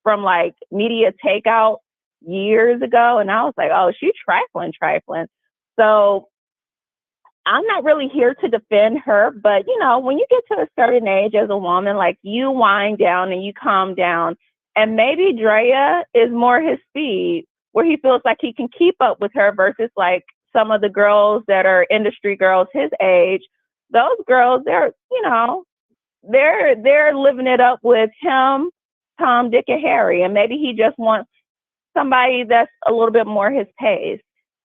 from media takeout years ago. And I was like, oh, she's trifling. So I'm not really here to defend her, but when you get to a certain age as a woman, you wind down and you calm down. And maybe Draya is more his speed, where he feels like he can keep up with her versus some of the girls that are industry girls his age. Those girls, they're living it up with him, Tom, Dick, and Harry. And maybe he just wants somebody that's a little bit more his pace.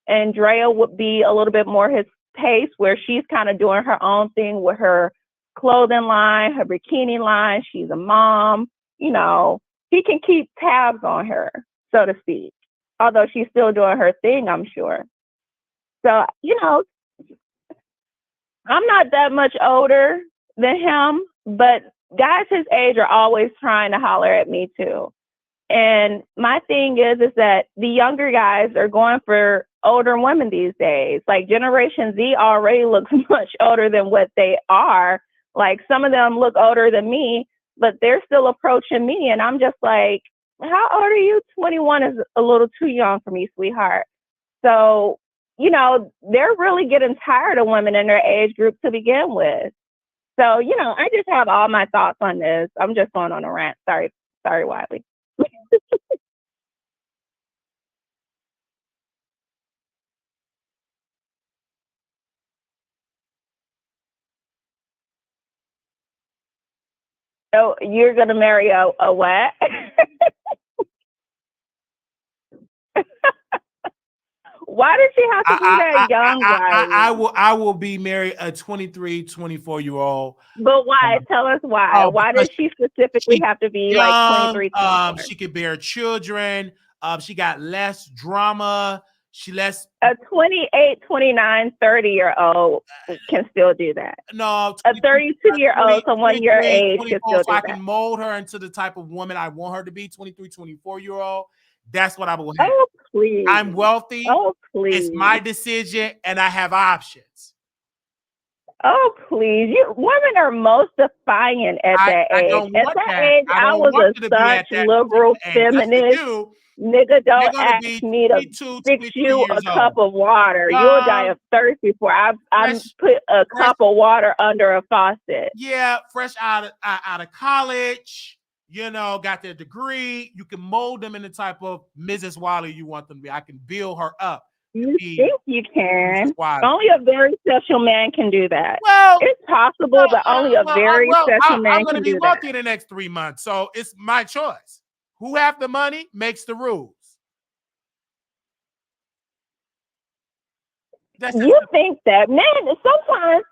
And Draya would be a little bit more his pace, where she's kind of doing her own thing with her clothing line, her bikini line. She's a mom. He can keep tabs on her, so to speak, although she's still doing her thing, I'm sure. So, I'm not that much older than him, but guys his age are always trying to holler at me too. And my thing is that the younger guys are going for older women these days. Like Generation Z already looks much older than what they are. Like some of them look older than me, but they're still approaching me. And I'm just like, how old are you? 21 is a little too young for me, sweetheart. So, they're really getting tired of women in their age group to begin with. So, I just have all my thoughts on this. I'm just going on a rant. Sorry, Wiley. So you're gonna marry a what? Why did she have to be that young, Wiley? I will be married a 23, 24-year-old. But why? Tell us why. Why does she specifically have to be like 23, 24? She could bear children. She got less drama. She less. A 28, 29, 30-year-old can still do that. No, a 32-year-old, someone your age, can still do that. I can mold her into the type of woman I want her to be. 23, 24-year-old. That's what I will have. Oh, please. I'm wealthy. Oh, please. It's my decision, and I have options. Oh, please. Women are most defiant at that age. At that age, I was a such liberal feminist. Nigga, don't ask me to fix you a cup of water. You'll die of thirst before I put a cup of water under a faucet. Yeah, fresh out of college. Got their degree. You can mold them in the type of Mrs. Wiley you want them to be. I can build her up. You think you can? Only a very special man can do that. Well, it's possible, but only a very special man can do that. I'm going to be wealthy in the next 3 months, so it's my choice. Who have the money makes the rules. You think that, man? Sometimes.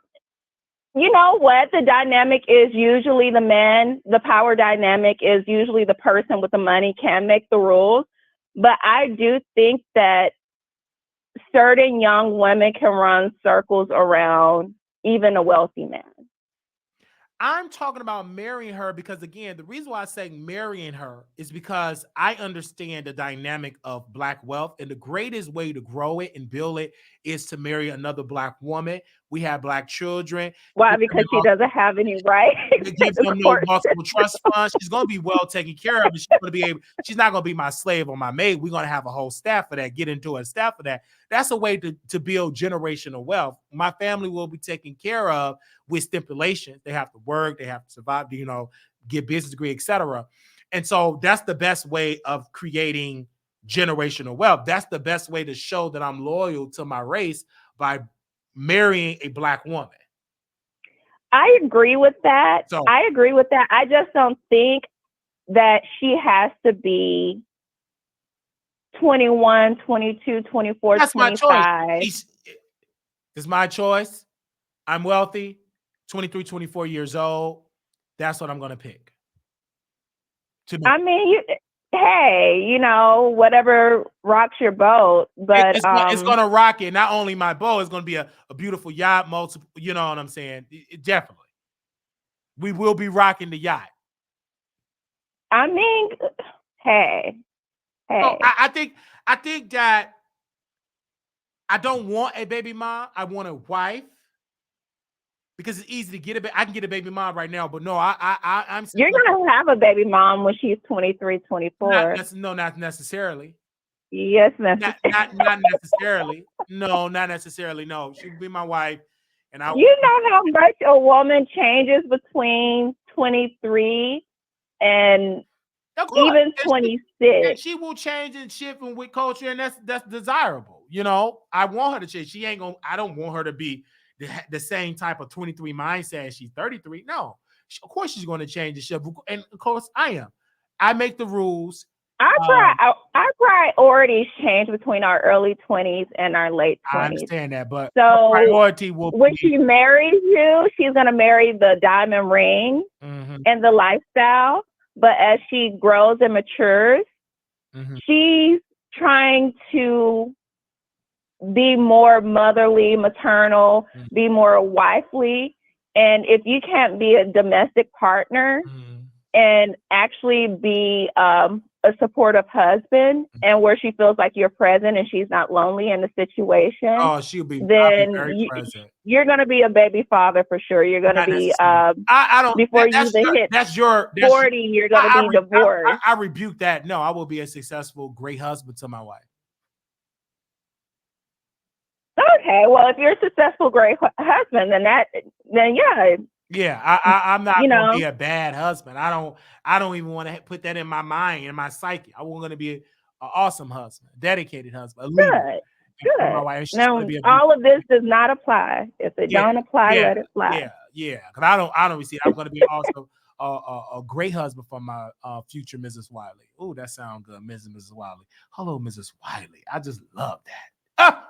You know what? The dynamic is usually the man. The power dynamic is usually the person with the money can make the rules. But I do think that certain young women can run circles around even a wealthy man. I'm talking about marrying her because, again, the reason why I say marrying her is because I understand the dynamic of Black wealth, and the greatest way to grow it and build it is to marry another Black woman. We have Black children. Why? Because she doesn't have any rights. Give them no multiple trust funds. She's going to be well taken care of. She's not going to be my slave or my maid. We're going to have a whole staff for that. Get into a staff for that. That's a way to build generational wealth. My family will be taken care of with stipulations. They have to work. They have to survive. Get business degree, etc. And so that's the best way of creating generational wealth. That's the best way to show that I'm loyal to my race, by marrying a Black woman. I agree with that. I just don't think that she has to be 21, 22, 24, That's 25. My choice. It's my choice. I'm wealthy, 23, 24 years old. That's what I'm going to pick. I mean, whatever rocks your boat, but it's going to rock it. Not only my boat, it's going to be a beautiful yacht, multiple, you know what I'm saying? Definitely. We will be rocking the yacht. I mean, hey. So I think that I don't want a baby mom. I want a wife. Because it's easy to get I can get a baby mom right now, but no, I'm. You're gonna have a baby mom when she's 23, 24. Not necessarily. Yes, not necessarily. No, not necessarily. No, she would be my wife, and I. You know how much a woman changes between 23 and even 26. She will change and shift with culture, and that's desirable. I want her to change. She ain't gonna. I don't want her to be the same type of 23 mindset as she's 33. No, of course she's going to change the shift, and of course I am. I make the rules. Our priorities change between our early 20s and our late 20s. I understand that, but so priority will when she marries you, she's going to marry the diamond ring and the lifestyle. But as she grows and matures, she's trying to be more motherly, maternal, Mhm. be more wifely. And if you can't be a domestic partner Mhm. and actually be a supportive husband, and where she feels like you're present and she's not lonely in the situation, Oh, I'll be then very present. you're going to be a baby father for sure. You're going to Not be, necessarily. I don't. before you even hit That's your. 40, you're going to be divorced. I rebuke that. No, I will be a successful, great husband to my wife. Okay, well, if you're a successful, great husband, then yeah. Yeah, I'm not You going to know, be a bad husband. I don't even want to put that in my mind, in my psyche. I'm going to be an awesome husband, dedicated husband, a leader. good, And for my good. wife, she's going to Now, be a all of this does not apply. If it yeah, don't apply, yeah, let it fly. yeah. Because I don't see it. I'm going to be also a great husband for my future Mrs. Wiley. Oh, that sounds good, Mrs. Wiley. Hello, Mrs. Wiley. I just love that.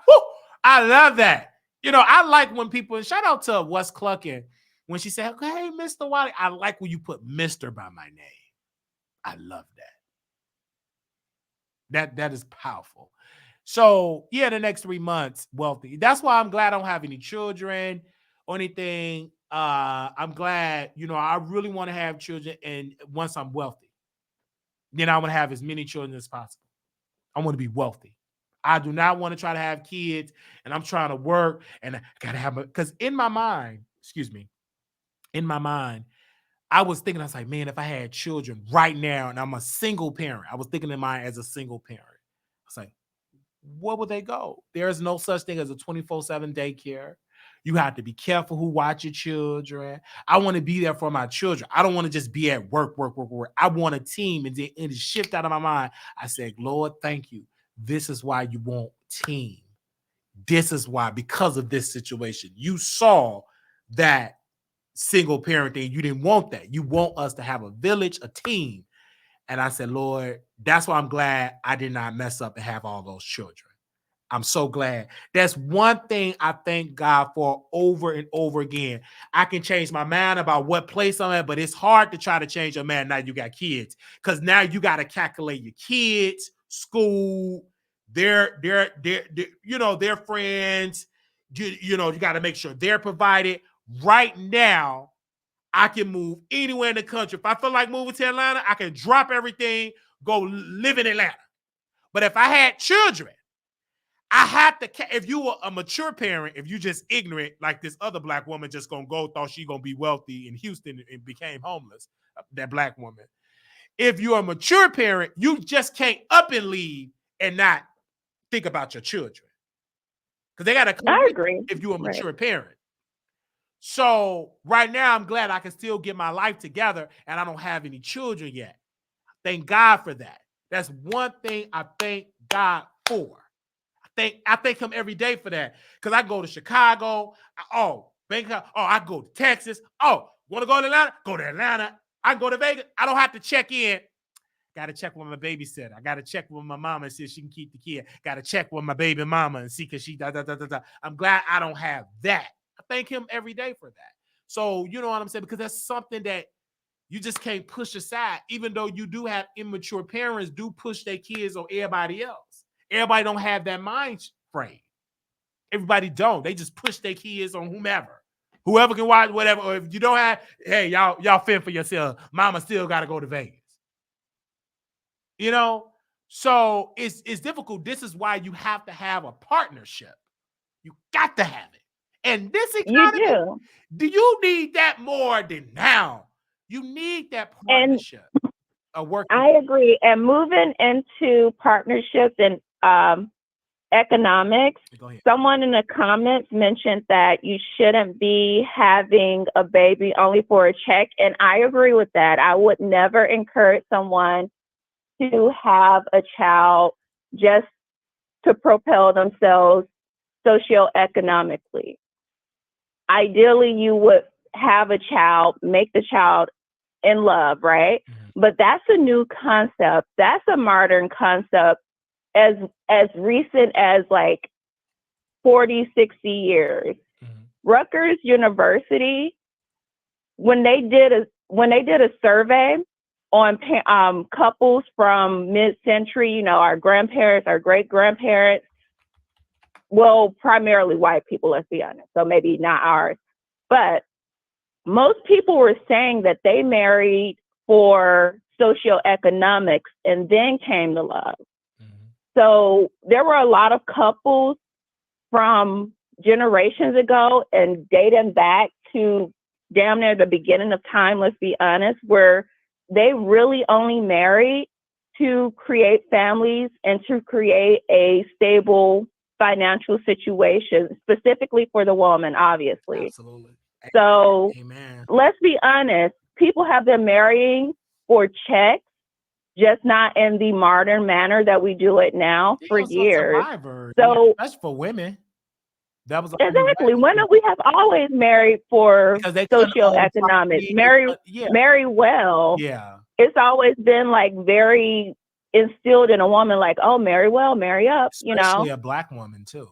I love that. You know, I like when people, and shout out to Wes Cluckin, when she said, "Hey, Mr. Wiley," I like when you put Mr. by my name. I love that. That is powerful. So yeah, the next 3 months, wealthy. That's why I'm glad I don't have any children or anything. I'm glad, you know, I really want to have children, and once I'm wealthy, then I want to have as many children as possible. I want to be wealthy. I do not want to try to have kids, and I'm trying to work, and I gotta have because in my mind, in my mind, I was thinking, I was like, man, if I had children right now and I'm a single parent, I was thinking in mind as a single parent. I was like, where would they go? There is no such thing as a 24/7 daycare. You have to be careful who watch your children. I want to be there for my children. I don't want to just be at work. I want a team. And then it shift out of my mind. I said, Lord, thank you. This is why you want team. This is why, because of this situation. You saw that single parent thing. You didn't want that. You want us to have a village, a team. And I said, Lord, that's why I'm glad I did not mess up and have all those children. I'm so glad. That's one thing I thank God for over and over again. I can change my mind about what place I'm at, but it's hard to try to change your mind now you got kids, because now you got to calculate your kids, school, their you know, their friends. You know, you got to make sure they're provided. Right now, I can move anywhere in the country. If I feel like moving to Atlanta, I can drop everything, go live in Atlanta. But if I had children, I have to, if you were a mature parent, if you just ignorant, like this other black woman just gonna go, thought she gonna be wealthy in Houston and became homeless, that black woman. If you're a mature parent, you just can't up and leave and not think about your children. Because they gotta come I with agree. you if you're a Right. mature parent. So right now, I'm glad I can still get my life together and I don't have any children yet. Thank God for that. That's one thing I thank God for. I thank him every day for that. Because I go to Chicago. Bangkok. Oh, I go to Texas. Oh, want to go to Atlanta? Go to Atlanta. I go to Vegas. I don't have to check in. Got to check with my babysitter. I got to check with my mama and see if she can keep the kid. Got to check with my baby mama and see because she da. I'm glad I don't have that. I thank him every day for that. So, you know what I'm saying? Because that's something that you just can't push aside, even though you do have immature parents do push their kids on everybody else. Everybody don't have that mind frame. Everybody don't. They just push their kids on whomever. Whoever can watch whatever. Or if you don't have, hey, y'all fend for yourself. Mama still got to go to Vegas. You know? So it's difficult. This is why you have to have a partnership. You got to have it. And this You economy, do you need that more than now? You need that partnership. I agree. And moving into partnerships and economics, someone in the comments mentioned that you shouldn't be having a baby only for a check. And I agree with that. I would never encourage someone to have a child just to propel themselves socioeconomically. Ideally, you would have a child, make the child in love, right? Mm-hmm. But that's a new concept. That's a modern concept as recent as like 40, 60 years. Mm-hmm. Rutgers University, when they did a survey on couples from mid-century, you know, our grandparents, our great-grandparents, well, primarily white people, let's be honest. So maybe not ours. But most people were saying that they married for socioeconomics and then came to love. Mm-hmm. So there were a lot of couples from generations ago and dating back to damn near the beginning of time, let's be honest, where they really only married to create families and to create a stable financial situation, specifically for the woman, obviously. Absolutely. So Amen. Let's be honest, people have been marrying for checks, just not in the modern manner that we do it now for years. So that's for women. That was exactly women. We have always married for socioeconomic, marry well. Yeah, it's always been like very instilled in a woman, like, oh, marry well, marry up. Especially a Black woman too.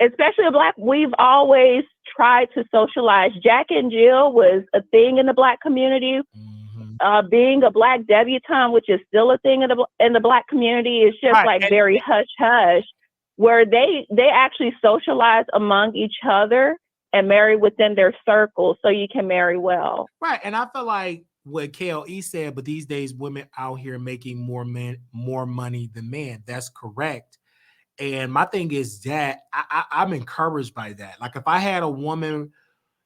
Especially a Black. We've always tried to socialize. Jack and Jill was a thing in the Black community. Mm-hmm. Being a Black debutante, which is still a thing in the Black community, is just very hush hush. Where they actually socialize among each other and marry within their circle so you can marry well. Right. And I feel like what KLE said, but these days women out here making more money than men. That's correct. And my thing is that I'm encouraged by that. Like if I had a woman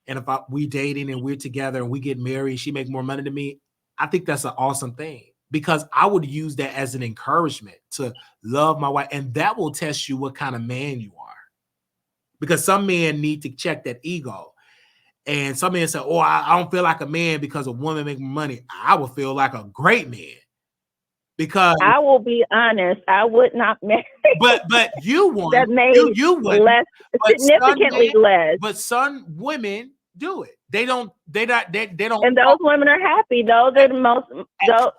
and if we dating and we're together and we get married, she make more money than me, I think that's an awesome thing. Because I would use that as an encouragement to love my wife. And that will test you what kind of man you are. Because some men need to check that ego. And some men say, oh, I don't feel like a man because a woman making money. I would feel like a great man. Because I will be honest, I would not marry. But you want that made you less, significantly less. But some women do it. They don't. And those women are happy. Those are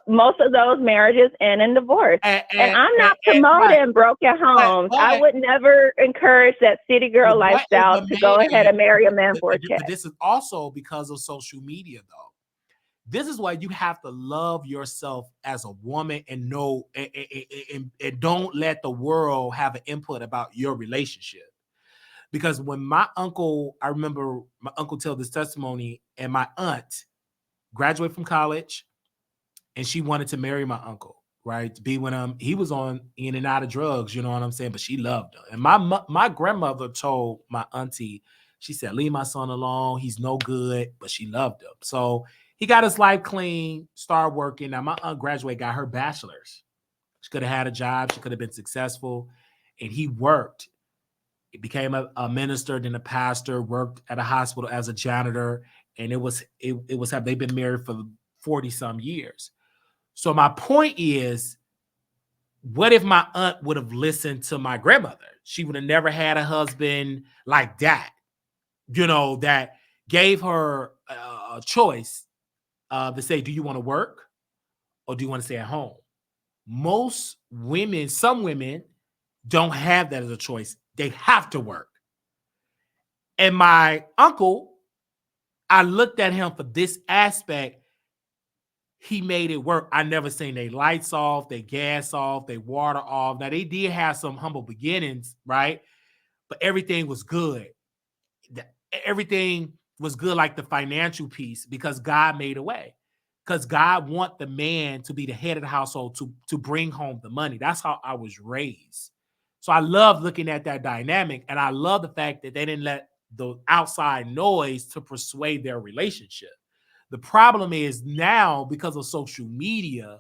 most of those marriages end in divorce. And I'm not promoting broken homes. I would never encourage that city girl lifestyle to go ahead and marry a man for a check. But this is also because of social media, though. This is why you have to love yourself as a woman and know and don't let the world have an input about your relationship. Because when I remember my uncle tell this testimony, and my aunt graduated from college and she wanted to marry my uncle, right? To be with him. He was in and out of drugs, you know what I'm saying? But she loved him. And my grandmother told my auntie, she said, leave my son alone. He's no good, but she loved him. So he got his life clean, started working. Now my aunt graduated, got her bachelor's. She could have had a job. She could have been successful. And he worked. He became a minister, then a pastor, worked at a hospital as a janitor, and they've been married for 40 some years. So my point is, what if my aunt would have listened to my grandmother? She would have never had a husband like that, that gave her a choice to say, do you want to work or do you want to stay at home? Some women don't have that as a choice. They have to work. And my uncle, I looked at him for this aspect. He made it work. I never seen their lights off, their gas off, their water off. Now, they did have some humble beginnings, right? But everything was good. Everything was good, like the financial piece, because God made a way. Because God wants the man to be the head of the household, to bring home the money. That's how I was raised. So I love looking at that dynamic, and I love the fact that they didn't let the outside noise to persuade their relationship. The problem is now, because of social media,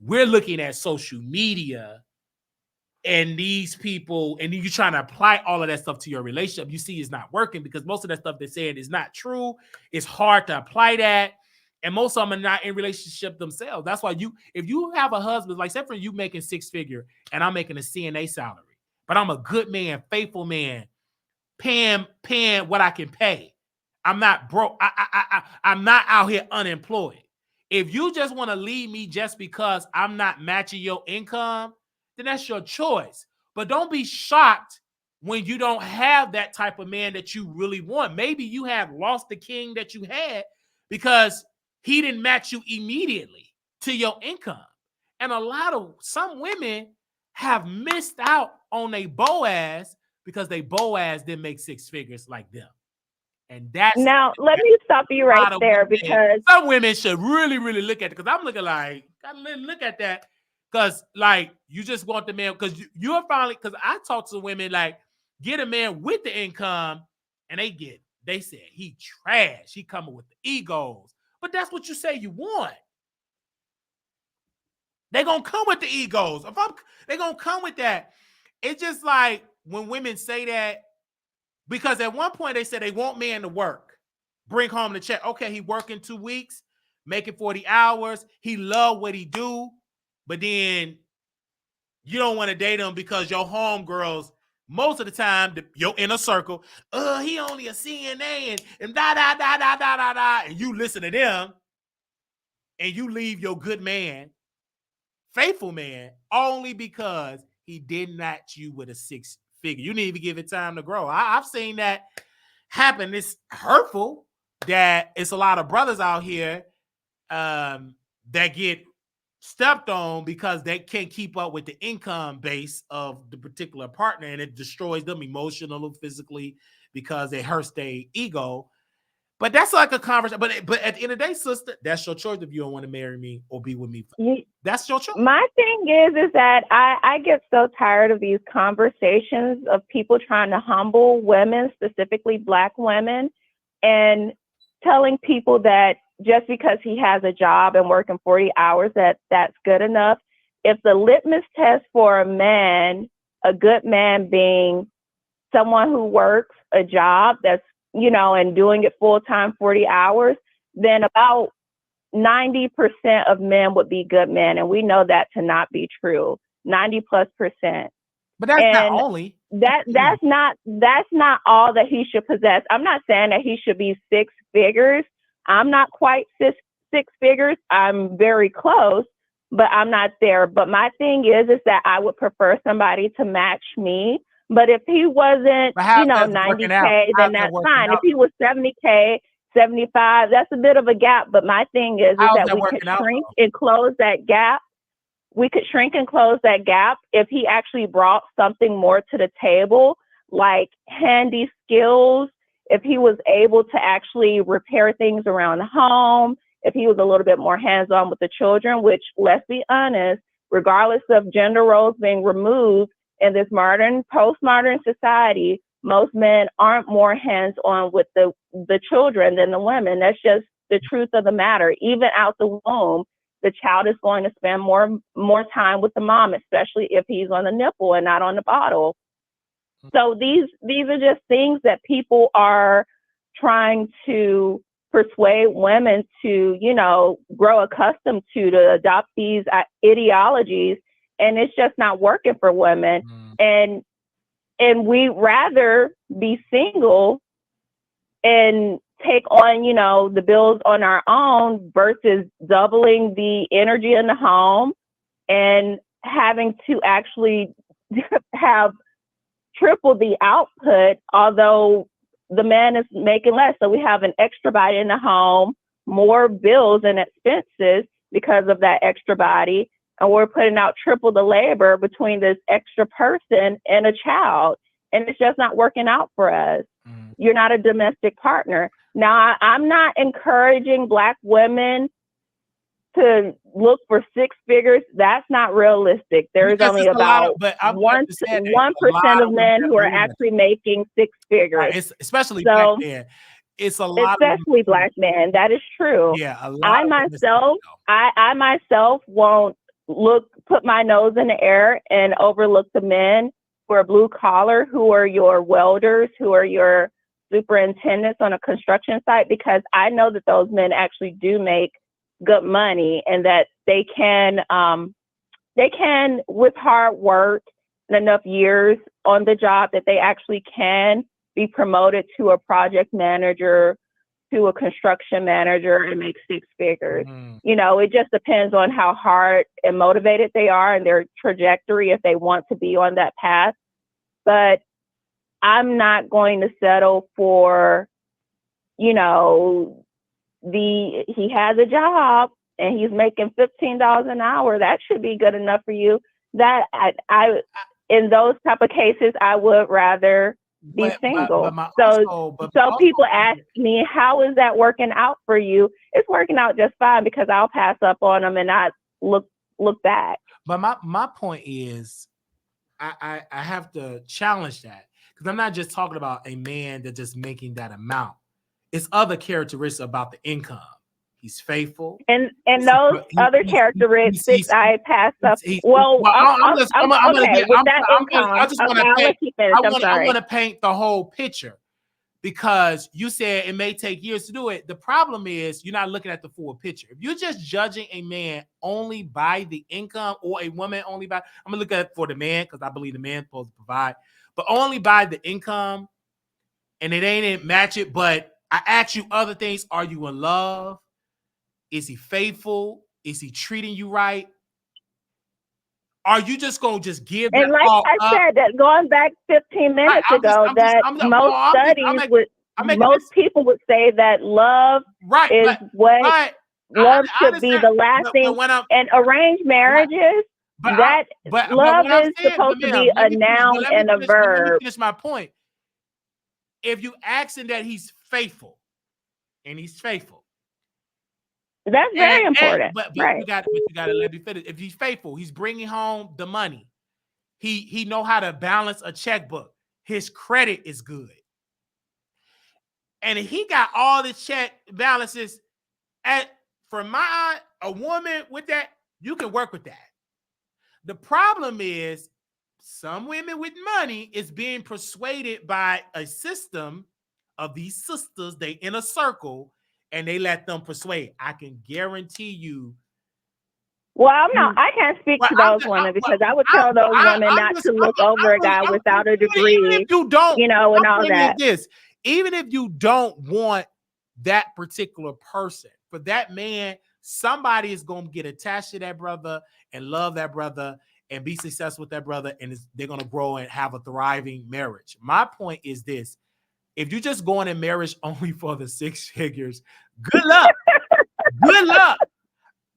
we're looking at social media and these people, and you're trying to apply all of that stuff to your relationship. You see it's not working because most of that stuff they're saying is not true. It's hard to apply that. And most of them are not in relationship themselves. That's why if you have a husband, like say for you making 6-figure and I'm making a CNA salary, but I'm a good man, faithful man, paying what I can pay. I'm not broke. I'm not out here unemployed. If you just want to leave me just because I'm not matching your income, then that's your choice. But don't be shocked when you don't have that type of man that you really want. Maybe you have lost the king that you had because he didn't match you immediately to your income. And some women have missed out on a Boaz because they Boaz didn't make six figures like them. And that's Now, let me stop you right there, because some women should really, really look at it. Because I'm looking like, gotta look at that. Because, like, you just want the man, because you're finally, because I talk to women, like, get a man with the income, and they said he trash. He coming with the egos. But that's what you say you want. They're going to come with the egos. They're going to come with that. It's just like when women say that, because at one point they said they want men to work, bring home the check. Okay, he working 2 weeks, making 40 hours. He love what he do, but then you don't want to date him because your homegirls, most of the time, your inner circle, he only a CNA and da da da da da da da, and you listen to them, and you leave your good man, faithful man, only because he did match you with a six figure. You need to give it time to grow. I've seen that happen. It's hurtful that it's a lot of brothers out here that get stepped on because they can't keep up with the income base of the particular partner, and it destroys them emotionally, physically, because it hurts their ego. But that's like a conversation. But at the end of the day, sister, that's your choice if you don't want to marry me or be with me. That's your choice. My thing is that I get so tired of these conversations of people trying to humble women, specifically Black women, and telling people that just because he has a job and working 40 hours, that's good enough. If the litmus test for a man, a good man being someone who works a job that's, and doing it full time, 40 hours, then about 90% of men would be good men. And we know that to not be true, 90+%. But that's not only. That's not all that he should possess. I'm not saying that he should be six figures. I'm not quite six figures. I'm very close, but I'm not there. But my thing is that I would prefer somebody to match me. But if he wasn't, 90K, then that's fine. If he was 70K, 75, that's a bit of a gap. But my thing is that we could shrink and close that gap. We could shrink and close that gap if he actually brought something more to the table, like handy skills, if he was able to actually repair things around the home, if he was a little bit more hands-on with the children, which, let's be honest, regardless of gender roles being removed in this postmodern society, most men aren't more hands-on with the children than the women. That's just the truth of the matter. Even out the womb, the child is going to spend more time with the mom, especially if he's on the nipple and not on the bottle. So these are just things that people are trying to persuade women to, grow accustomed to adopt these ideologies, and it's just not working for women. And we'd rather be single and take on, the bills on our own versus doubling the energy in the home and having to actually have triple the output, although the man is making less. So we have an extra body in the home, more bills and expenses because of that extra body. And we're putting out triple the labor between this extra person and a child. And it's just not working out for us. You're not a domestic partner. Now, I'm not encouraging Black women to look for six figures. That's not realistic. There's only about 1% of men who are actually making six figures. Especially Black men. It's a lot, especially Black men. That is true. Yeah, a lot. I myself won't put my nose in the air and overlook the men who are blue collar, who are your welders, who are your superintendents on a construction site, because I know that those men actually do make good money, and that they can with hard work and enough years on the job that they actually can be promoted to a project manager, to a construction manager, and make six figures. It just depends on how hard and motivated they are and their trajectory, if they want to be on that path. But I'm not going to settle for, he has a job and he's making $15 an hour. That should be good enough for you. That in those type of cases, I would rather be single. So people ask me, how is that working out for you? It's working out just fine because I'll pass up on them and not look back. But my point is, I have to challenge that, because I'm not just talking about a man that's just making that amount. It's other characteristics about the income. He's faithful, and those other characteristics I pass up. I want to paint the whole picture, because you said it may take years to do it. The problem is you're not looking at the full picture. If you're just judging a man only by the income, or a woman only by, I'm gonna look at it for the man, because I believe the man's supposed to provide, but only by the income, and it ain't match it. But I ask you other things. Are you in love? Is he faithful? Is he treating you right? Are you just gonna just give that? And like I said, that going back 15 minutes ago, most people would say that love is love should be the last thing. And arranged marriages, love is supposed to be a noun and a verb. Let me finish my point. If you asking that he's faithful, and he's faithful, that's very important. But right. you got to let me finish. If he's faithful, he's bringing home the money. He know how to balance a checkbook. His credit is good, and he got all the check balances. For a woman with that, you can work with that. The problem is some women with money is being persuaded by a system of these sisters. They in a circle. And they let them persuade. I can guarantee you. Well, I can't speak to those women, because I would tell those women not to look over a guy without a degree. Even if you don't, and all that. Even if you don't want that particular person, for that man, somebody is going to get attached to that brother and love that brother and be successful with that brother, and they're going to grow and have a thriving marriage. My point is this. If you're just going in marriage only for the 6 figures, good luck. Good luck.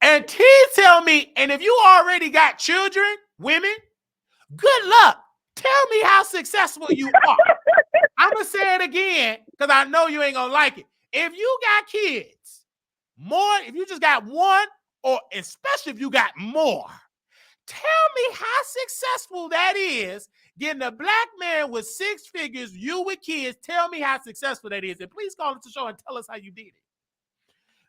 And T tell me, and if you already got children, women, good luck. Tell me how successful you are. I'm going to say it again, because I know you ain't going to like it. If you got kids, if you just got one, or especially if you got more, tell me how successful that is. Getting a black man with 6 figures, you with kids, tell me how successful that is. And please call us to the show and tell us how you did it.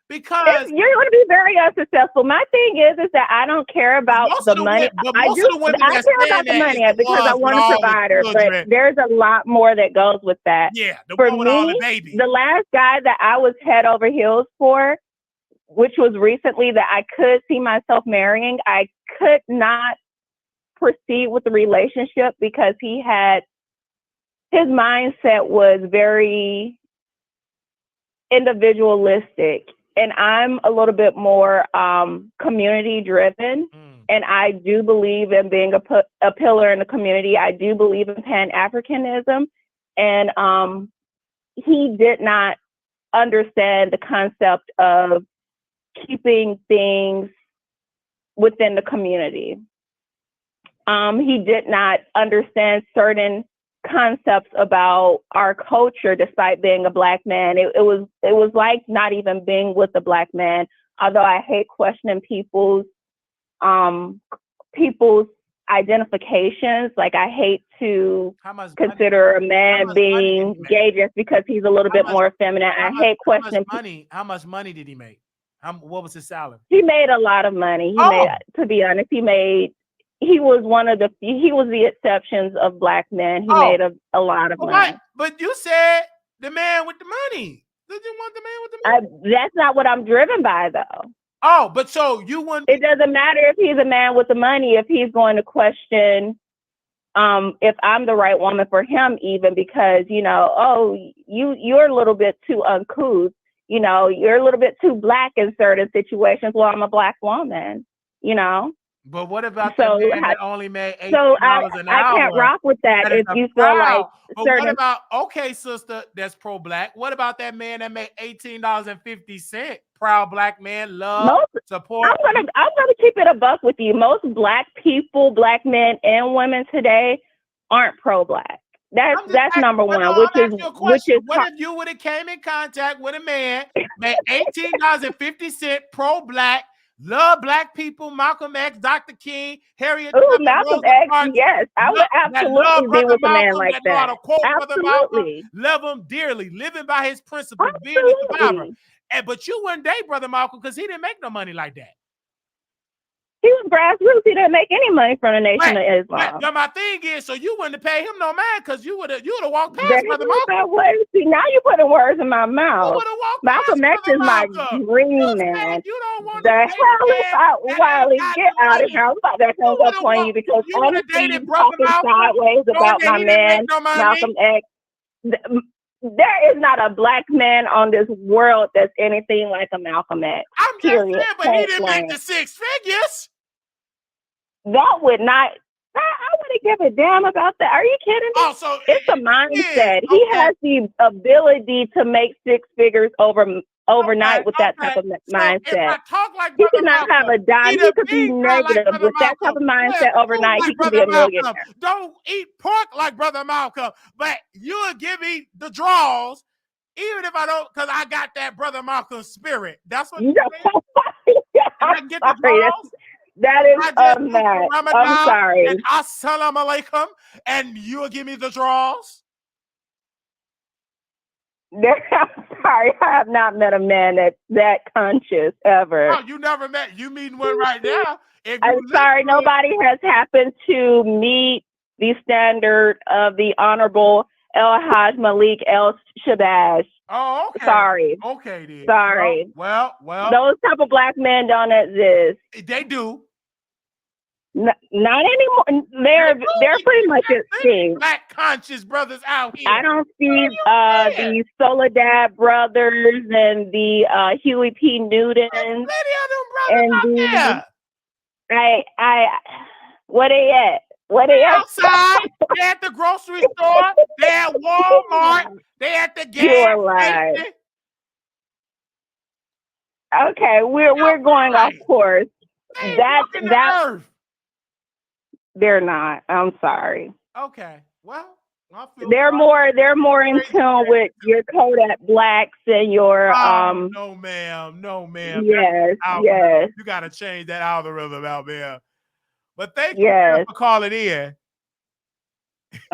Because you're going to be very unsuccessful. My thing is that I don't care about the money. I care about the money because I want a provider, but there's a lot more that goes with that. Yeah, for me, the last guy that I was head over heels for, which was recently, that I could see myself marrying, I could not proceed with the relationship because his mindset was very individualistic, and I'm a little bit more community driven. And I do believe in being a pillar in the community. I do believe in Pan-Africanism, and he did not understand the concept of keeping things within the community. He did not understand certain concepts about our culture, despite being a black man. It was like not even being with a black man. Although I hate questioning people's identifications. Like, I hate to consider a man being gay just because he's a little bit more feminine. I hate questioning. How much money did he make? What was his salary? He made a lot of money. To be honest, he was the exceptions of black men. He made a lot of money. But you said the man with the money. Did you want the man with the money? That's not what I'm driven by, though. Oh, but so you want? It doesn't matter if he's a man with the money if he's going to question if I'm the right woman for him, even because you're a little bit too uncouth. You're a little bit too black in certain situations. Well, I'm a black woman. But what about So, that man that only made so $18 an I can't hour? rock with that That is if a you feel like proud. But what certain. about, okay, sister, that's pro-black. What about that man that made $18.50? Proud black man, love, Most, support. I'm gonna keep it a buck with you. Most black people, black men and women today, aren't pro-black. That's I'm just asking, number well, one, no, I'm asking you a which question. is What if you would have came in contact with a man, made $18.50, pro-black, love black people, Malcolm X, Dr. King, Harriet Ooh, Tubman, Malcolm Rosa X, Parks, yes, I would that love absolutely be Brother with a man Malcolm, like that know how that. to quote Brother Malcolm, Absolutely. love him dearly, living by his principles, being a survivor. But you wouldn't date Brother Malcolm because he didn't make no money like that. He was grassroots. He didn't make any money from the Nation of Islam. But my thing is, so you wouldn't have paid him no man because you would have walked past Brother Malcolm. See, now you're putting words in my You mouth. would have walked Malcolm X past is Brother my Malcolm. dream man. You don't want The to date hell is out, Wiley? Get out of money. here! I'm about to hang up on you because You would have honestly, dated you Brother talking Malcolm, sideways about that my he didn't make man, no money. Malcolm X. There is not a black man on this world that's anything like a Malcolm X. I'm just Period. saying, but he didn't make the six figures. That would not. I wouldn't give a damn about that. Are you kidding me? Oh, so it's a mindset. Okay. He has the ability to make six figures overnight with that type of mindset. If I talk like he Brother cannot Malcolm, have a dime. He could be negative like with that type of mindset overnight. He can be a millionaire. Don't eat pork like Brother Malcolm, but you'll give me the draws, even if I don't, because I got that Brother Malcolm spirit. That's what I'm I can get the draws. That is mad. I'm sorry. And assalamu alaikum, and you'll give me the draws. I'm sorry, I have not met a man that's that conscious ever. Oh, you never met? You meeting one right now? I'm sorry, nobody has happened to meet the standard of the Honorable El Haj Malik El Shabazz. Oh, okay. Sorry. Okay, then. Sorry. Well. Those type of black men don't exist. They do. Not anymore. They're pretty much extinct. Black conscious brothers out here. I don't see the Soledad brothers and the Huey P. Newtons. There's plenty of them brothers out there. Where they at? Where they at? Outside. They at the grocery store. They at Walmart. They at the gas station. Okay, we're going off course. They're not. I'm sorry. Okay. Well, they're more in tune with your Kodak Blacks and your No, ma'am. Yes. You gotta change that algorithm out there. But thank you for calling in.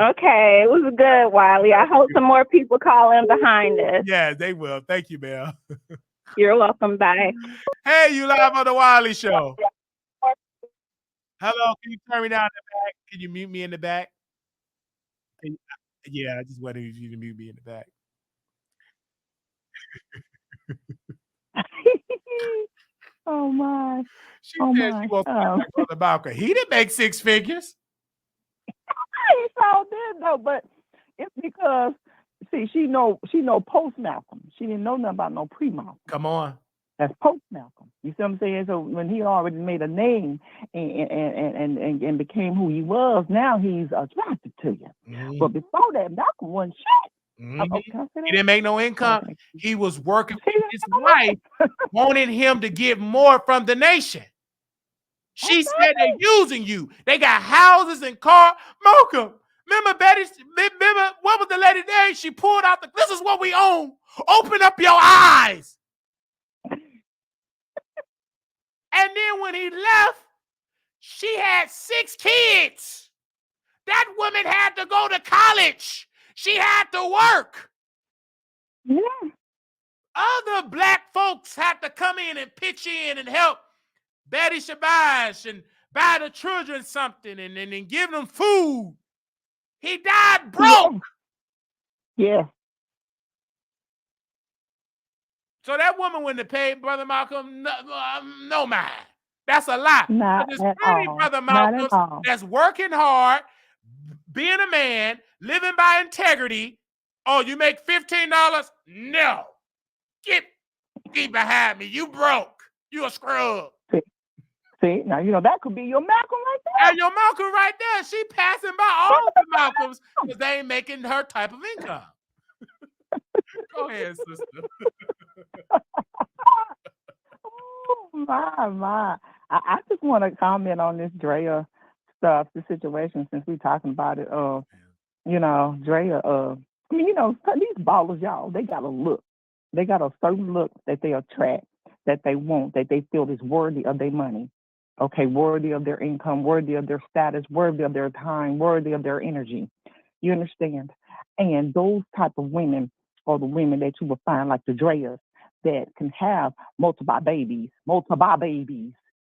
Okay, it was good, Wiley. I hope some more people call in behind us. Yeah, they will. Thank you, ma'am. You're welcome. Bye. Hey, you live on the Wiley Show. Hello, can you turn me down in the back? Can you mute me in the back? Yeah, I just wanted you to mute me in the back. Oh my. She said she wants to Brother Malcolm. He didn't make six figures. He sure did though, but it's because she know post Malcolm. She didn't know nothing about no pre Malcolm. Come on. That's post Malcolm. You see what I'm saying? So when he already made a name and became who he was, now he's attracted to you. Mm-hmm. But before that, Malcolm wasn't shit. Mm-hmm. He didn't make no income. Okay. He was working with his wife, wanted him to get more from the nation. She said they're using you. They got houses and car. Malcolm, remember what was the lady name? She pulled out this is what we own. Open up your eyes. And then when he left, she had 6 kids. That woman had to go to college. She had to work. Yeah. Other black folks had to come in and pitch in and help Betty Shabazz and buy the children something and give them food. He died broke. Yeah. So that woman wouldn't have paid Brother Malcolm no mind. That's a lie. There's plenty Brother Malcolms that's working hard, being a man, living by integrity. Oh, you make $15? No. Get behind me. You broke. You a scrub. See, now you know that could be your Malcolm right there. And your Malcolm right there, she passing by all the Malcolms because they ain't making her type of income. Go ahead, sister. Oh my! I just want to comment on this Drea stuff, the situation, since we're talking about it. You know, Drea. I mean, you know, these ballers, y'all, they got a look. They got a certain look that they attract, that they want, that they feel is worthy of their money. Okay, worthy of their income, worthy of their status, worthy of their time, worthy of their energy. You understand? And those type of women are the women that you will find, like the Dreas, that can have multiple babies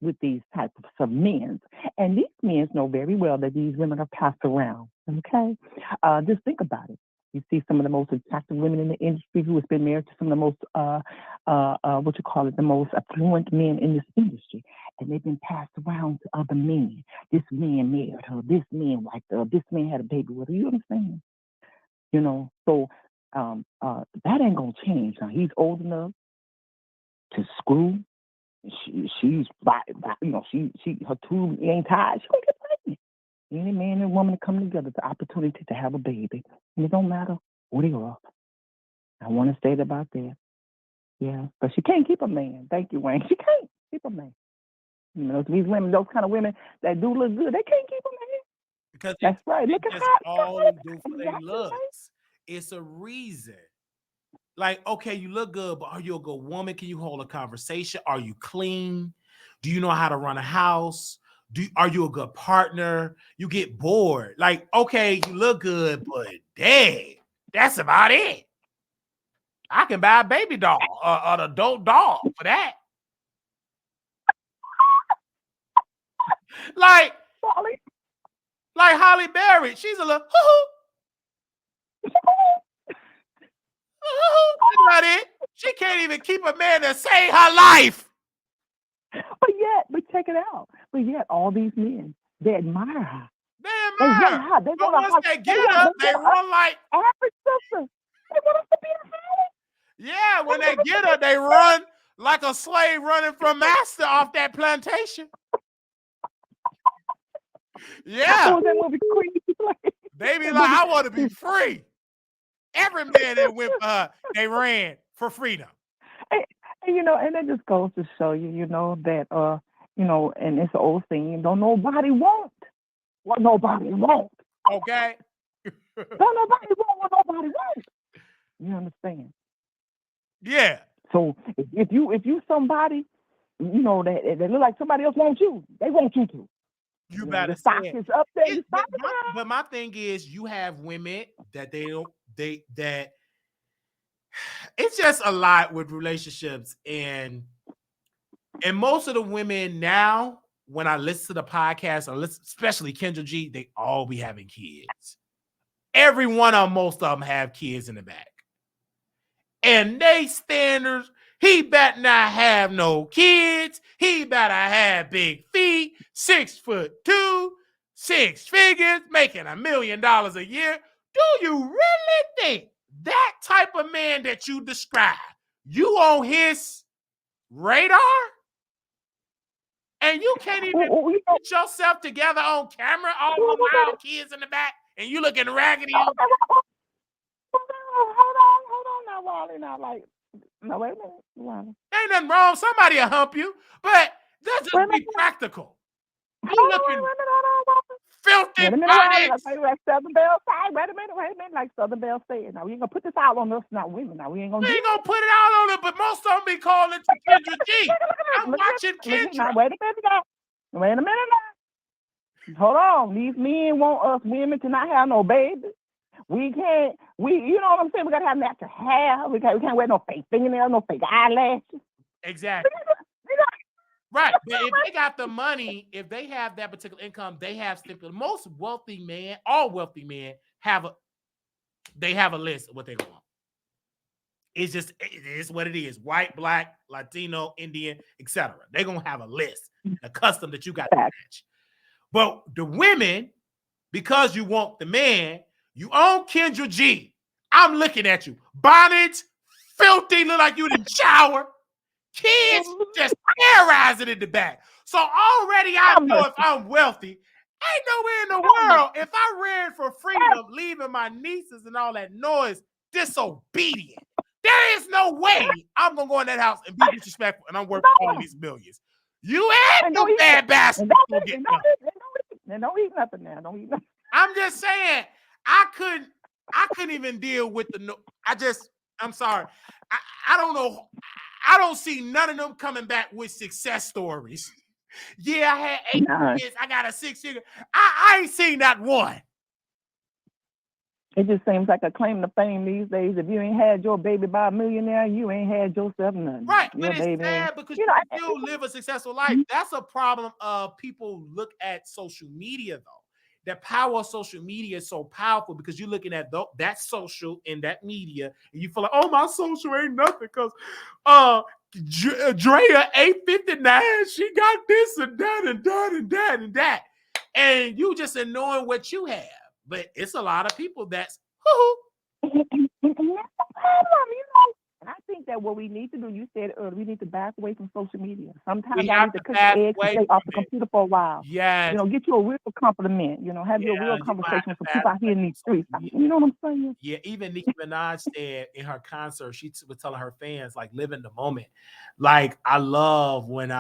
with these types of men. And these men know very well that these women are passed around. Okay? Just think about it. You see some of the most attractive women in the industry who has been married to some of the most, the most affluent men in this industry. And they've been passed around to other men. This man married her. This man wiped her. This man had a baby with her. You understand? You know, so that ain't going to change. Now, he's old enough to screw. She's, you know, her tube ain't tied. She's going to get pregnant. Any man and woman come together, the opportunity to have a baby. And it don't matter who they are. I want to say about that. Yeah, but she can't keep a man. Thank you, Wayne. She can't keep a man. You know, these women, those kind of women that do look good, they can't keep a man. Because that's right. Look at just how all do for their exactly looks. Right. It's a reason. Like, okay, you look good, but are you a good woman? Can you hold a conversation? Are you clean? Do you know how to run a house? Are you a good partner? You get bored. Like, okay, you look good, but dang, that's about it. I can buy a baby doll, an adult doll for that. Like Holly Berry, she's a little that's not it. She can't even keep a man to save her life. But check it out. But yet, all these men, they admire her. They admire her. But once they get her, they run like average sister. They want us to be a Holly. Yeah, when they get her, they run like a slave running from master off that plantation. Yeah. They be like, I want to be free. Every man that went for her, they ran for freedom. And you know, and that just goes to show you, you know, that you know, and it's an old saying, don't nobody want what nobody want. Okay. Don't nobody want what nobody want. You understand? Yeah. So if you somebody, you know, that look like somebody else wants you, they want you to. You better the stock is up there. But my thing is, you have women that that it's just a lot with relationships, and most of the women now, when I listen to the podcast, or listen, especially Kendra G, they all be having kids. Every one of them, most of them have kids in the back. And they standards, he better not have no kids. He better have big feet, 6'2", 6 figures, making $1 million a year. Do you really think that type of man that you describe, you on his radar? And you can't even get yourself together on camera, all the wild kids in the back, and you looking raggedy on Hold on now, Wiley. Now, like, no, wait a minute, Wiley. Ain't nothing wrong. Somebody will help you, but let's just be practical. You looking filthy bodies. Like Southern Belle said. Wait a minute. Like Southern Belle said. Now we ain't gonna put this out on us, not women. Now we ain't gonna put it out on it, but most of them be calling to Kendra G. I'm watching Kendra. Wait a minute now. Hold on. These men want us women to not have no babies. We can't. You know what I'm saying? We gotta have natural hair. We can't wear no fake fingernails, no fake eyelashes. Exactly. Right. But if they got the money, if they have that particular income, they have simply most wealthy men, all wealthy men have a list of what they want. It's just, it is what it is. White, black, Latino, Indian, etc. They're gonna have a list, a custom that you got to match. But the women, because you want the man, you own Kendra G. I'm looking at you. Bonnets, filthy, look like you didn't shower. Kids just terrorizing in the back. So already I know if I'm wealthy, ain't nowhere in the world. If I ran for freedom, leaving my nieces and all that noise, disobedient. There is no way I'm gonna go in that house and be disrespectful, and I'm worth all these millions. You ain't no bad bastard. Don't eat nothing now. Don't eat nothing. I'm just saying, I couldn't even deal with the. I'm sorry. I don't know. I don't see none of them coming back with success stories. Yeah, I had 8 kids. I got a 6-figure. I ain't seen that one. It just seems like a claim to fame these days. If you ain't had your baby by a millionaire, you ain't had yourself nothing. Right, but it's sad because you still live a successful life. That's a problem of people look at social media, though. The power of social media is so powerful because you're looking at that social and that media, and you feel like, oh, my social ain't nothing because Drea 859, she got this and that and that and that and that. And you just knowing what you have. But it's a lot of people that's And I think that what we need to do, you said earlier, we need to back away from social media. Sometimes We I have need to to cut back the edge and away stay off the from it. computer for a while. Yes. You know, get you a real compliment. You know, have your real conversation with some people out here in these streets. You know what I'm saying? Yeah, even Nicki Minaj said in her concert, she was telling her fans, like, live in the moment. Like, I love when when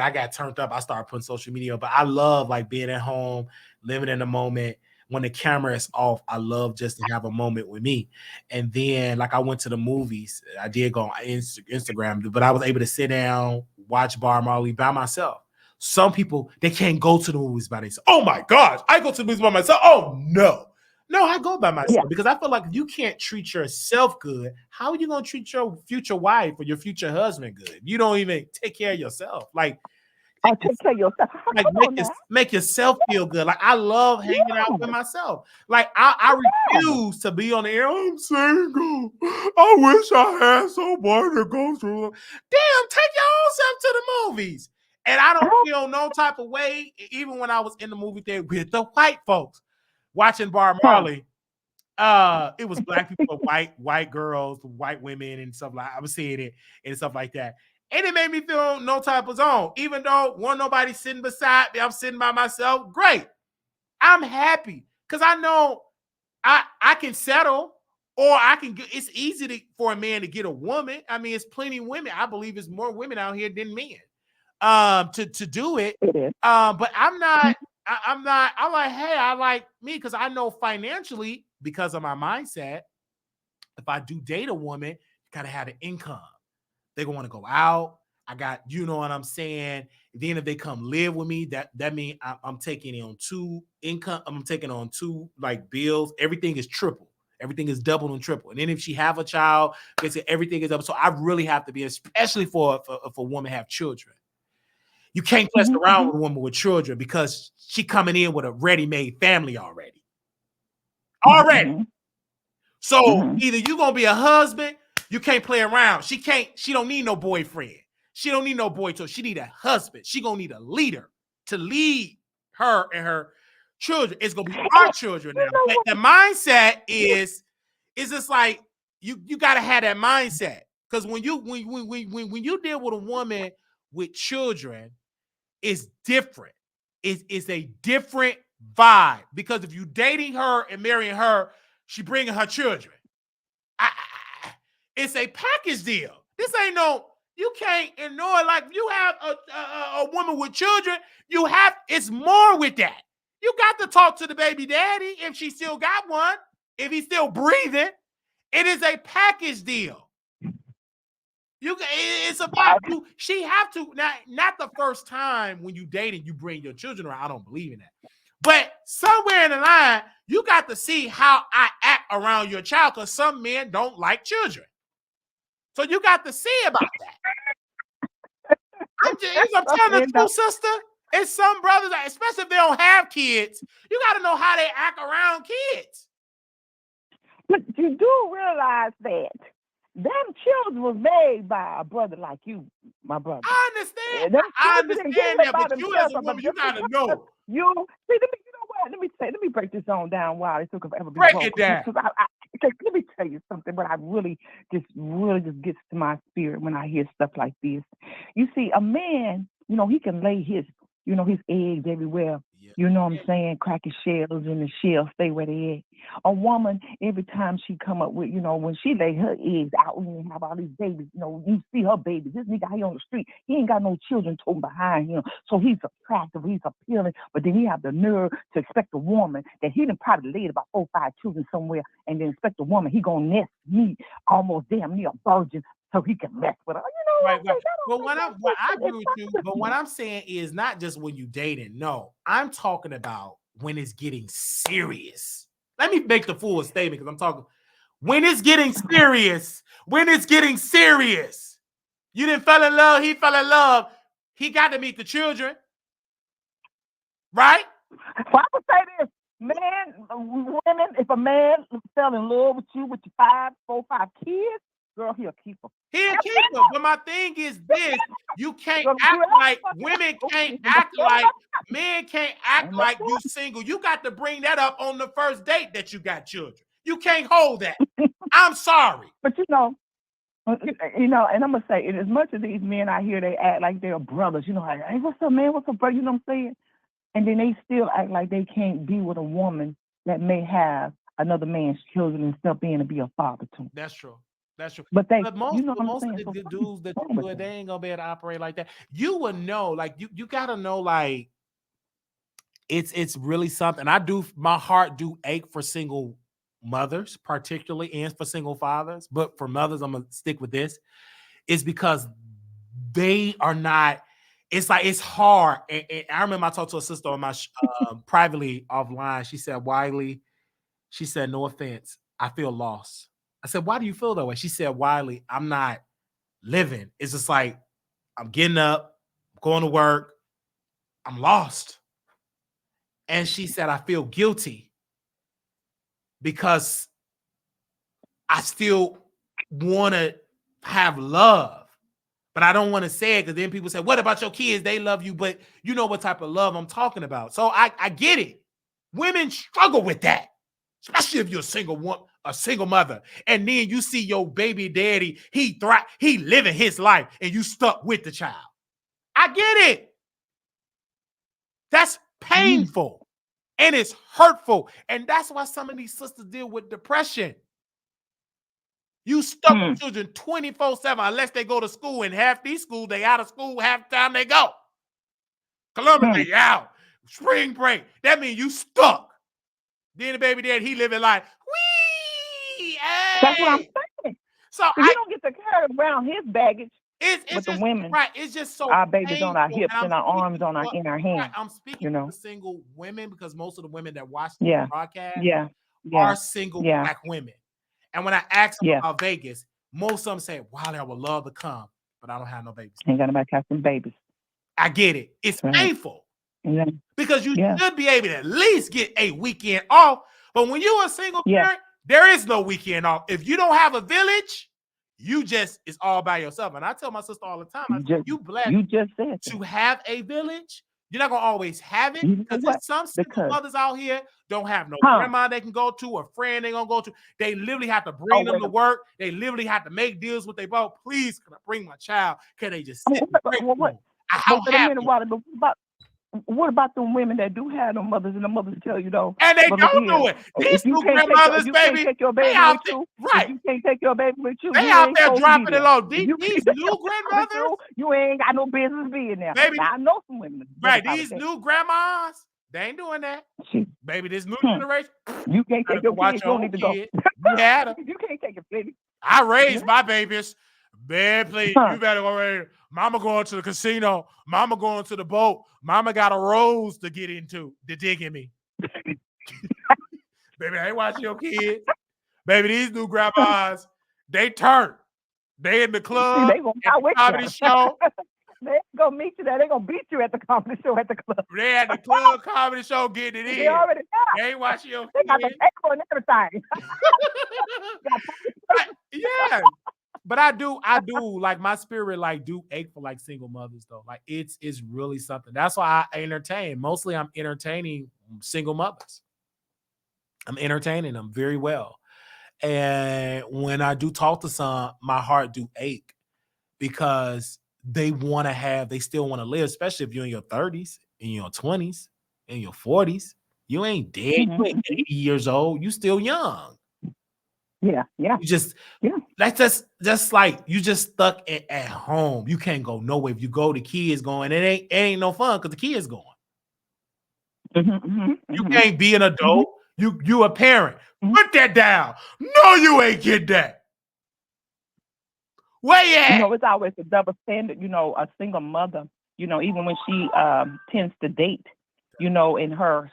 I got turned up, I started putting social media up, but I love like being at home, living in the moment. When the camera is off, I love just to have a moment with me. And then, like, I went to the movies. I did go on Instagram, but I was able to sit down, watch Bar Marley by myself. Some people, they can't go to the movies by themselves. Oh my gosh, I go to the movies by myself. Oh no. No, I go by myself because I feel like if you can't treat yourself good, how are you going to treat your future wife or your future husband good? You don't even take care of yourself. Like, take care of yourself. Like, make yourself feel good. Like, I love hanging out with myself. Like, I refuse to be on the air. I'm single. I wish I had someone to go through. Damn, take your own self to the movies. And I don't feel no type of way, even when I was in the movie theater with the white folks watching Bar Marley. It was black people, white girls, white women, and stuff like I was seeing it and stuff like that. And it made me feel no type of zone. Even though nobody sitting beside me, I'm sitting by myself. Great. I'm happy because I know I can settle, or I can get. It's easy for a man to get a woman. I mean, it's plenty of women. I believe there's more women out here than men to do it. But I'm not. I'm like, hey, I like me because I know financially, because of my mindset, if I do date a woman, you gotta have an income. They're going to go out. I got, you know what I'm saying? Then if they come live with me, that means I'm taking on 2 income. I'm taking on 2 like bills. Everything is triple. Everything is double and triple. And then if she have a child, basically everything is up. So I really have to be, especially for if a woman have children. You can't mess around with a woman with children because she coming in with a ready-made family already. So either you're going to be a husband, you can't play around. She don't need no boyfriend. She don't need no boy toy. She need a husband. She going to need a leader to lead her and her children. It's going to be our children now. But the mindset is just like, you got to have that mindset. Because when you deal with a woman with children, it's different. It's a different vibe. Because if you dating her and marrying her, she bringing her children. It's a package deal. This ain't no, you can't ignore it. Like, you have a woman with children, it's more with that. You got to talk to the baby daddy if she still got one, if he's still breathing. It is a package deal. It's about you. She have to, not the first time when you dating, you bring your children around. I don't believe in that. But somewhere in the line, you got to see how I act around your child, because some men don't like children. So you got to see about that. I'm telling the truth, sister. It's some brothers, especially if they don't have kids, you got to know how they act around kids. But you do realize that them children was made by a brother like you, my brother. I understand. I understand that, but you as a woman, you got to know. You know what? Let me break this on down. Wow, it took forever. Break it down. let me tell you something, but I really just gets to my spirit when I hear stuff like this. You see, a man, he can lay his eggs everywhere. Yeah. You know what I'm saying? Crack his shells and the shells stay where they at. A woman, every time she come up with, when she lay her eggs out and have all these babies, you see her babies. This nigga here on the street, he ain't got no children toting behind him. So he's attractive, he's appealing, but then he have the nerve to expect a woman that he done probably laid about 4 or 5 children somewhere, and then expect a woman he gonna nest me almost damn near a virgin so he can mess with her. Right. But I agree with you. But what I'm saying is not just when you dating. No, I'm talking about when it's getting serious. Let me make the full statement because I'm talking when it's getting serious. When it's getting serious. You didn't fall in love. He fell in love. He got to meet the children. Right? Well, I would say this, women, if a man fell in love with you with your 4 or 5 kids, girl, he'll keep them. He'll keep them. But my thing is this: you can't act like women can't act like men can't act like you single. You got to bring that up on the first date that you got children. You can't hold that. I'm sorry. But and I'm gonna say, as much as these men out here, they act like they're brothers. Like, hey, what's up, man? What's up, bro? You know what I'm saying? And then they still act like they can't be with a woman that may have another man's children and still being to be a father to. That's true. That's true. But most of the dudes that you do it, they ain't gonna be able to operate like that. You would know, like you gotta know, like it's really something. My heart do ache for single mothers, particularly, and for single fathers. But for mothers, I'm gonna stick with this. It's because they are not. It's like it's hard. And I remember I talked to a sister on my privately offline. She said, Wiley, she said, no offense, I feel lost. I said, why do you feel that way? She said, Wiley, I'm not living. It's just like I'm getting up, going to work, I'm lost. And she said, I feel guilty because I still want to have love, but I don't want to say it because then people say, what about your kids? They love you, but you know what type of love I'm talking about. So I get it. Women struggle with that, especially if you're a single mother, and then you see your baby daddy, he living his life, and you stuck with the child. I get it. That's painful, and it's hurtful, and that's why some of these sisters deal with depression. You stuck with children 24/7 unless they go to school, and half these schools, they out of school, half the time they go. Columbus, they out. Spring break. That means you stuck. Then the baby daddy, he living life. Wee! Hey! That's what I'm saying. So you don't get to carry around his baggage. It's with just, the women, right? It's just so our babies painful. on our hips and our arms in our hands. Right, I'm speaking to single women because most of the women that watch the broadcast are single Black women. And when I ask them about Vegas, most of them say, Wiley, I would love to come, but I don't have no babies. Ain't got nobody catching babies. I get it. It's painful. Yeah. Because you should be able to at least get a weekend off. But when you're a single parent, there is no weekend off. If you don't have a village, it's all by yourself. And I tell my sister all the time, you blessed to have a village. You're not going to always have it because there's some single mothers out here don't have no grandma they can go to or friend they're going to go to. They literally have to bring them to work. They literally have to make deals with their boss. Please, can I bring my child? Can they just sit What about them women that do have them mothers and the mothers tell you though? And they don't do it. These new grandmothers, baby, they out there, right? You can't take your baby with you. They out there dropping it low. These new grandmothers, you ain't got no business being there. Baby, now, I know some women. Right, these new grandmas, they ain't doing that. Baby, this new generation, you can't take your kids. You don't need to go. You had them. You can't take your baby. I raised my babies. Man, please, you better go ready. Mama going to the casino. Mama going to the boat. Mama got a rose to get into to dig in me. Baby, I ain't watching your kids. Baby, these new grandmas, they turn. They in the club. They gonna comedy show. They gonna meet you there. They gonna beat you at the comedy show at the club. They at the club comedy show getting it in. They already got. They ain't watching your kids. They got the echo and everything. Yeah. But I do like my spirit like do ache for like single mothers though. Like it's really something. That's why I entertain. Mostly I'm entertaining single mothers. I'm entertaining them very well. And when I do talk to some, my heart do ache because they still want to live, especially if you're in your 30s, in your 20s, in your 40s. You ain't dead. You ain't 80 years old. You still young. Yeah. You just that's just like you just stuck at home. You can't go nowhere. If you go, the kids going. It ain't no fun because the kids going. You can't be an adult. You a parent. Put that down. No, you ain't get that. Where you at? You know, it's always a double standard. You know, a single mother, you know, even when she tends to date, you know, and her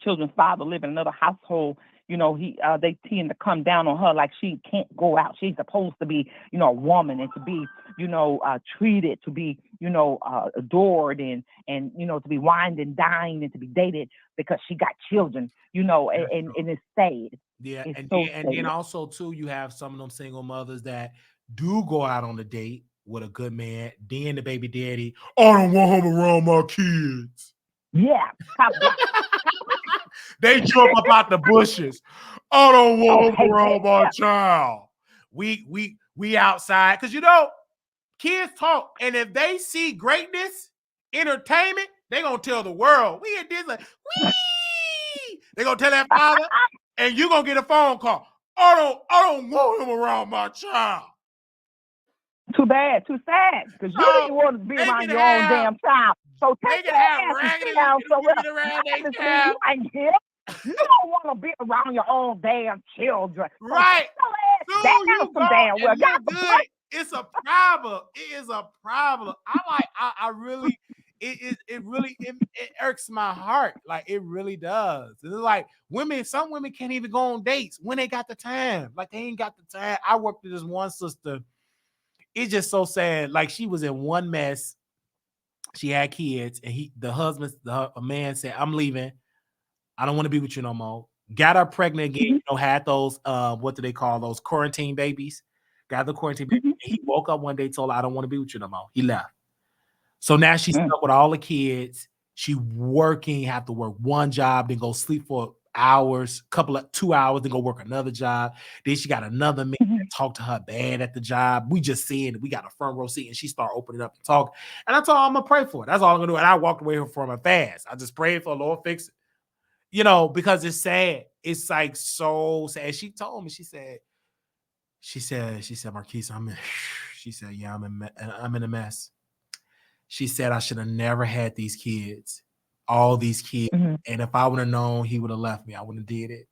children's father live in another household, you know, they tend to come down on her like she can't go out. She's supposed to be, you know, a woman and to be, you know, treated, to be, you know, adored and you know, to be wined and dined and to be dated because she got children, you know, and it's sad. Yeah, It's and so then also too, you have some of them single mothers that do go out on a date with a good man. Then the baby daddy, I don't want him around my kids. Yeah. They jump up out the bushes. I don't want him around my child. We outside because you know kids talk, and if they see greatness, entertainment, they gonna tell the world. We at this like wee. They gonna tell that father, and you gonna get a phone call. I don't want him around my child. Too bad, too sad, because you didn't want to be around your own damn child. So take your ass and sit down somewhere. You ain't here. You don't want to be around your own damn children. Right. So you some damn well. Good. It's a problem. It is a problem. I really, it really irks my heart. Like it really does. It's like some women can't even go on dates when they got the time. Like they ain't got the time. I worked with this one sister. It's just so sad. Like she was in one mess. She had kids, and the man said, "I'm leaving. I don't want to be with you no more." Got her pregnant again. You know, had those what do they call those quarantine babies? Got the quarantine baby. He woke up one day, told her, "I don't want to be with you no more." He left. So now she's stuck with all the kids. She working, have to work one job, then go sleep for hours, 2 hours, then go work another job. Then she got another man that talk to her bad at the job. We just seeing it. We got a front row seat, and she start opening up and talk. And I told her I'm gonna pray for it. That's all I'm gonna do. And I walked away from her fast. I just prayed for the Lord fix it. You know, because it's sad. It's like so sad. She told me, she said, Marquise, she said, yeah, I'm in a mess. She said, I should have never had these kids, all these kids. And if I would have known he would have left me, I wouldn't have did it.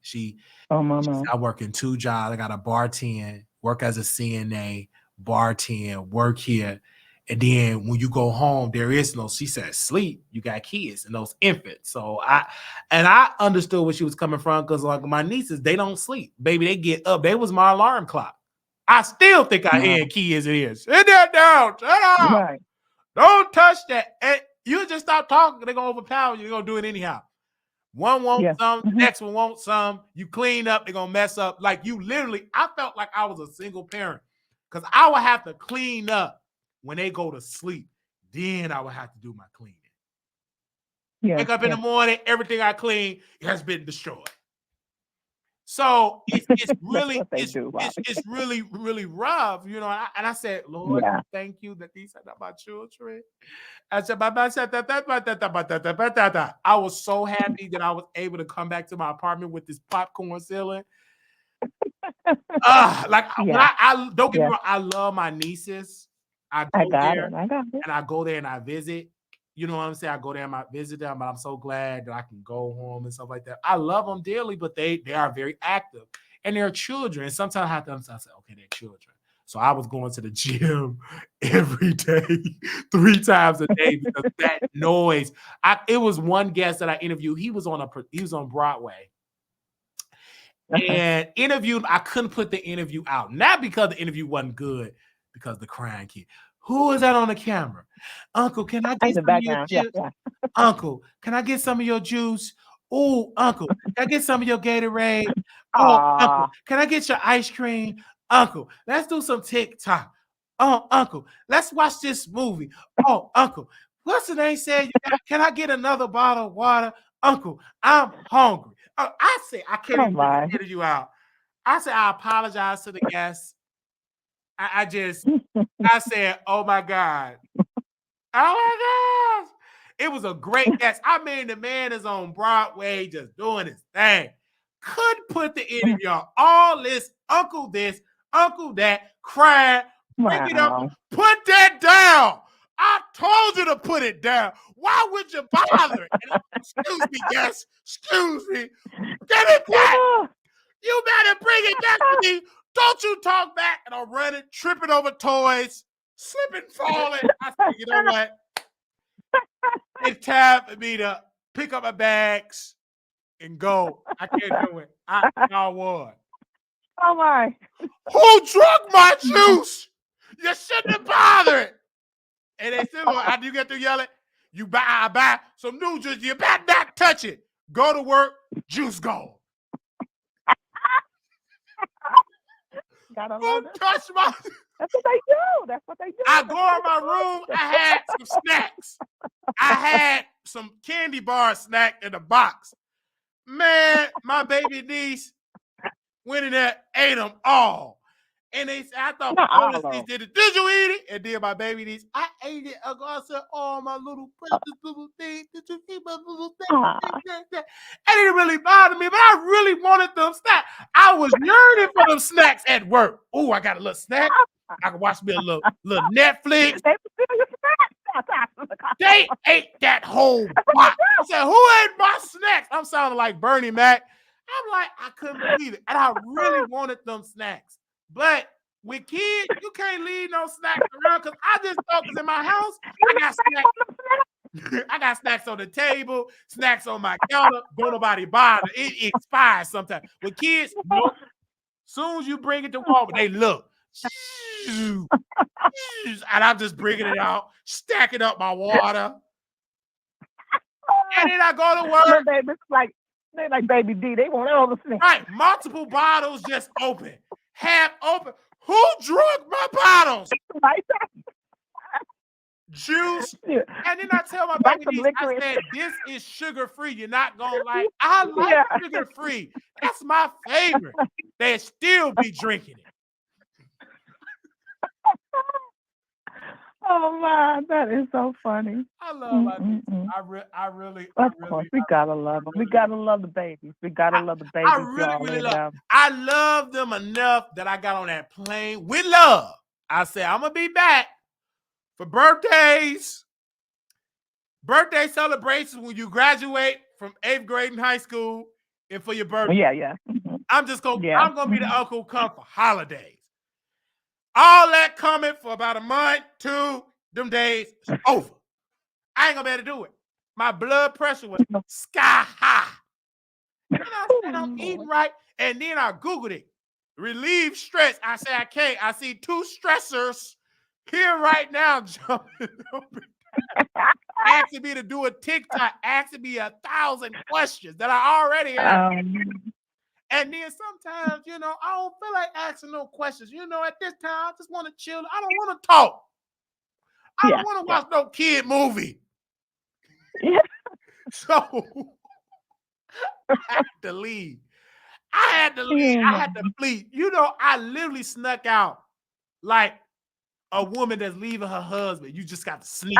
She said, I work in 2 jobs. I got a bartend, work as a CNA, bartend, work here. And then when you go home, there is no, she said, sleep. You got kids and those infants. So I understood where she was coming from because like my nieces, they don't sleep. Baby, they get up. They was my alarm clock. I still think I had kids in here. Sit that down. Shut up. Right. Don't touch that. And you just stop talking. They're going to overpower you. They're going to do it anyhow. One wants some, the next one wants some. You clean up, they're going to mess up. Like you literally, I felt like I was a single parent because I would have to clean up when they go to sleep. Then I would have to do my cleaning. Wake up in the morning, everything I clean has been destroyed. So it's really it's really really rough, you know. And I said, Lord, thank you that these are not my children. I said, I was so happy that I was able to come back to my apartment with this popcorn ceiling. Don't get me wrong, I love my nieces. I go there and I visit. You know what I'm saying? I go there and I visit them, but I'm so glad that I can go home and stuff like that. I love them dearly, but they are very active and they're children. And sometimes I have to say, okay, they're children. So I was going to the gym every day, 3 times a day because that noise. It was one guest that I interviewed. He was on Broadway. And interviewed, I couldn't put the interview out. Not because the interview wasn't good, because the crying kid. Who is that on the camera? Uncle, can I get some of your juice? Uncle, can I get some of your juice? Oh, Uncle, can I get some of your Gatorade? Oh, Uncle, can I get your ice cream? Uncle, let's do some TikTok. Oh, Uncle, let's watch this movie. Oh, Uncle, what's the name said? Can I get another bottle of water? Uncle, I'm hungry. I say, I can't even get you out. I said, I apologize to the guests. I said, oh my God. Oh my gosh. It was a great guest. I mean, the man is on Broadway just doing his thing. Couldn't put the energy on. All this, uncle that, crying, bring it up. Wow. Put that down. I told you to put it down. Why would you bother? Excuse me, yes. Excuse me. Get it back. You better bring it back to me. Don't you talk back. And I'm running, tripping over toys, slipping, falling. I said, you know what? It's time for me to pick up my bags and go. I can't do it. I won. Oh my. Who drunk my juice? You shouldn't have bothered. And they still go, after you get through yelling, I buy some new juice. You better not touch it. Go to work, juice gone. Don't touch my. That's what they do. That's what they do. I go in my room. I had some snacks. I had some candy bar snack in the box. Man, my baby niece went in there, ate them all. And I thought, oh, did it. Did you eat it? And then my baby niece, I ate it. I said, oh, my little precious little thing. Did you eat my little thing? It didn't really bother me, but I really wanted them snacks. I was yearning for them snacks at work. Oh, I got a little snack. I can watch me a little Netflix. They ate that whole box. I said, who ate my snacks? I'm sounding like Bernie Mac. I'm like, I couldn't believe it. And I really wanted them snacks. But with kids, you can't leave no snacks around because I just thought because in my house, I got snacks on the table, snacks on my counter. Don't nobody bother. It expires sometimes. With kids, nope. Soon as you bring it to Walmart, they look. And I'm just bringing it out, stacking up my water. And then I go to work. They like Baby D. They want all the snacks. Right. Multiple bottles just open. Half open. Who drunk my bottles? Juice. Yeah. And then I tell my baby niece, I said, this is sugar-free. You're not going to like. I like sugar-free. That's my favorite. They still be drinking it. Oh my, that is so funny. I love my niece. I really. Of course, we gotta love them. We gotta love the babies. We gotta love the babies. I really love. I love them enough that I got on that plane with love. I said I'm gonna be back for birthdays, birthday celebrations when you graduate from 8th grade in high school, and for your birthday. Yeah. I'm gonna be the uncle who come for holidays. All that coming for about a month, 2, them days is over. I ain't gonna be able to do it. My blood pressure was sky high. And I said, I'm eating right. And then I Googled it. Relieve stress. I said, I can't. I see 2 stressors here right now jumping over. Asking me to do a TikTok, asking me 1,000 questions that I already have. And then sometimes, I don't feel like asking no questions. At this time, I just want to chill. I don't want to talk. I don't want to watch no kid movie. Yeah. So I had to leave. I had to flee. I literally snuck out like a woman that's leaving her husband. You just got to sneak.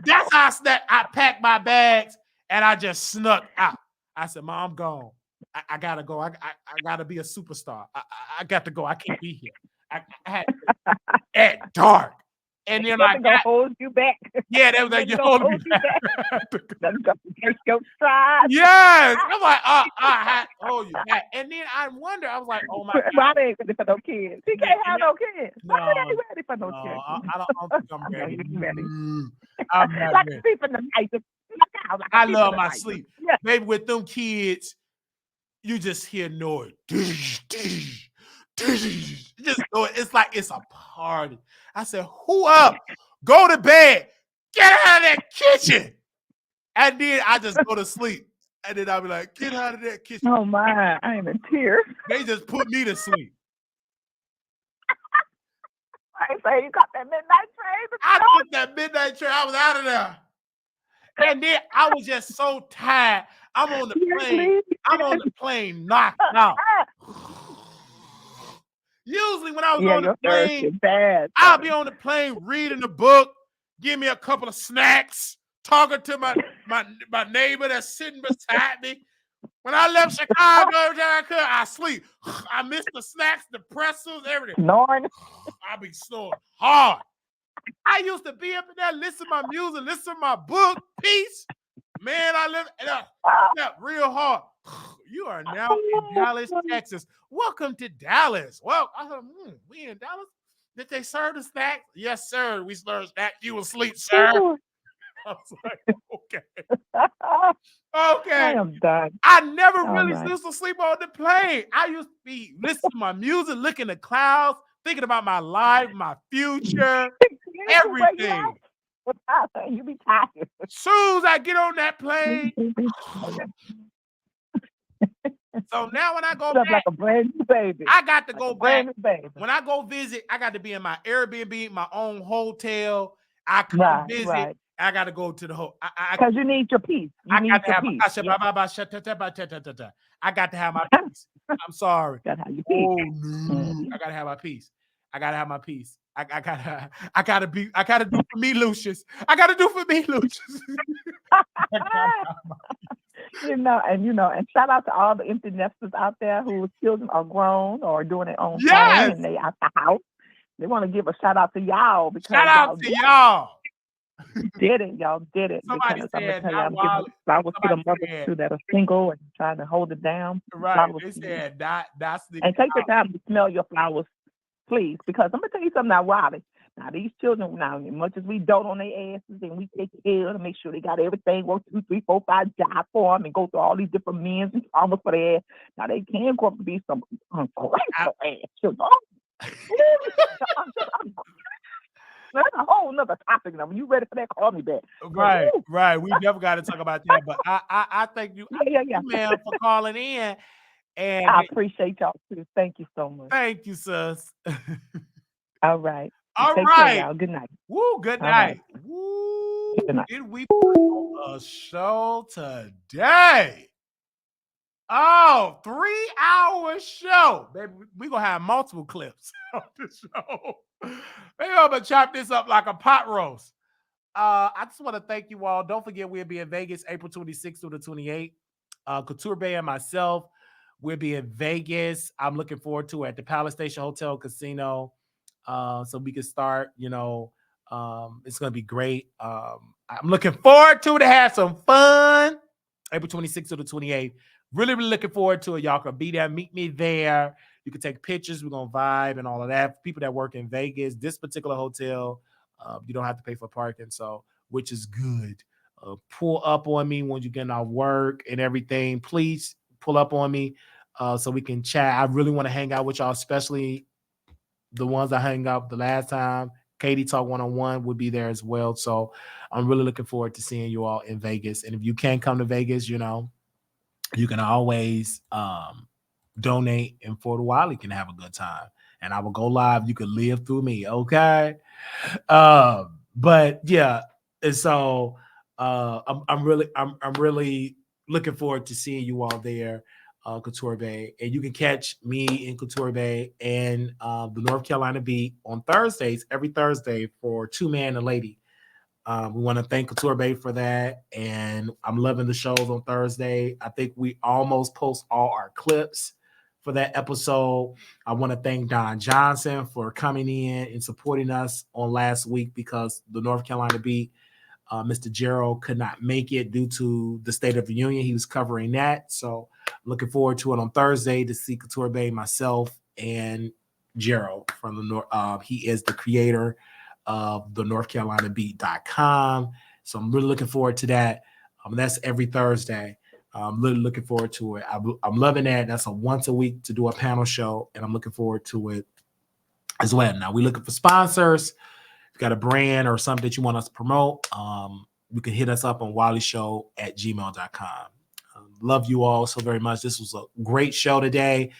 That's how I snuck. I packed my bags and I just snuck out. I said, Mom, I'm gone. I gotta go. I gotta be a superstar. I got to go. I can't be here. I had to at dark. And then I got hold you back. Yeah, they was like, you hold me back. Yes. I'm like, I had to hold you back. And then I wonder, I was like, oh my God. Why they ain't ready for no kids? He can't have no kids. Why they ain't ready for no kids? I don't think I'm ready. I'm not like ready. Sleep in the night. I love my sleep. Yeah. Maybe with them kids, you just hear noise. Just know it. It's like it's a party. I said, who up? Go to bed. Get out of that kitchen. And then I just go to sleep. And then I'll be like, get out of that kitchen. Oh my, I am in tears. They just put me to sleep. I say you got that midnight train. I took that midnight train. I was out of there. And then I was just so tired. I'm on the plane. I'm on the plane knocked out. Usually when I was Yeah, on the your plane, Thursday bad. I'll be on the plane reading a book, give me a couple of snacks, talking to my neighbor that's sitting beside me. When I left Chicago, every time I could, I sleep. I miss the snacks, the pretzels, everything. Snoring. I be snoring hard. I used to be up in there, listen to my music, listen to my book, peace. Man, I live real hard. You are now in Dallas, Texas. Welcome to Dallas. Well, I said, we in Dallas? Did they serve the snacks? Yes, sir. We served snacks. You was asleep, sir. I was like, okay. I am done. I never really right. used to sleep on the plane. I used to be listening to my music, looking at clouds, thinking about my life, my future, everything. You be tired. Soon as I get on that plane. So now when I go back, like a brand new baby. I got to go back. Baby. When I go visit, I got to be in my Airbnb, my own hotel. I come visit. Right. I got to go to the whole. Because you need your peace. I got to have my peace. I'm sorry. Gotta have your peace. Oh no! I gotta have my peace. I gotta have my peace. I gotta do for me, Lucius. I gotta do for me, Lucius. And shout out to all the empty nesters out there whose children are grown or doing their own thing and they out the house. They want to give a shout out to y'all because shout out to y'all. Y'all did it. Somebody said, I'm giving flowers to the mothers too that are single and trying to hold it down. Right. They said that's the. And take the time to smell your flowers, please, because I'm gonna tell you something now, Wiley. Now these children, now as much as we dote on their asses and we take care to make sure they got everything, work 2, 3, 4, 5 jobs for them and go through all these different men's and almost for their ass. Now they can grow up to be some ungrateful ass children. That's a whole nother topic now. When you ready for that, call me back. Right. We never got to talk about that. But I thank you, ma'am, for calling in. And I appreciate y'all too. Thank you so much. Thank you, sis. All right. Take care, y'all. Good night. Woo, good night. Right. Woo. Good night. Did we put on a show today? Oh, 3-hour show. Baby, we're going to have multiple clips on the show. Maybe I'm going to chop this up like a pot roast. I just want to thank you all. Don't forget, we'll be in Vegas April 26th through the 28th. Couture Bay and myself, we'll be in Vegas. I'm looking forward to it at the Palace Station Hotel Casino. So we can start, it's going to be great. I'm looking forward to have some fun. April 26th to the 28th. Really, really looking forward to it. Y'all can be there. Meet me there. You can take pictures. We're going to vibe and all of that. People that work in Vegas, this particular hotel, you don't have to pay for parking, so which is good. Pull up on me when you get off work and everything. Please pull up on me so we can chat. I really want to hang out with y'all, especially the ones I hung out the last time. Katie Talk 101 would be there as well. So I'm really looking forward to seeing you all in Vegas. And if you can't come to Vegas, you can always donate, and for the Wiley can have a good time. And I will go live. You can live through me, okay? But yeah, and so I'm really looking forward to seeing you all there. Couture Bay, and you can catch me in Couture Bay and the North Carolina Beat on Thursdays, every Thursday for Two Man and Lady. We want to thank Couture Bay for that, and I'm loving the shows on Thursday. I think we almost post all our clips for that episode. I want to thank Don Johnson for coming in and supporting us on last week because the North Carolina Beat, Mr. Gerald could not make it due to the State of the Union. He was covering that. So looking forward to it on Thursday to see Couture Bay, myself, and Gerald from the North. He is the creator of the NorthCarolinaBeat.com. So I'm really looking forward to that. That's every Thursday. I'm really looking forward to it. I'm loving that. That's a once a week to do a panel show, and I'm looking forward to it as well. Now we're looking for sponsors. If you got a brand or something that you want us to promote, you can hit us up on wileyshow@gmail.com. Love you all so very much. This was a great show today.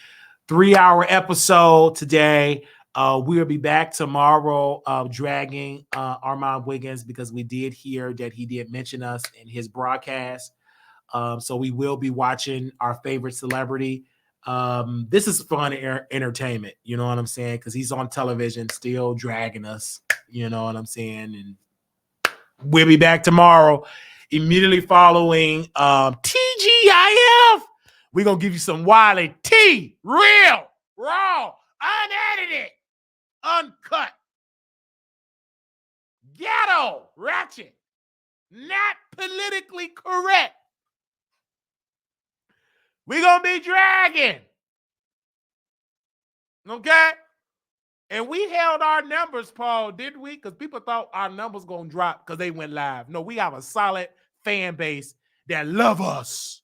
3-hour episode today. We'll be back tomorrow dragging Armon Wiggins because we did hear that he did mention us in his broadcast. So we will be watching our favorite celebrity This is fun entertainment, you know what I'm saying? Because he's on television still dragging us, you know what I'm saying? And we'll be back tomorrow, immediately following TGIF. We're going to give you some Wiley T, real, raw, unedited, uncut, ghetto, ratchet, not politically correct. We're going to be dragging. Okay? And we held our numbers, Paul, didn't we? Because people thought our numbers going to drop because they went live. No, we have a solid fan base that love us.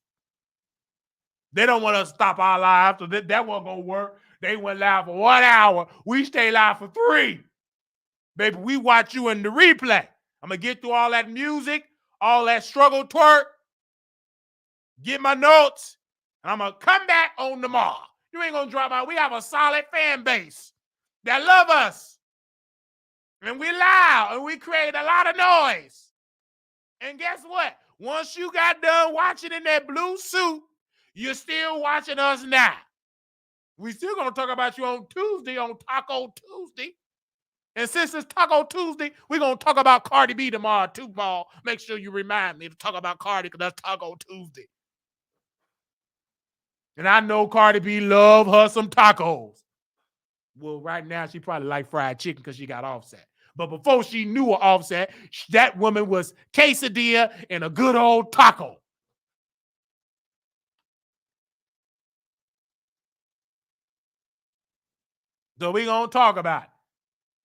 They don't want us to stop our lives, so that wasn't going to work. They went live for 1 hour. We stay live for 3. Baby, we watch you in the replay. I'm going to get through all that music, all that struggle twerk, get my notes, and I'm going to come back on tomorrow. You ain't going to drop out. We have a solid fan base that love us. And we loud, and we create a lot of noise. And guess what? Once you got done watching in that blue suit, you're still watching us now. We still going to talk about you on Tuesday, on Taco Tuesday. And since it's Taco Tuesday, we're going to talk about Cardi B tomorrow too, Paul. Make sure you remind me to talk about Cardi because that's Taco Tuesday. And I know Cardi B love her some tacos. Well, right now, she probably like fried chicken because she got Offset. But before she knew her Offset, that woman was quesadilla and a good old taco. So we going to talk about it.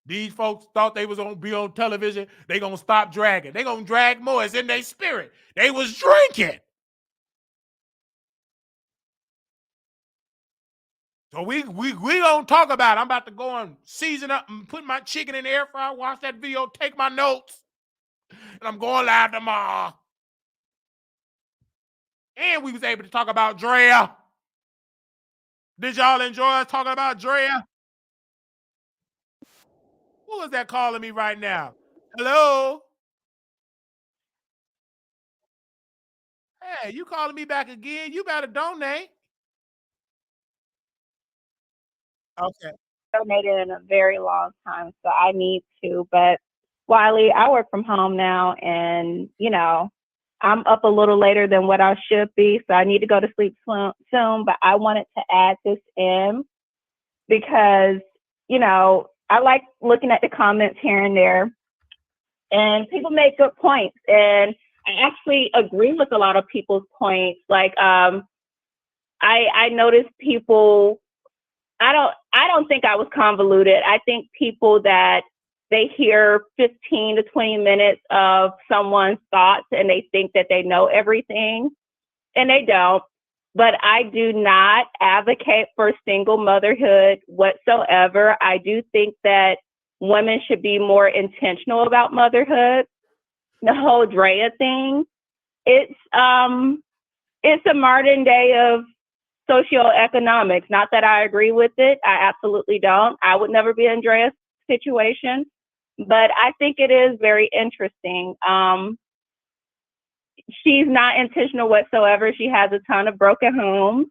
These folks thought they was going to be on television. They going to stop dragging. They going to drag more. It's in their spirit. They was drinking. So we going to talk about it. I'm about to go and season up and put my chicken in the air fryer, watch that video, take my notes, and I'm going live tomorrow. And we was able to talk about Drea. Did y'all enjoy us talking about Drea? Who is that calling me right now? Hello? Hey, you calling me back again? You better donate. Okay. Donated in a very long time, so I need to. But Wiley, I work from home now, and I'm up a little later than what I should be, so I need to go to sleep soon. But I wanted to add this in because I like looking at the comments here and there, and people make good points, and I actually agree with a lot of people's points. Like I noticed people. I don't think I was convoluted. I think people that they hear 15 to 20 minutes of someone's thoughts and they think that they know everything, and they don't. But I do not advocate for single motherhood whatsoever. I do think that women should be more intentional about motherhood. The whole Draya thing, it's a modern day of socioeconomics. Not that I agree with it. I absolutely don't. I would never be in Drea's situation, but I think it is very interesting. She's not intentional whatsoever. She has a ton of broken homes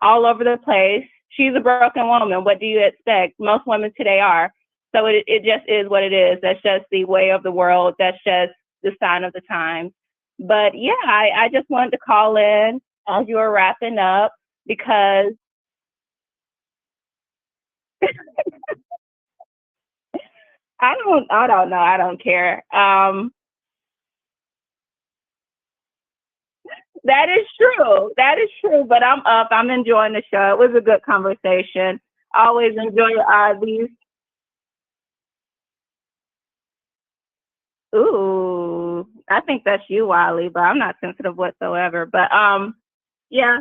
all over the place. She's a broken woman. What do you expect? Most women today are. So it just is what it is. That's just the way of the world. That's just the sign of the times. But yeah, I just wanted to call in as you were wrapping up because I don't know. I don't care. That is true. That is true. But I'm up. I'm enjoying the show. It was a good conversation. I always enjoy these. Ooh, I think that's you, Wiley, but I'm not sensitive whatsoever. But yeah.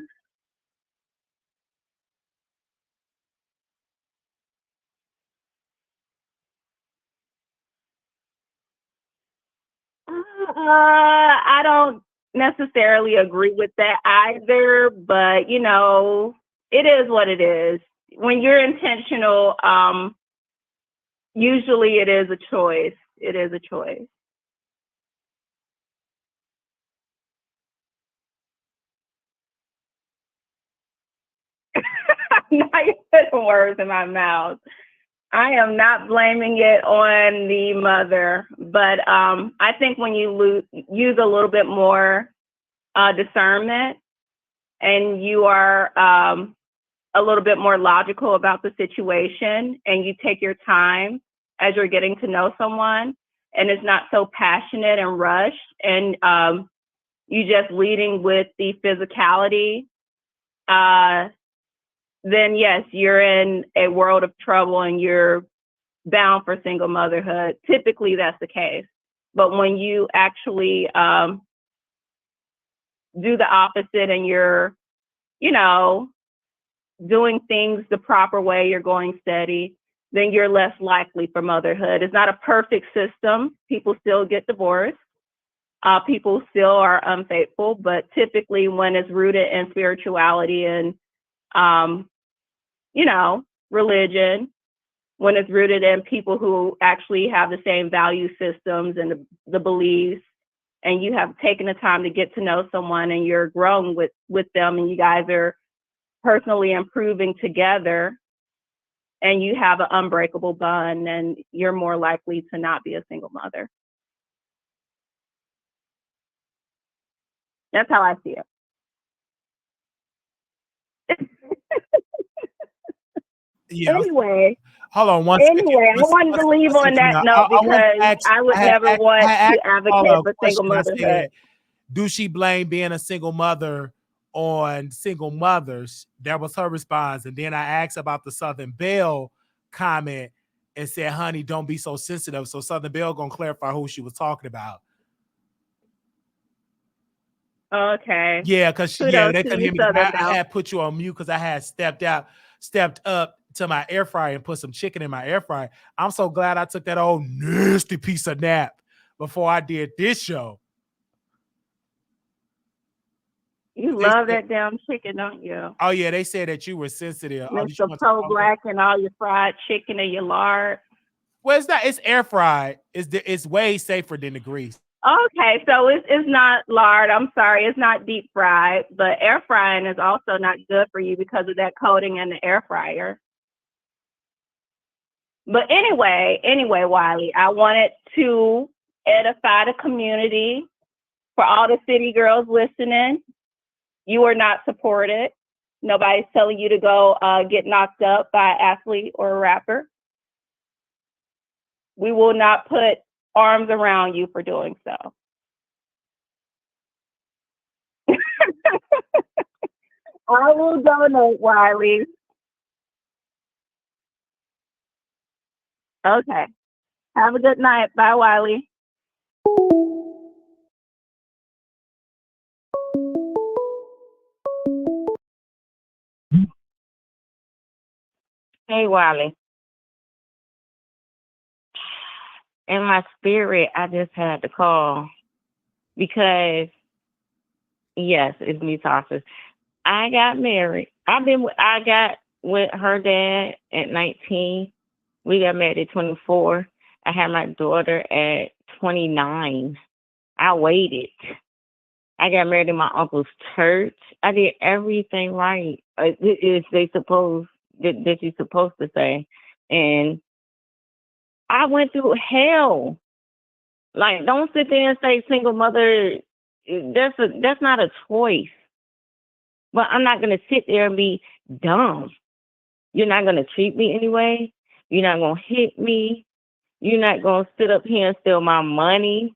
I don't necessarily agree with that either, but it is what it is. When you're intentional, usually it is a choice. It is a choice. Now you're putting words in my mouth. I am not blaming it on the mother, but I think when you use a little bit more discernment and you are a little bit more logical about the situation and you take your time as you're getting to know someone and it's not so passionate and rushed and you just leading with the physicality, then yes, you're in a world of trouble and you're bound for single motherhood. Typically, that's the case. But when you actually do the opposite and you're, doing things the proper way, you're going steady, then you're less likely for motherhood. It's not a perfect system. People still get divorced. People still are unfaithful, but typically when it's rooted in spirituality and religion, when it's rooted in people who actually have the same value systems and the beliefs, and you have taken the time to get to know someone and you're growing with them and you guys are personally improving together and you have an unbreakable bond, and you're more likely to not be a single mother. That's how I see it. Yeah. Anyway, hold on one second. I wanted to leave on that note because I would never want to advocate for single motherhood. Do she blame being a single mother on single mothers? That was her response. And then I asked about the Southern Belle comment and said, honey, don't be so sensitive. So Southern Belle gonna clarify who she was talking about. Okay. Yeah, because they couldn't hear me. I had put you on mute because I had stepped up to my air fryer and put some chicken in my air fryer. I'm so glad I took that old nasty piece of nap before I did this show. You love that damn chicken, don't you? Oh yeah, they said that you were sensitive. Mr. Pro-Black and all your fried chicken and your lard. Well, it's not. It's air fried. It's way safer than the grease. Okay, so it's not lard. I'm sorry, it's not deep fried, but air frying is also not good for you because of that coating in the air fryer. But anyway, Wiley, I wanted to edify the community. For all the city girls listening, you are not supported. Nobody's telling you to go get knocked up by an athlete or a rapper. We will not put arms around you for doing so. I will donate, Wiley. Okay. Have a good night. Bye, Wiley. Hey, Wiley. In my spirit, I just had to call because, yes, it's me talking. I got married. I got with her dad at 19. We got married at 24. I had my daughter at 29. I waited. I got married in my uncle's church. I did everything right. That you're supposed to say. And I went through hell. Like, don't sit there and say single mother. That's not a choice. But I'm not going to sit there and be dumb. You're not going to treat me anyway. You're not going to hit me. You're not going to sit up here and steal my money.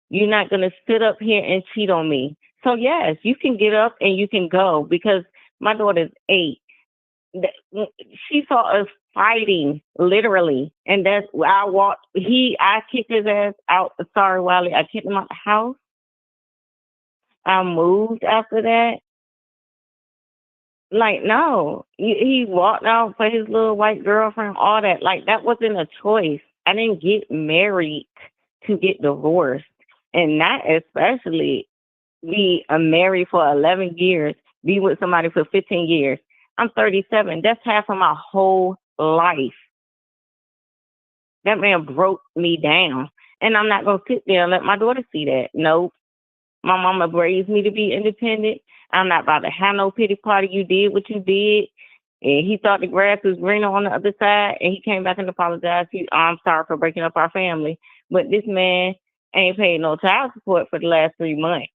You're not going to sit up here and cheat on me. So, yes, you can get up and you can go because my daughter's 8. She saw us fighting, literally. And that's where I kicked his ass out. Sorry, Wiley. I kicked him out the house. I moved after that. Like, no, he walked out for his little white girlfriend, all that. Like, that wasn't a choice. I didn't get married to get divorced. And not especially be married for 11 years, be with somebody for 15 years. I'm 37. That's half of my whole life. That man broke me down. And I'm not going to sit there and let my daughter see that. Nope. My mama raised me to be independent. I'm not about to have no pity party. You did what you did. And he thought the grass was greener on the other side, and he came back and apologized. I'm sorry for breaking up our family. But this man ain't paid no child support for the last 3 months.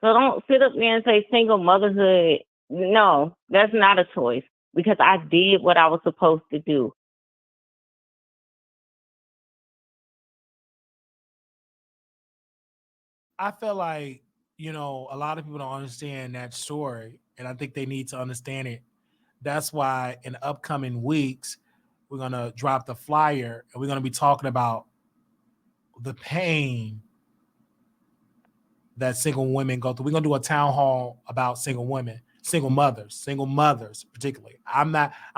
So don't sit up there and say single motherhood. No, that's not a choice because I did what I was supposed to do. I feel like, a lot of people don't understand that story, and I think they need to understand it. That's why in upcoming weeks, we're going to drop the flyer and we're going to be talking about the pain that single women go through. We're going to do a town hall about single women, single mothers particularly. I'm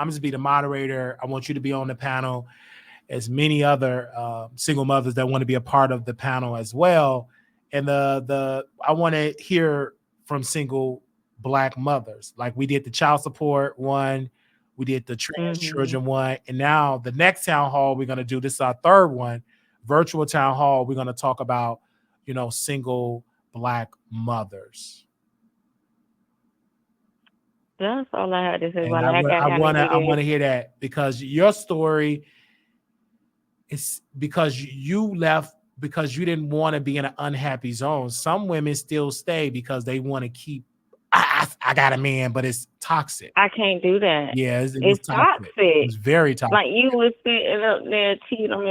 just be the moderator. I want you to be on the panel, as many other single mothers that want to be a part of the panel as well. And I want to hear from single Black mothers. Like we did the child support one, we did the trans children one, and now the next town hall we're going to do, this is our third one, virtual town hall. We're going to talk about, single Black mothers. That's all I had to say. And Well, I want to hear that, because your story is because you left because you didn't want to be in an unhappy zone. Some women still stay because they want to keep. I got a man, but it's toxic. I can't do that. Yeah, it's toxic. It's very toxic. Like you was sitting up there cheating on me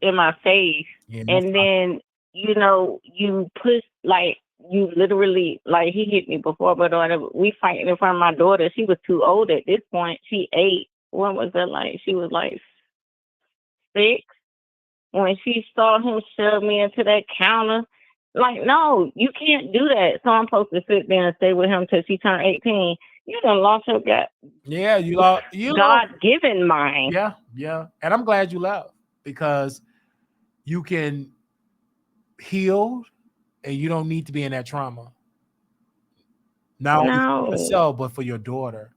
in my face, and then you push, like you literally, like he hit me before, but we fighting in front of my daughter. She was too old at this point. She 8. When was that? Like she was like 6 when she saw him shove me into that counter. Like, no, you can't do that. So I'm supposed to sit there and stay with him till she turned 18. You done lost your God. Yeah, you lost. God-given mind. Yeah. And I'm glad you left, because you can heal and you don't need to be in that trauma. Not only for yourself, but for your daughter.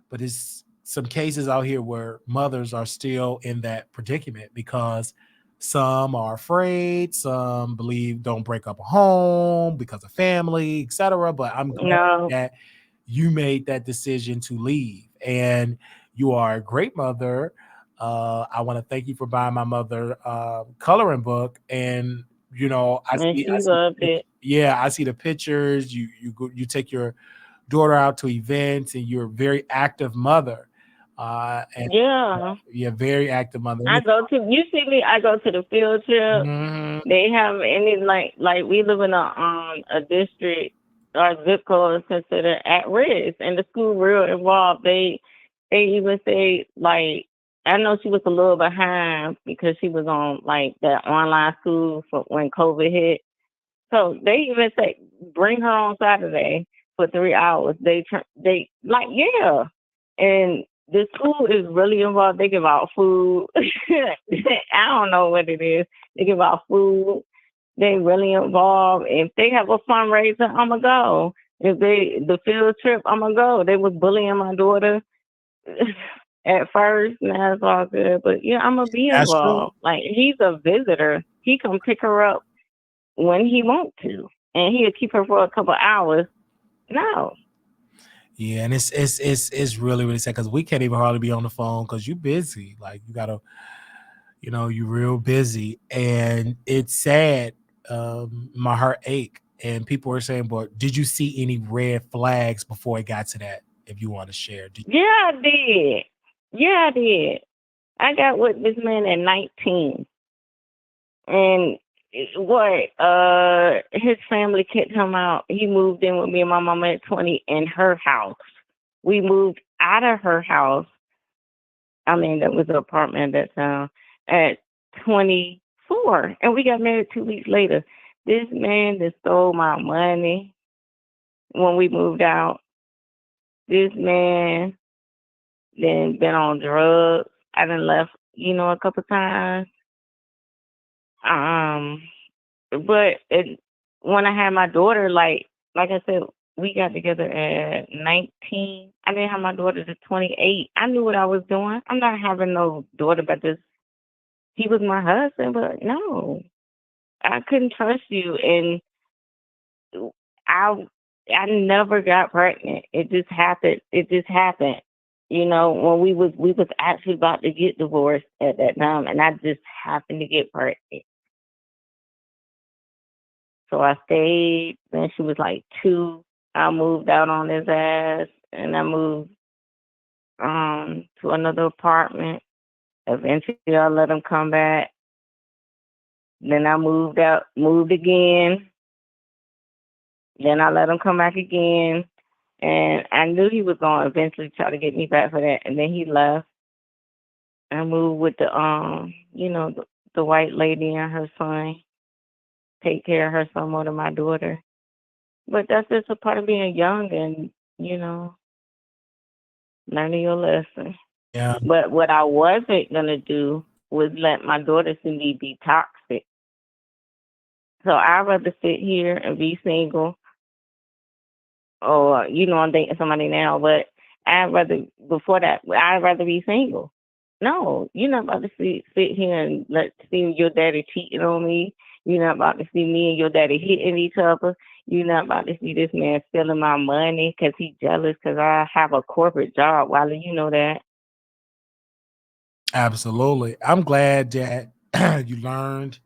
But it's some cases out here where mothers are still in that predicament because some are afraid, some believe don't break up a home because of family, etc. But I'm glad that you made that decision to leave, and you are a great mother. I want to thank you for buying my mother coloring book, and I see it. Yeah, I see the pictures. You take your daughter out to events, and you're a very active mother. Very active mother. I go to the field trip. They have any like we live in a district, our zip code is considered at risk, and the school real involved. They even say, like, I know she was a little behind because she was on like that online school for when COVID hit. So they even say bring her on Saturday for 3 hours. And the school is really involved. They give out food. I don't know what it is. They give out food. They really involved. If they have a fundraiser, I'ma go. If the field trip, I'ma go. They was bullying my daughter at first, and that's all good. But yeah, I'ma be involved. Like, he's a visitor. He can pick her up when he wants to, and he'll keep her for a couple hours. No. Yeah, and it's really, really sad because we can't even hardly be on the phone because you're busy. Like, you gotta, you're real busy, and it's sad. My heart ache, and people are saying, "But did you see any red flags before it got to that?" If you want to share, I did. Yeah, I did. I got with this man at 19, and his family kicked him out. He moved in with me and my mama at 20 in her house. We moved out of her house. I mean, that was an apartment at that time, at 24. And we got married 2 weeks later. This man that stole my money when we moved out. This man then been on drugs. I done left, a couple times. But when I had my daughter, like I said, we got together at 19. I didn't have my daughter to 28. I knew what I was doing. I'm not having no daughter, but he was my husband, but no, I couldn't trust you. And I never got pregnant. It just happened. You know, when we was actually about to get divorced at that time, and I just happened to get pregnant. So I stayed. Then she was like 2. I moved out on his ass, and I moved to another apartment. Eventually, I let him come back. Then I moved again. Then I let him come back again. And I knew he was going to eventually try to get me back for that. And then he left. I moved with the white lady and her son. Take care of her son more than my daughter. But that's just a part of being young and, learning your lesson. Yeah. But what I wasn't going to do was let my daughter see me be toxic. So I'd rather sit here and be single. Or, I'm dating somebody now, but I'd rather be single. No, you're not about to sit here and see your daddy cheating on me. You're not about to see me and your daddy hitting each other. You're not about to see this man stealing my money because he's jealous because I have a corporate job. Wiley, you know that. Absolutely. I'm glad that you learned.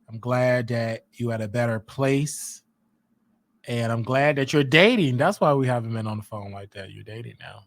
I'm glad that you at a better place. And I'm glad that you're dating. That's why we haven't been on the phone like that. You're dating now.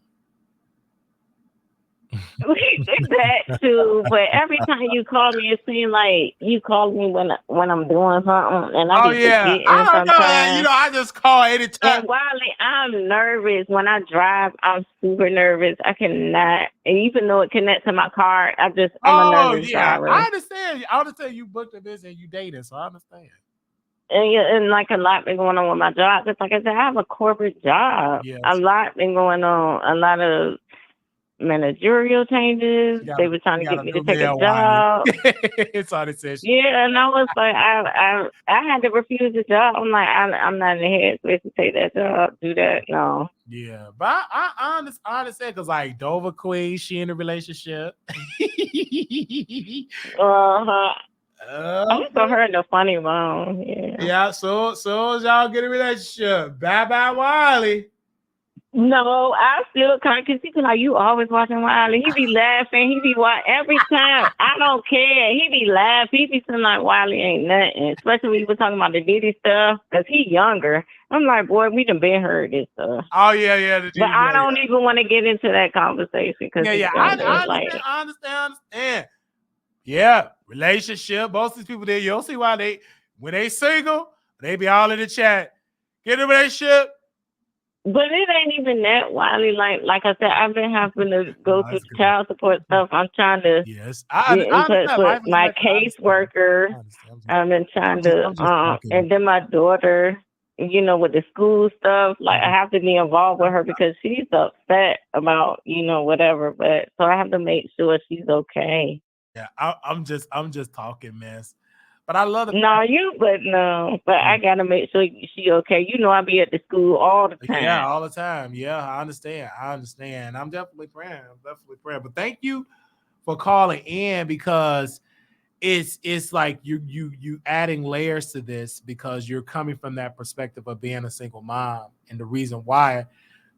We did that too, but every time you call me, it seems like you call me when I'm doing something, and I be forgetting I don't know. sometimes. I just call anytime. And Wiley, I'm nervous when I drive. I'm super nervous. I cannot, and even though it connects to my car, I'm a nervous driver. I understand. I understand you booked a business and you dating, so I understand. And like a lot been going on with my job. Because like I said, I have a corporate job. Yes. A lot been going on. A lot of managerial changes. They were trying to get me to take a job. It's all it says. Yeah, and I was like, I had to refuse the job. I'm like, I'm not in the headspace to take that job, do that. No. Yeah, but I understand because like Dover Queen, she in a relationship. I'm so her in the funny one. Yeah. So as y'all get a relationship, bye Wiley. No, I still can't because he be like, you always watching Wiley. He be laughing. He be every time. I don't care. He be laughing. He be saying like Wiley ain't nothing. Especially when you were talking about the Diddy stuff because he younger. I'm like, boy, we done been heard this stuff. Oh yeah. But I don't even want to get into that conversation because I understand. Yeah, relationship. Most of these people there, you'll see why when they single, they be all in the chat. Get a relationship. But it ain't even that, Wiley. Like I said, I've been having to go through child support stuff. I'm trying to get in touch with my caseworker. I've been trying to, and then my daughter, with the school stuff. Like I have to be involved with her because she's upset about, whatever. But so I have to make sure she's okay. Yeah, I'm just talking mess. But I love it. But I gotta make sure she okay. I be at the school all the time. Yeah, all the time. Yeah, I understand. I'm definitely praying. But thank you for calling in because it's like you adding layers to this because you're coming from that perspective of being a single mom and the reason why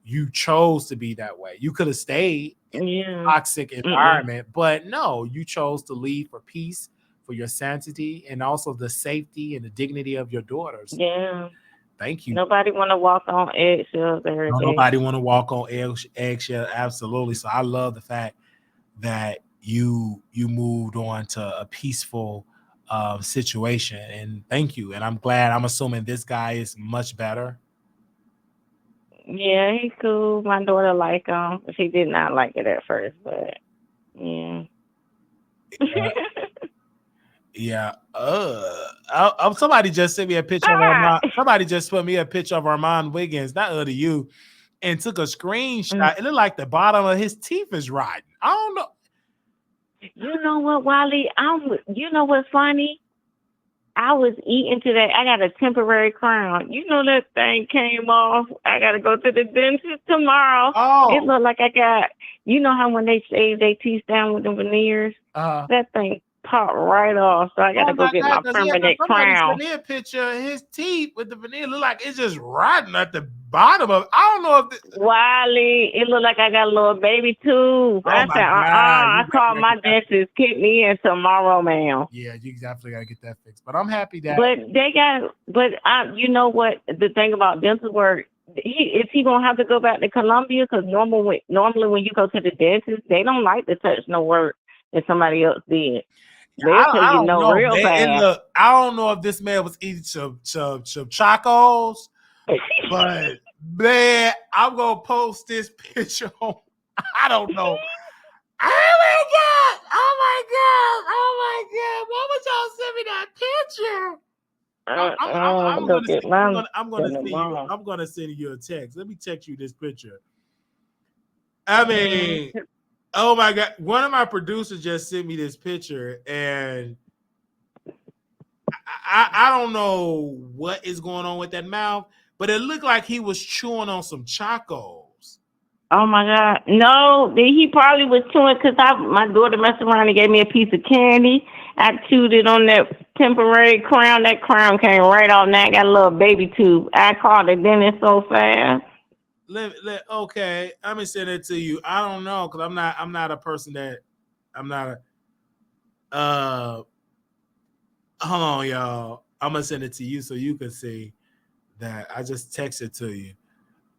you chose to be that way. You could have stayed in a toxic environment, but no, you chose to leave for peace, for your sanity, and also the safety and the dignity of your daughters. Yeah. Thank you. Nobody want to walk on eggshells every day. Nobody want to walk on eggshells. Absolutely. So I love the fact that you moved on to a peaceful situation, and thank you. And I'm glad. I'm assuming this guy is much better. Yeah, he's cool. My daughter like him. She did not like it at first, but yeah. Yeah. Somebody just sent me a picture of Armon. Somebody just put me a picture of Armon Wiggins, not other you, and took a screenshot. It looked like the bottom of his teeth is rotten. I don't know. You know what, Wiley? You know what's funny? I was eating today. I got a temporary crown. That thing came off. I got to go to the dentist tomorrow. Oh. It looked like I got, how when they shave their teeth down with the veneers? That thing popped right off. So I got to go get my because permanent somebody crown. sent me a picture of his teeth with the veneer. Look like it's just rotten at the bottom of. I don't know if. Wiley, it looked like I got a little baby tooth. Oh I my said, God, I you called definitely my gotta get that. dentist, kick me in tomorrow, ma'am. Yeah, you definitely gotta get that fixed. But I'm happy that. You know what? The thing about dental work, is he gonna have to go back to Columbia? Because normally when you go to the dentist, they don't like to touch no work that somebody else did. They'll tell I you don't no know, real man. And fast. look, I don't know if this man was eating some chacos, but man, I'm gonna post this picture on. I don't know. Oh my God! Oh my God! Oh my God! Why would y'all send me that picture? Go get mine. I'm gonna send you a text. Let me text you this picture. I mean, oh my God! One of my producers just sent me this picture, and I don't know what is going on with that mouth, but it looked like he was chewing on some chacos. Oh my God! No, he probably was chewing because my daughter messed around and gave me a piece of candy. I chewed it on that temporary crown. That crown came right off. Now I got a little baby tooth. I called the dentist so fast. Okay, I'm gonna send it to you. I don't know because I'm not a person that I'm not a. Hold on, y'all. I'm gonna send it to you so you can see that I just texted to you.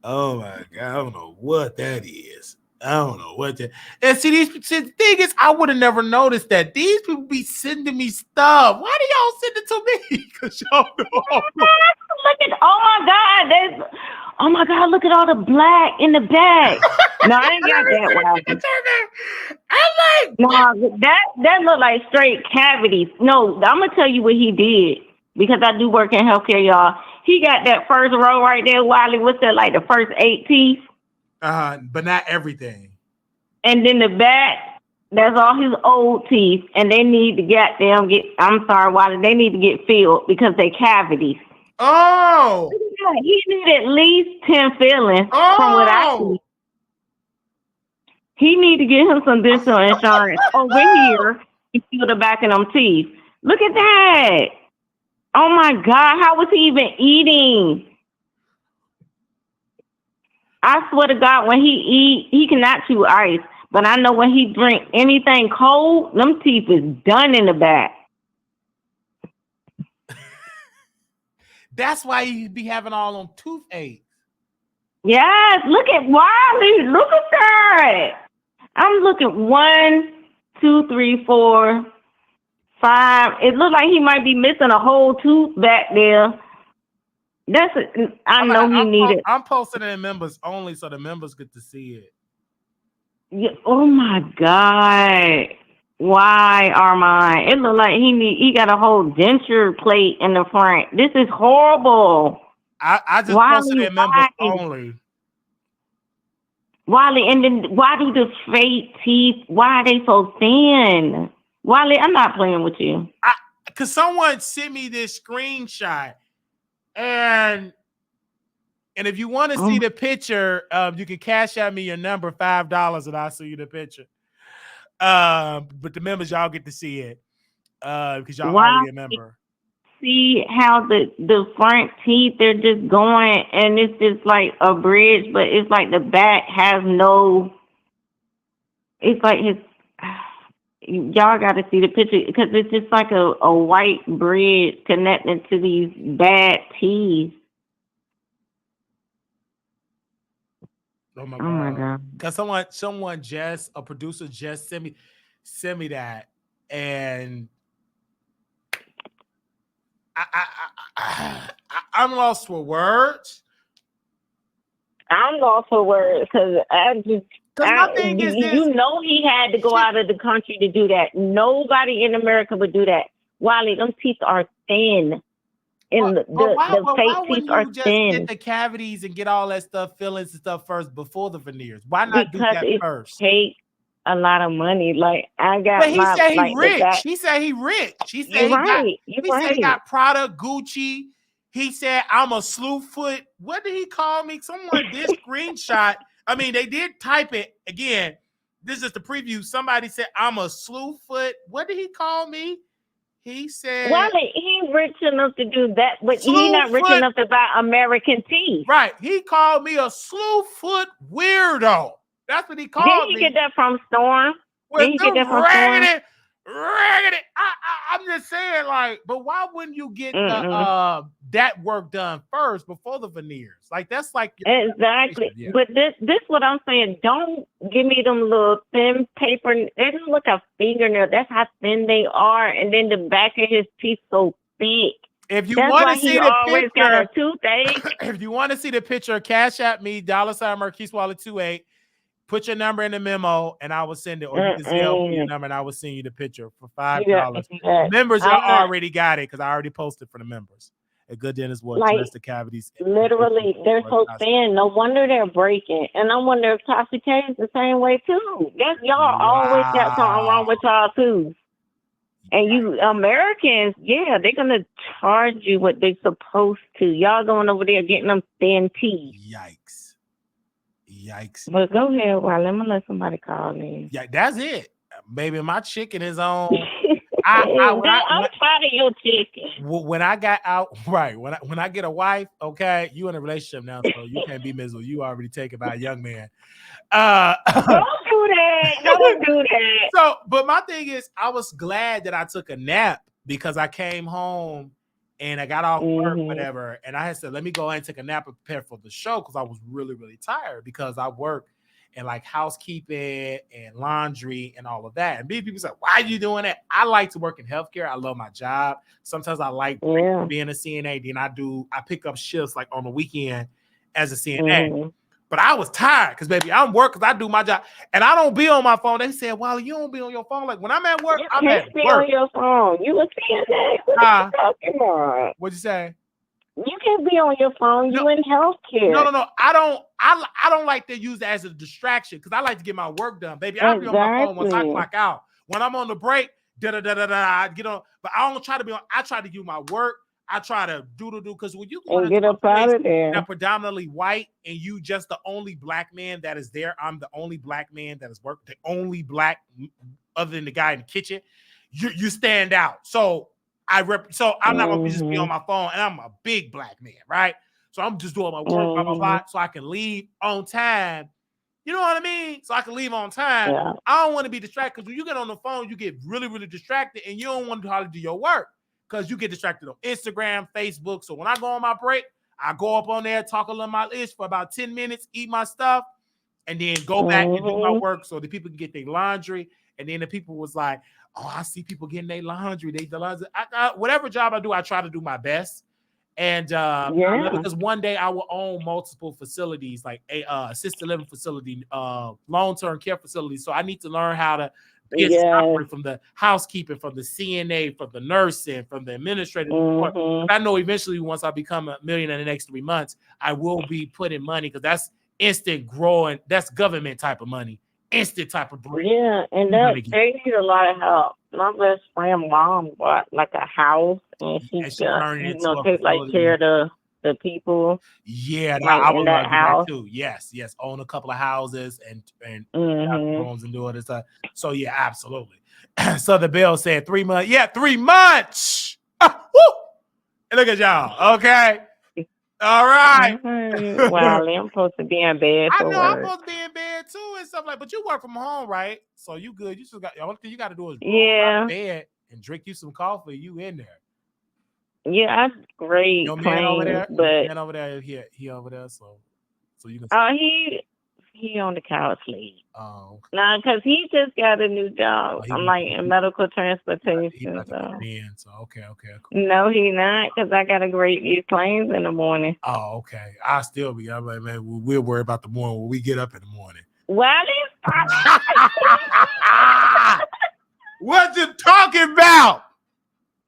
Oh my God, I don't know what that is. I don't know what that. And see, the thing is, I would have never noticed that. These people be sending me stuff. Why do y'all send it to me? Because y'all know. Oh my God, look at all the black in the back. No, I ain't got that one. I'm like, No, that look like straight cavities. No, I'm gonna tell you what he did because I do work in healthcare, y'all. He got that first row right there, Wiley. What's that, like the first 8 teeth? but not everything. And then the back, that's all his old teeth, and they need to I'm sorry, Wiley, they need to get filled because they cavities. Oh, he need at least 10 fillings from what I see. He need to get him some dental insurance over here to fill the back of them teeth. Look at that. Oh my God, how was he even eating? I swear to God, when he eat, he cannot chew ice. But I know when he drink anything cold, them teeth is done in the back. That's why he be having all them toothaches. Yes, look at Wiley. Look at that. I'm looking 1, 2, 3, 4, 5. It looks like he might be missing a whole tooth back there. I know he needed. I'm posting it in members only so the members get to see it. Yeah, oh my God. Why, Armon? It look like he got a whole denture plate in the front. This is horrible. I just posted it in members only. Wiley, and then why do the fake teeth, why are they so thin? Wiley, I'm not playing with you. Because someone sent me this screenshot. And if you want to see the picture, you can cash out me your number, $5, and I'll show you the picture. But the members, y'all get to see it because y'all already a member. See how the front teeth, they're just going, and it's just like a bridge, but it's like the back has no. It's like y'all got to see the picture because it's just like a white bridge connecting to these bad teeth. Oh my God! Because a producer just sent me that, and I'm lost for words. I'm lost for words because you know he had to go out of the country to do that. Nobody in America would do that. Wiley, them teeth are thin. And the fake teeth are thin. Get the cavities and get all that stuff, fillings and stuff first before the veneers? Why not do that first? Take a lot of money. Like I got. But he said he rich. He said he rich. He said he got Prada, Gucci. He said I'm a slew foot. What did he call me? Someone did screenshot. I mean, they did type it again. this is the preview. Somebody said I'm a slewfoot. What did he call me? He said, well, he rich enough to do that, but he not rich Slewfoot. enough to buy American teeth. Right. He called me a slewfoot weirdo. That's what he called Did he me. get that from Storm? With Did he get that from raggedy. I'm just saying, like, but why wouldn't you get that work done first before the veneers? Like, that's like exactly. Yeah. But this what I'm saying. Don't give me them little thin paper. They don't look a fingernail. That's how thin they are. And then the back of his teeth so thick. If you That's want why to see he the always picture, got a toothache. if you want to see the picture, cash at me, $Marquise28. Put your number in the memo, and I will send it. Or you can Zelle for your number, and I will send you the picture for $5. Members already got it because I already posted for the members. A good dentist will address the cavities. Literally, they're so thin. No wonder they're breaking. And I wonder if Toxic K is the same way too. That's y'all always got something wrong with y'all too. And you Americans, yeah, they're gonna charge you what they're supposed to. Y'all going over there getting them thin teeth. Yikes. But go ahead, well, let me let somebody call me. Yeah, that's it. Baby, my chicken is on. I'm tired of your chicken. When I got out, right, when I get a wife, okay, you in a relationship now, so you can't be miserable. You already taken by a young man. Don't do that. Don't do that. So, but my thing is, I was glad that I took a nap because I came home and I got off work, whatever, and I had said, let me go ahead and take a nap and prepare for the show because I was really, really tired because I work in like housekeeping and laundry and all of that. And people say, why are you doing that? I like to work in healthcare. I love my job. Sometimes I like being a CNA. Then I pick up shifts like on the weekend as a CNA. But I was tired because, baby, I'm working because I do my job. And I don't be on my phone. They said, well, you don't be on your phone. Like, when I'm at work, I'm at work. You can't be on your phone. You a CNA. What are you talking about? What'd you say? You can't be on your phone. You in healthcare. No. I don't like to use that as a distraction because I like to get my work done, baby. I'll be on my phone once I clock out. When I'm on the break, I get on. But I don't try to be on. I try to do my work. I try to do because when you go get up out of there, that predominantly white, and you just the only black man that is there. I'm the only black man that is working. The only black, other than the guy in the kitchen. You stand out. So I'm not gonna just be on my phone, and I'm a big black man, right? So I'm just doing my work, blah, blah, blah, so I can leave on time. You know what I mean? So I can leave on time. Yeah. I don't want to be distracted because when you get on the phone, you get really, really distracted, and you don't want to hardly do your work because you get distracted on Instagram, Facebook. So when I go on my break, I go up on there, talk a little my ish for about 10 minutes, eat my stuff, and then go back and do my work so the people can get their laundry. And then the people was like, oh, I see people getting their laundry. Whatever job I do, I try to do my best. And because one day I will own multiple facilities, like a assisted living facility, long-term care facility. So I need to learn how to operate from the housekeeping, from the CNA, from the nursing, from the administrative. I know eventually once I become a millionaire in the next 3 months, I will be putting money because that's instant growing. That's government type of money. Instant type of break. Yeah, and they need a lot of help. My best friend mom bought like a house, and she turned it into take like care of the people. Yeah, like I would in love that to do house. that too. Yes, own a couple of houses and rooms and do all this stuff. So yeah, absolutely. So the bill said 3 months. Yeah, 3 months. Woo! And look at y'all. Okay. All right. Well, I'm supposed to be in bed. I know I'm supposed to be in bed too and stuff like. But you work from home, right? So you good. You just got the only thing you got to do is roll out of bed and drink you some coffee. You in there? Yeah, that's great. Your man over there, but man over there, he over there. So you can. He on the couch sleep. Oh. Okay. Nah, because he just got a new job. I'm like in medical transportation. He about to come in, so okay, cool. No, he not, because I gotta grade these planes in the morning. Oh, okay. I'll still be. I'm like, man, we'll worry about the morning when we get up in the morning. What What you talking about?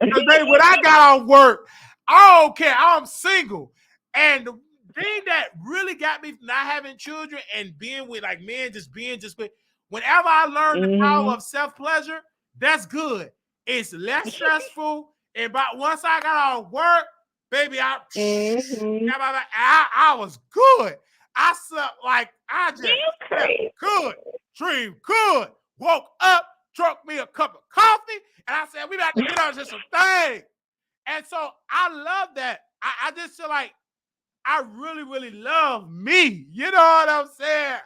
Because when I got on work, I don't care. I'm single, and the thing that really got me not having children and being with like men, just with. Whenever I learned the power of self-pleasure, that's good. It's less stressful. And about once I got on work, baby, I was good. I slept like I just slept good. dream good. Woke up, drunk me a cup of coffee, and I said, we got to get on to some things. And so I love that. I just feel like I really, really love me. You know what I'm saying?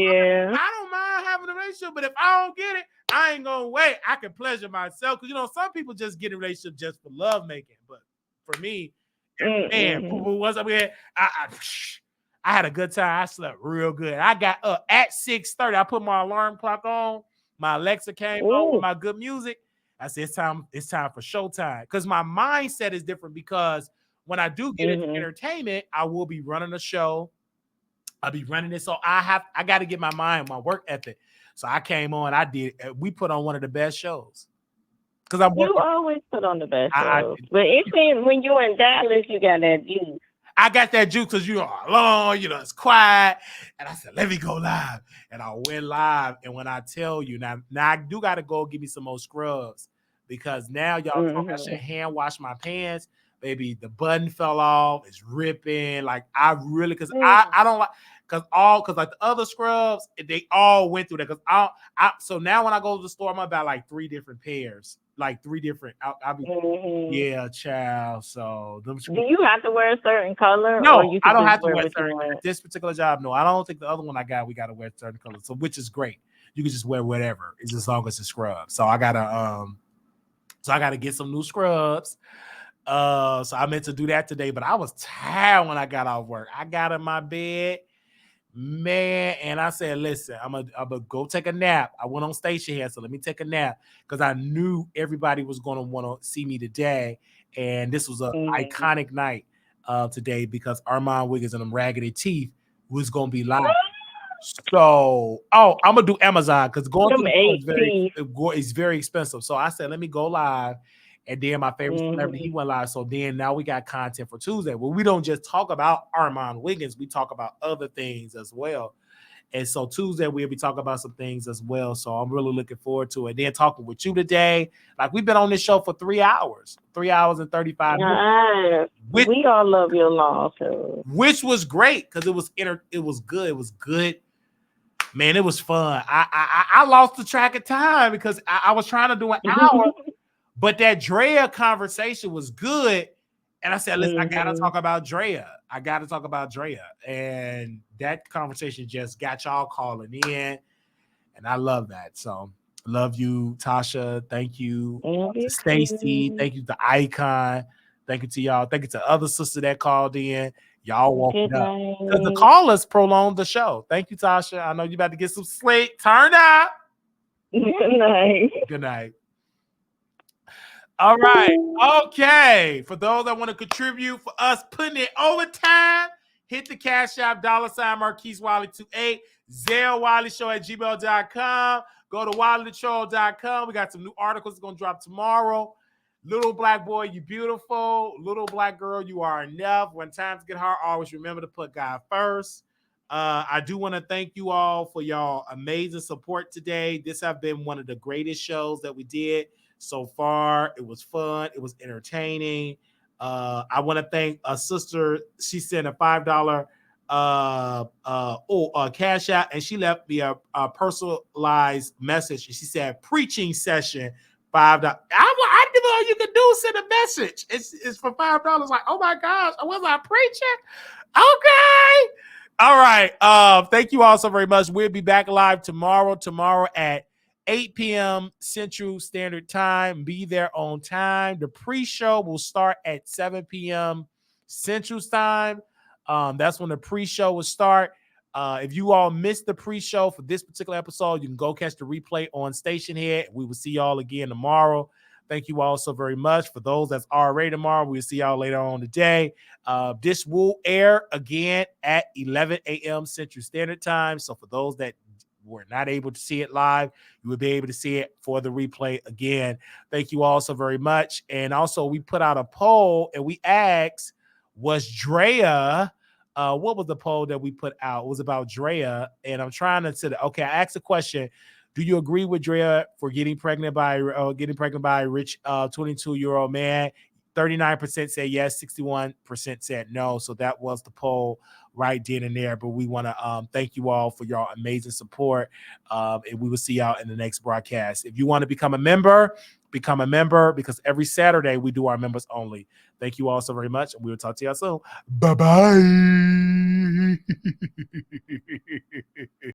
Yeah. I don't mind having a relationship, but if I don't get it, I ain't gonna wait. I can pleasure myself. Because, you know, some people just get a relationship just for love making. But for me, man, what's up here? I had a good time. I slept real good. I got up at 6:30. I put my alarm clock on. My Alexa came on with my good music. I said, it's time for showtime. Because my mindset is different, because when I do get into entertainment, I will be running a show. I'll be running it. So I got to get my mind, my work ethic. So I came on, we put on one of the best shows. Because you always put on the best shows. But it seems when you're in Dallas, you got that juice. I got that juice because you know alone, you know, it's quiet. And I said, let me go live. And I went live. And when I tell you, now I do gotta go give me some more scrubs, because now y'all talking, I should hand wash my pants. Baby, the button fell off, it's ripping. Like I really, because I don't like, because like the other scrubs, they all went through that. Because so now when I go to the store, I'm about like 3 different pairs. Like 3 different. I'll be, yeah, child. So do you have to wear a certain color? No, or you I don't have to wear certain. This particular job, no. I don't think the other one I got, we got to wear certain colors. So which is great. You can just wear whatever. It's as long as it's scrub. So I gotta get some new scrubs. So I meant to do that today, but I was tired when I got off work. I got in my bed, man, and I said, listen, I'm gonna go take a nap. I went on station here, so let me take a nap, because I knew everybody was gonna want to see me today, and this was an iconic night today, because Armon Wiggins and them Raggedy Teeth was gonna be live. So, I'm gonna do Amazon, because going to the store is very expensive. So I said, let me go live. And then my favorite celebrity, he went live. So then now we got content for Tuesday. Well, we don't just talk about Armon Wiggins, we talk about other things as well. And so Tuesday we'll be talking about some things as well. So I'm really looking forward to it. Then talking with you today. Like, we've been on this show for 3 hours, 3 hours and 35 minutes. We all love your long show. Which was great, because it was good. It was good. Man, it was fun. I lost the track of time, because I was trying to do an hour. But that Drea conversation was good. And I said, listen, I got to talk about Drea. And that conversation just got y'all calling in. And I love that. So love you, Tasha. Thank you, Stacy. Thank you to Icon. Thank you to y'all. Thank you to other sister that called in. Y'all woke up. Because the callers prolonged the show. Thank you, Tasha. I know you about to get some sleep. Turn up. Good night. Good night. All right. Okay. For those that want to contribute for us putting it overtime, hit the Cash App, $ Marquise Wiley 28, Zelle Wiley Show at gmail.com. Go to wileythetroll.com. We got some new articles going to drop tomorrow. Little black boy, you beautiful. Little black girl, you are enough. When times get hard, always remember to put God first. I do want to thank you all for y'all amazing support today. This has been one of the greatest shows that we did so far. It was fun. It was entertaining. I want to thank a sister. She sent a $5 cash out, and she left me a personalized message. She said, preaching session, $5. I didn't know you could do send a message. It's for $5. Like, oh my gosh, was I preaching? Okay. All right. Thank you all so very much. We'll be back live tomorrow at 8 p.m. Central Standard Time. Be there on time. The pre-show will start at 7 p.m. Central Time. That's when the pre-show will start. If you all missed the pre-show for this particular episode, you can go catch the replay on Station Head. We will see y'all again tomorrow. Thank you all so very much. For those that's already tomorrow, we'll see y'all later on today. This will air again at 11 a.m. Central Standard Time. So for those that were not able to see it live, you will be able to see it for the replay again. Thank you all so very much. And also, we put out a poll and we asked, was Draya, what was the poll that we put out? It was about Draya. And I'm trying to say, okay, I asked a question. Do you agree with Drea for getting pregnant by a rich 22-year-old man? 39% said yes, 61% said no. So that was the poll right then and there. But we want to thank you all for your amazing support. And we will see y'all in the next broadcast. If you want to become a member because every Saturday we do our members only. Thank you all so very much. And we will talk to y'all soon. Bye-bye.